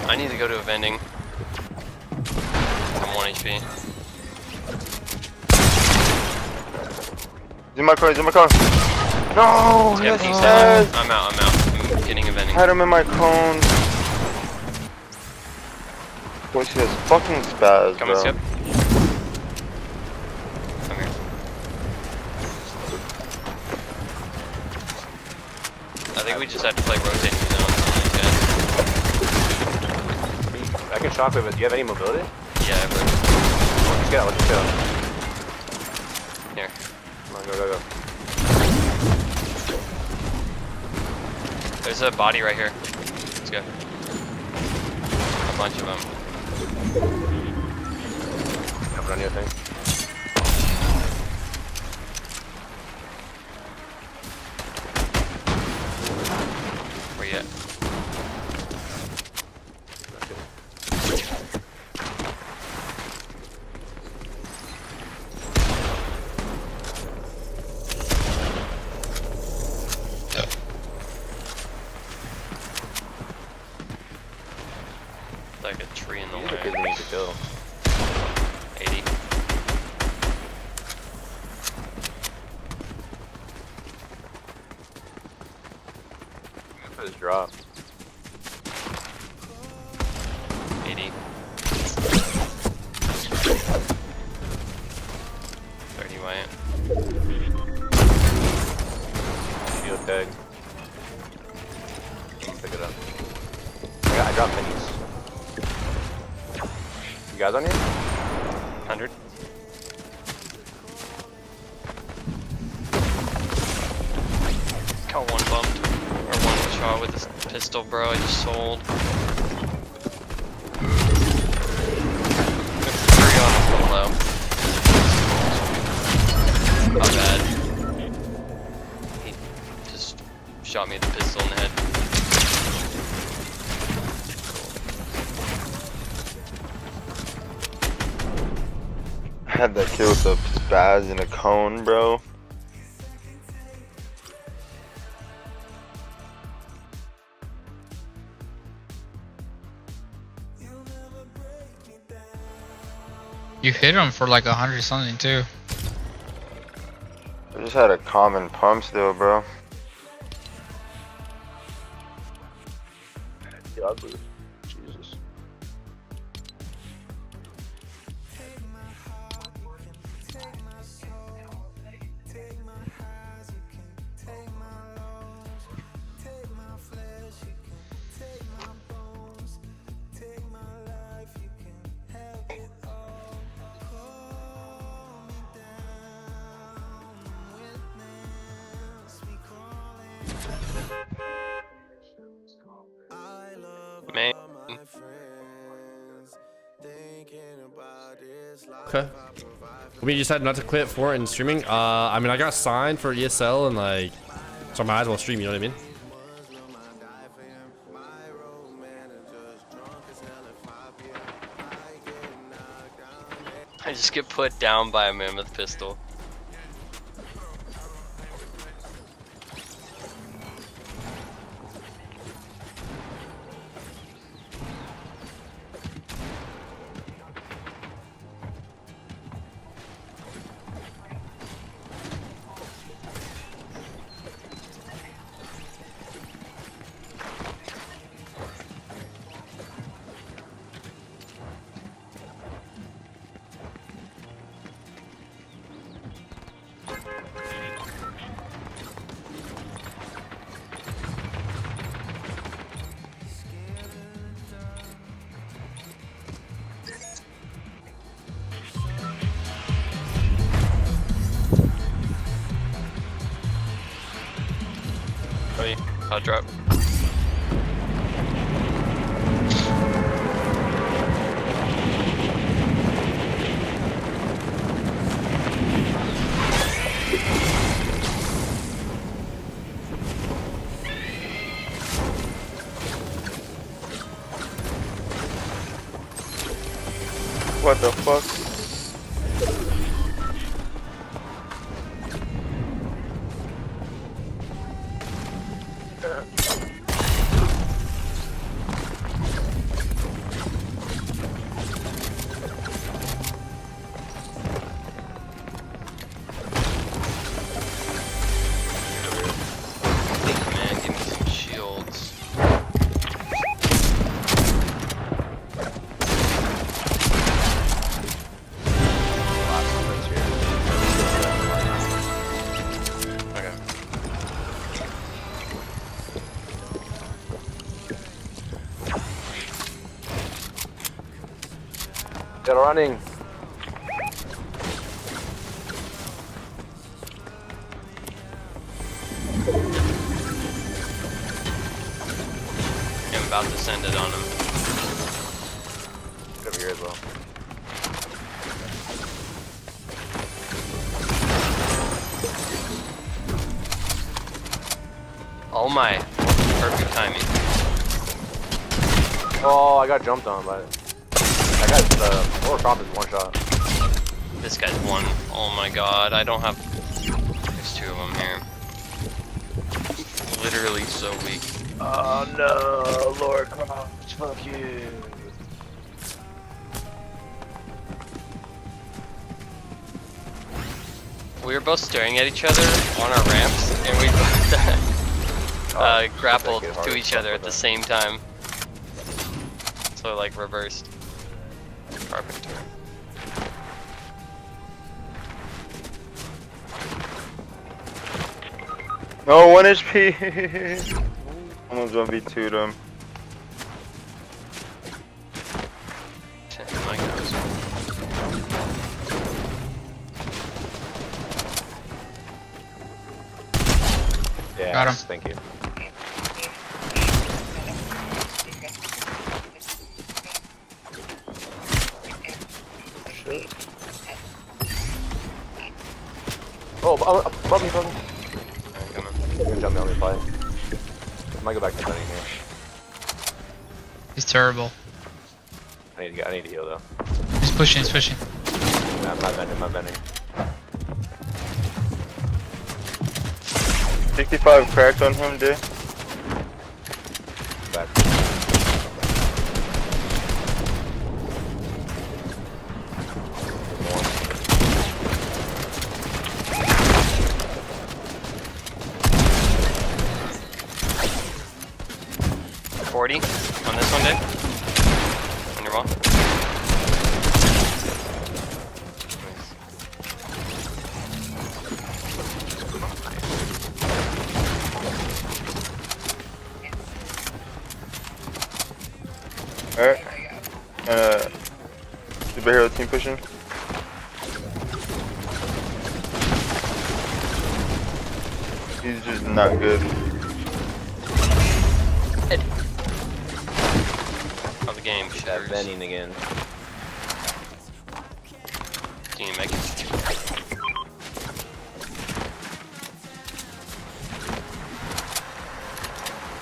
I need to go to a vending. I'm 1 HP. He's in my car, he's in my car. No! Yep, Yes, he's yes. down. I'm out. I'm getting a vending. Had him in my cone. Boy, she has fucking spaz, Come on, bro. Skip. Come here. I think we just have to play rotating zones on these guys. I can shockwave it. Do you have any mobility? Yeah, I have Let's get out. Let's get out. Here. Come on, go. There's a body right here. Let's go. A bunch of them. Jumping on your thing. Where you at? Like a tree in the way. These are good things to kill. 80. For this drop. 80. 30 white. Shield tag. Pick it up. I dropped minis. You guys on here? 100. Got one bumped. Or one shot with this pistol, bro. I just sold. Three on the low. Not bad. He just shot me with the pistol in the head. I had that kill with the spaz in a cone, bro. You hit him for like 100 something too. I just had a common pump still, bro. Yeah, Jesus. Man. Okay. We decided not to quit for it in streaming. I mean, I got signed for ESL and like, so I might as well stream. You know what I mean? I just get put down by a mammoth pistol. I'll drop. What the fuck? Man, give me some shields. Okay. Get running. I'm about to send it on him. Over here as well. Oh my. Perfect timing. Oh, I got jumped on by it. That guy's lower top is one shot. This guy's one. Oh my god, I don't have. There's two of them here. Literally so weak. Oh no, Lord Cross, fuck you. We were both staring at each other on our ramps, and we both grappled to each other at the same time. So like reversed. Carpenter. No, 1 HP. Almost 1v2'd him. My gosh. Yeah, Got him. Thank you. Shit. Oh, above me, above me. You're gonna jump me on me, probably. I might go back to running here. He's terrible. I need to heal though. He's pushing, he's pushing. Nah, I'm not bending, I'm not bending. 65 cracked on him, dude. Back. $40 on this one, Dave. On your wall. Alright. Superhero team pushing. He's just not good. Of the game, That vending again. Can you make it?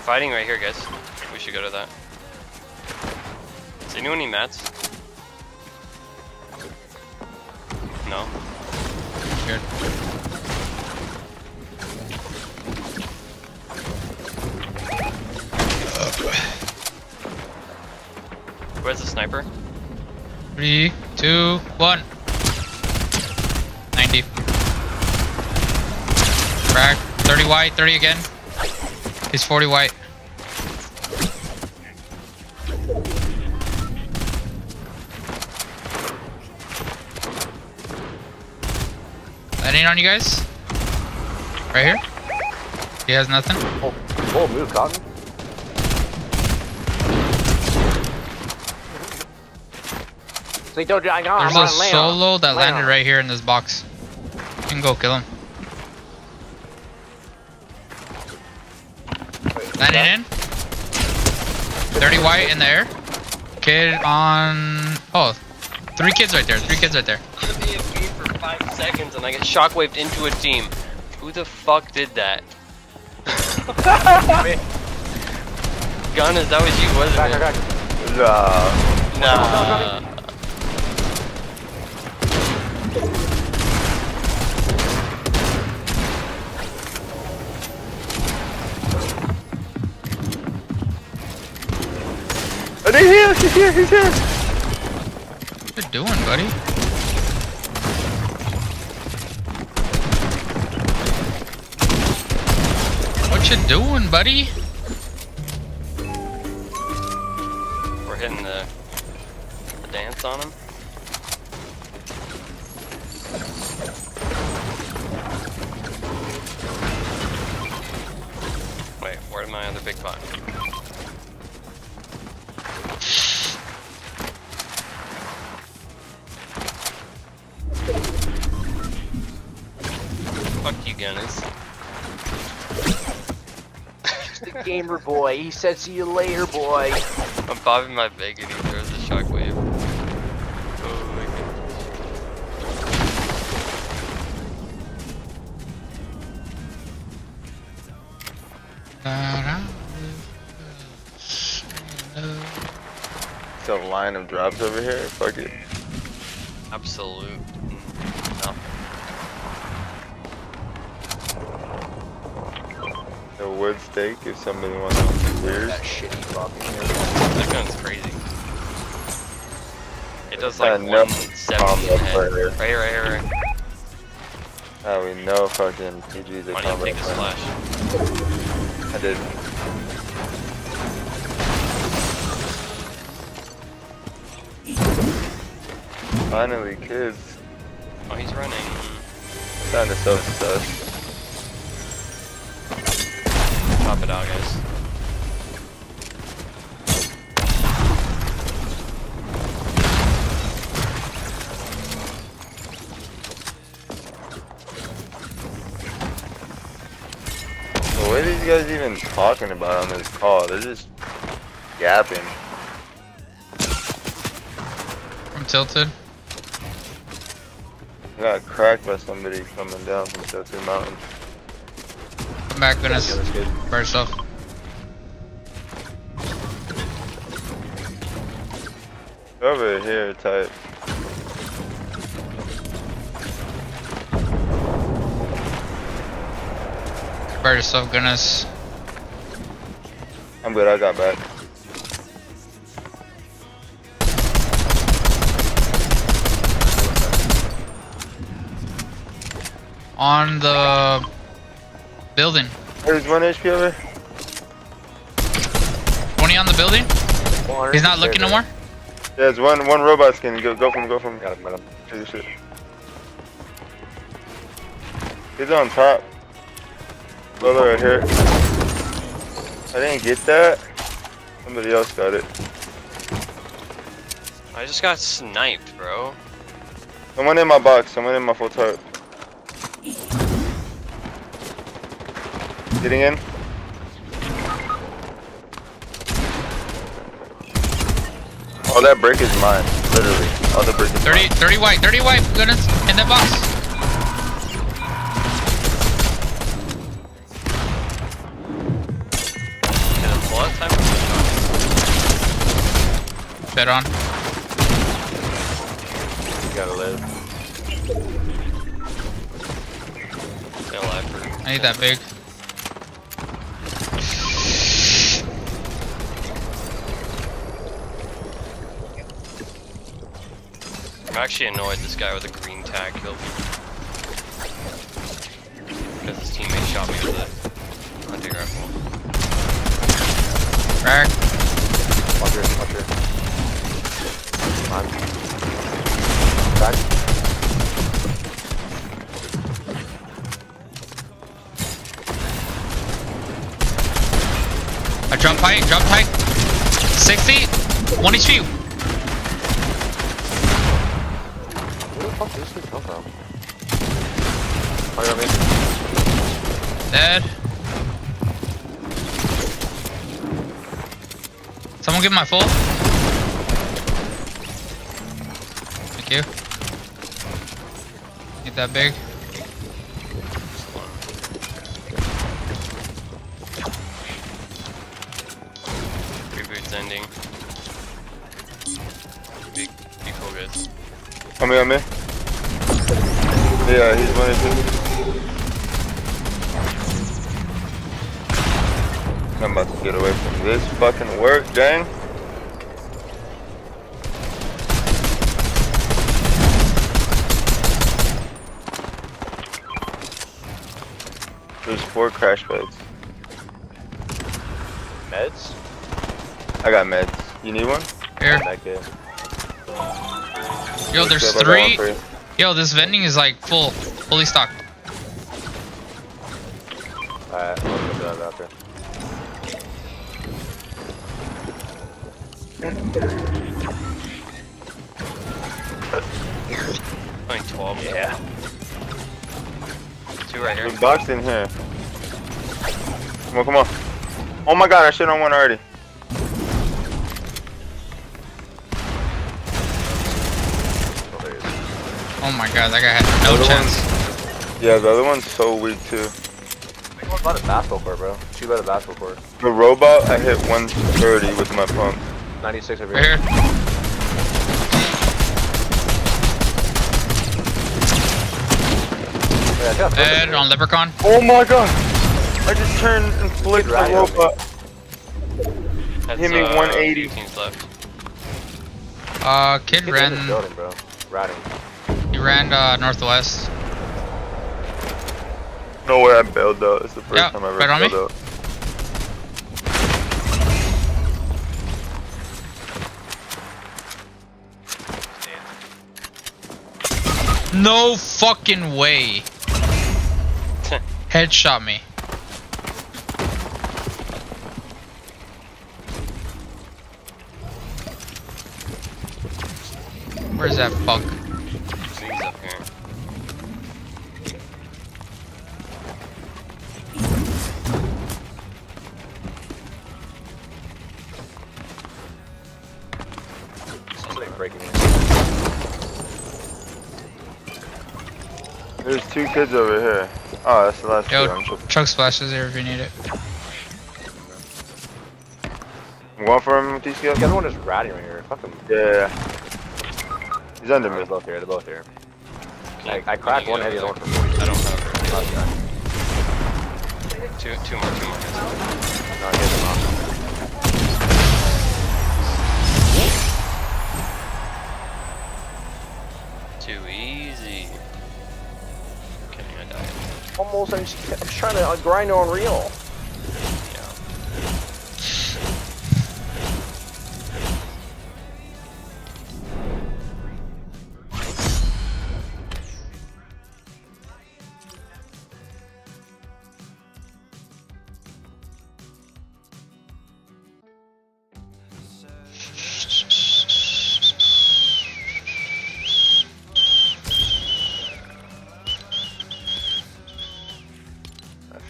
Fighting right here, guys. We should go to that. Does anyone need mats? No? Here. Where's the sniper? 3, 2, 1. 90. Crack. 30 white, 30 again. He's 40 white. Landing on you guys. Right here. He has nothing. Oh, move, Cotton. So he told you I got There's a solo that landed right here in this box. You can go kill him. Wait, Landing in. 30 white in there. Kid on. Oh, 3 kids right there. 3 kids right there. I'm gonna be AFK for 5 seconds and I get shockwaved into a team. Who the fuck did that? Gun, is that was you, wasn't it? Nah. Oh, they're here! He's here! He's here! What you doing, buddy? What you doing, buddy? We're hitting the dance on him. Wait, where's my other big pot? Fuck you, Gunners. The gamer boy. He said, "See you later, boy." I'm popping my big and he throws a shockwave. Oh my It's a line of drops over here. Fuck it. Absolute. No. A wood steak if somebody wants some beers. That shitty fucking. That gun's crazy. It does like no 170 a head. Right here, right here, right here. How we know fucking PG's a Why don't you take this flash? I did. Finally, kids. Oh, he's running. Kinda so sus. Pop it out, guys. What are these guys even talking about on this call? They're just yapping. I'm tilted. I got cracked by somebody coming down from Tilted Mountain. Come back, goodness. Burst off. Over here, type. Burst yourself, goodness. I'm good, I got back. On the building. There's 1 HP over. 20 on the building. He's not looking no more. Yeah, it's one robot skin. Go from. Got him, got him. Take the shit. He's on top. Brother right here. I didn't get that. Somebody else got it. I just got sniped, bro. Someone in my box. Someone in my full tarp. Getting in. Oh, that brick is mine. Literally. All the brick is 30 white, goodness, in that box. Bet on. You gotta live. Stay alive for I need that big. I'm actually annoyed this guy with a green tag killed me. Because his teammate shot me with a hunting rifle. Crack. Watch her. Come on. Back. I jump height. 60. 1 HP. Where the fuck did this thing come from? Fire on me. Dead. Someone get my full. Thank you. Get that big. Reboot's ending. Big full guys. On me. Yeah, he's running too. I'm about to get away from this fucking work, gang. There's 4 crash beds. Meds? I got meds. You need one? Here. Yo, there's Okay, I got one 3. for you. Yo, this vending is like fully stocked. Alright, I'll go that after. Only 12. Yeah. 2 right here. There's box in here. Come on. Oh my god, I shit on one already. Oh my god, that guy had no chance. Yeah, the other one's so weak too. What about a basketball court, bro? Shoot by the basketball court. The robot, I hit 130 with my pump. 96 over Right here. Dead on Leprechaun. Oh my god! I just turned and flicked the Right. robot. That's, Hit me 180. 2 teams left. Kid He's in ran. this building, bro. Ratting. He ran northwest. No way I bailed out. It's the first Yeah, time I ever right on me. bailed out. No fucking way. Headshot me. Where's that fuck? He's up here. Somebody breaking in. There's 2 kids over here. Oh, that's the last 2. Yo, I'm tripping. truck splashes here if you need it. I'm going for him with these guys? The other one is ratting right here. Fuck him. Yeah. He's under me. They're both here. They're both here. I cracked one head, the other one for 40. I don't have her. Last guy. Two more. No, I hit him off. Too easy. Okay, I died. Almost, I'm just trying to grind on Unreal.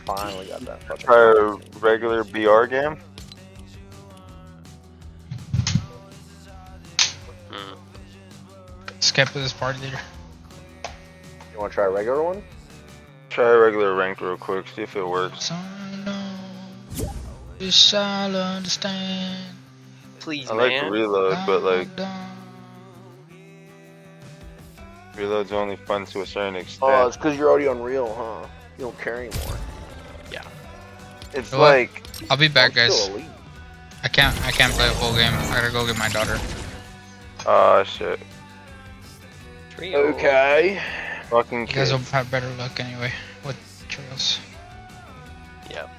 Finally got that fucking. Try a regular BR game. Skip with this party leader. You want to try a regular one? Try a regular ranked real quick, see if it works. You shall understand. Please, I like man. reload, but like reload's only fun to a certain extent. Oh, it's because you're already Unreal, huh? You don't care anymore. Yeah. It's You know what? like I'll be back, I'm guys. still elite. I can't play a full game. I gotta go get my daughter. ah shit. Okay. Fucking You guys kids. will have better luck anyway with trails. Yep.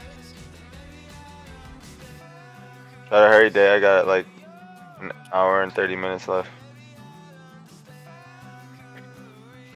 Try to hurry day. I got like an hour and 30 minutes left.